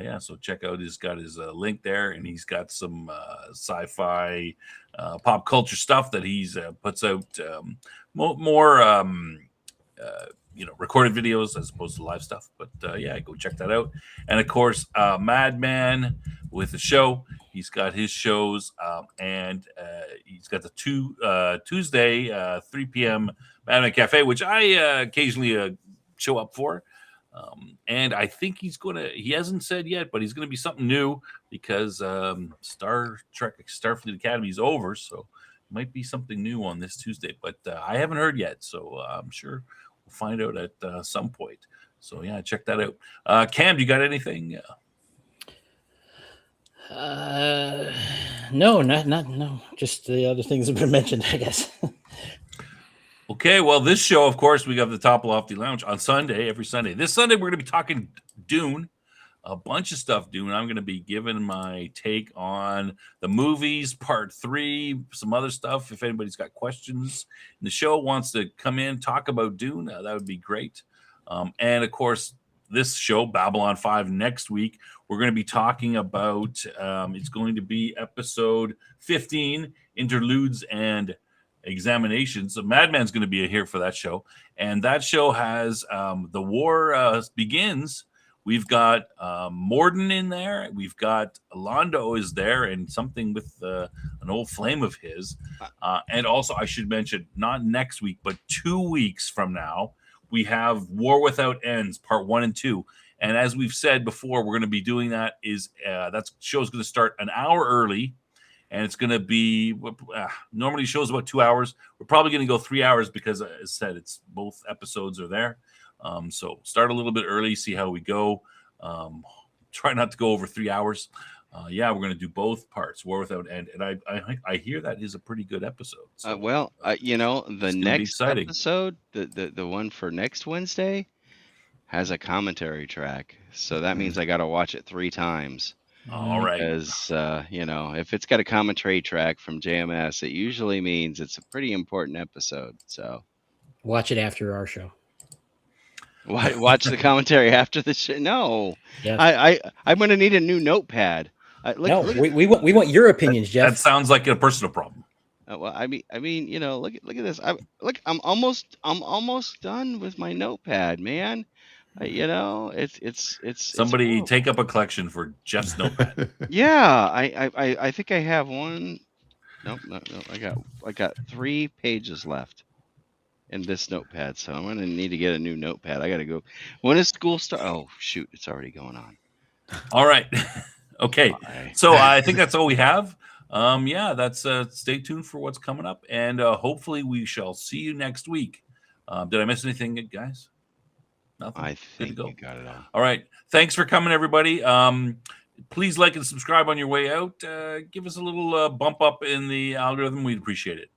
Yeah, so check out. He's got his link there, and he's got some sci-fi, pop culture stuff that he's puts out more recorded videos as opposed to live stuff. But yeah, go check that out. And of course, Madman with the show. He's got his shows, and he's got the Tuesday 3 p.m. Madman Cafe, which I occasionally show up for. And I think he hasn't said yet, but he's going to be something new because Star Trek Starfleet Academy is over. So it might be something new on this Tuesday, but I haven't heard yet. So I'm sure we'll find out at some point. So yeah, check that out. Cam, do you got anything? No, no. Just the other things have been mentioned, I guess. Okay, well, this show, of course, we got the Top Lofty Lounge on Sunday, every Sunday. This Sunday, we're going to be talking Dune, a bunch of stuff Dune. I'm going to be giving my take on the movies, part 3, some other stuff. If anybody's got questions in the show, wants to come in, talk about Dune, that would be great. And, of course, this show, Babylon 5, next week, we're going to be talking about, it's going to be episode 15, Interludes and Examinations. So Madman's going to be here for that show, and that show has the war begins. We've got Morden in there. We've got Londo is there, and something with an old flame of his. And also, I should mention, not next week, but 2 weeks from now, we have War Without Ends, part 1 and 2. And as we've said before, we're going to be doing that. That show's going to start an hour early. And it's going to be normally the show's about 2 hours. We're probably going to go 3 hours because, as I said, it's both episodes are there. So start a little bit early, see how we go. Try not to go over 3 hours. Yeah, we're going to do both parts, War Without End, and I hear that is a pretty good episode. So, the next episode, the one for next Wednesday, has a commentary track, so that means I got to watch it 3 times. All right. Because, if it's got a commentary track from JMS, it usually means it's a pretty important episode. So watch it after our show. Watch the commentary after the show. No, yeah. I'm going to need a new notepad. We want your opinions, Jeff. That sounds like a personal problem. Well, I mean, look at this. I'm almost done with my notepad, man. It's somebody take up a collection for Jeff's notepad. Yeah, I think I have one. No. I got 3 pages left in this notepad, so I'm gonna need to get a new notepad. I gotta go. When is school start? Oh shoot, it's already going on. All right. Okay. Bye. So I think that's all we have. That's stay tuned for what's coming up, and hopefully we shall see you next week. Did I miss anything, guys? Nothing. I think you got it all. All right. Thanks for coming, everybody. Please like and subscribe on your way out. Give us a little bump up in the algorithm. We'd appreciate it.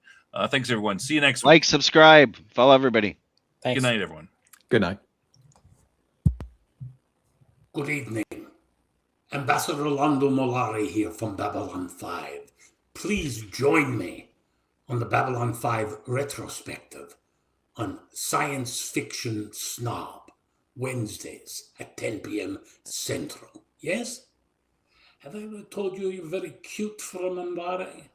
Thanks, everyone. See you next week. Like, subscribe, follow everybody. Thanks. Good night, everyone. Good night. Good evening. Ambassador Lando Molari here from Babylon 5. Please join me on the Babylon 5 retrospective on Science Fiction Snob, Wednesdays at 10 p.m. Central. Yes? Have I ever told you you're very cute for a Mambari?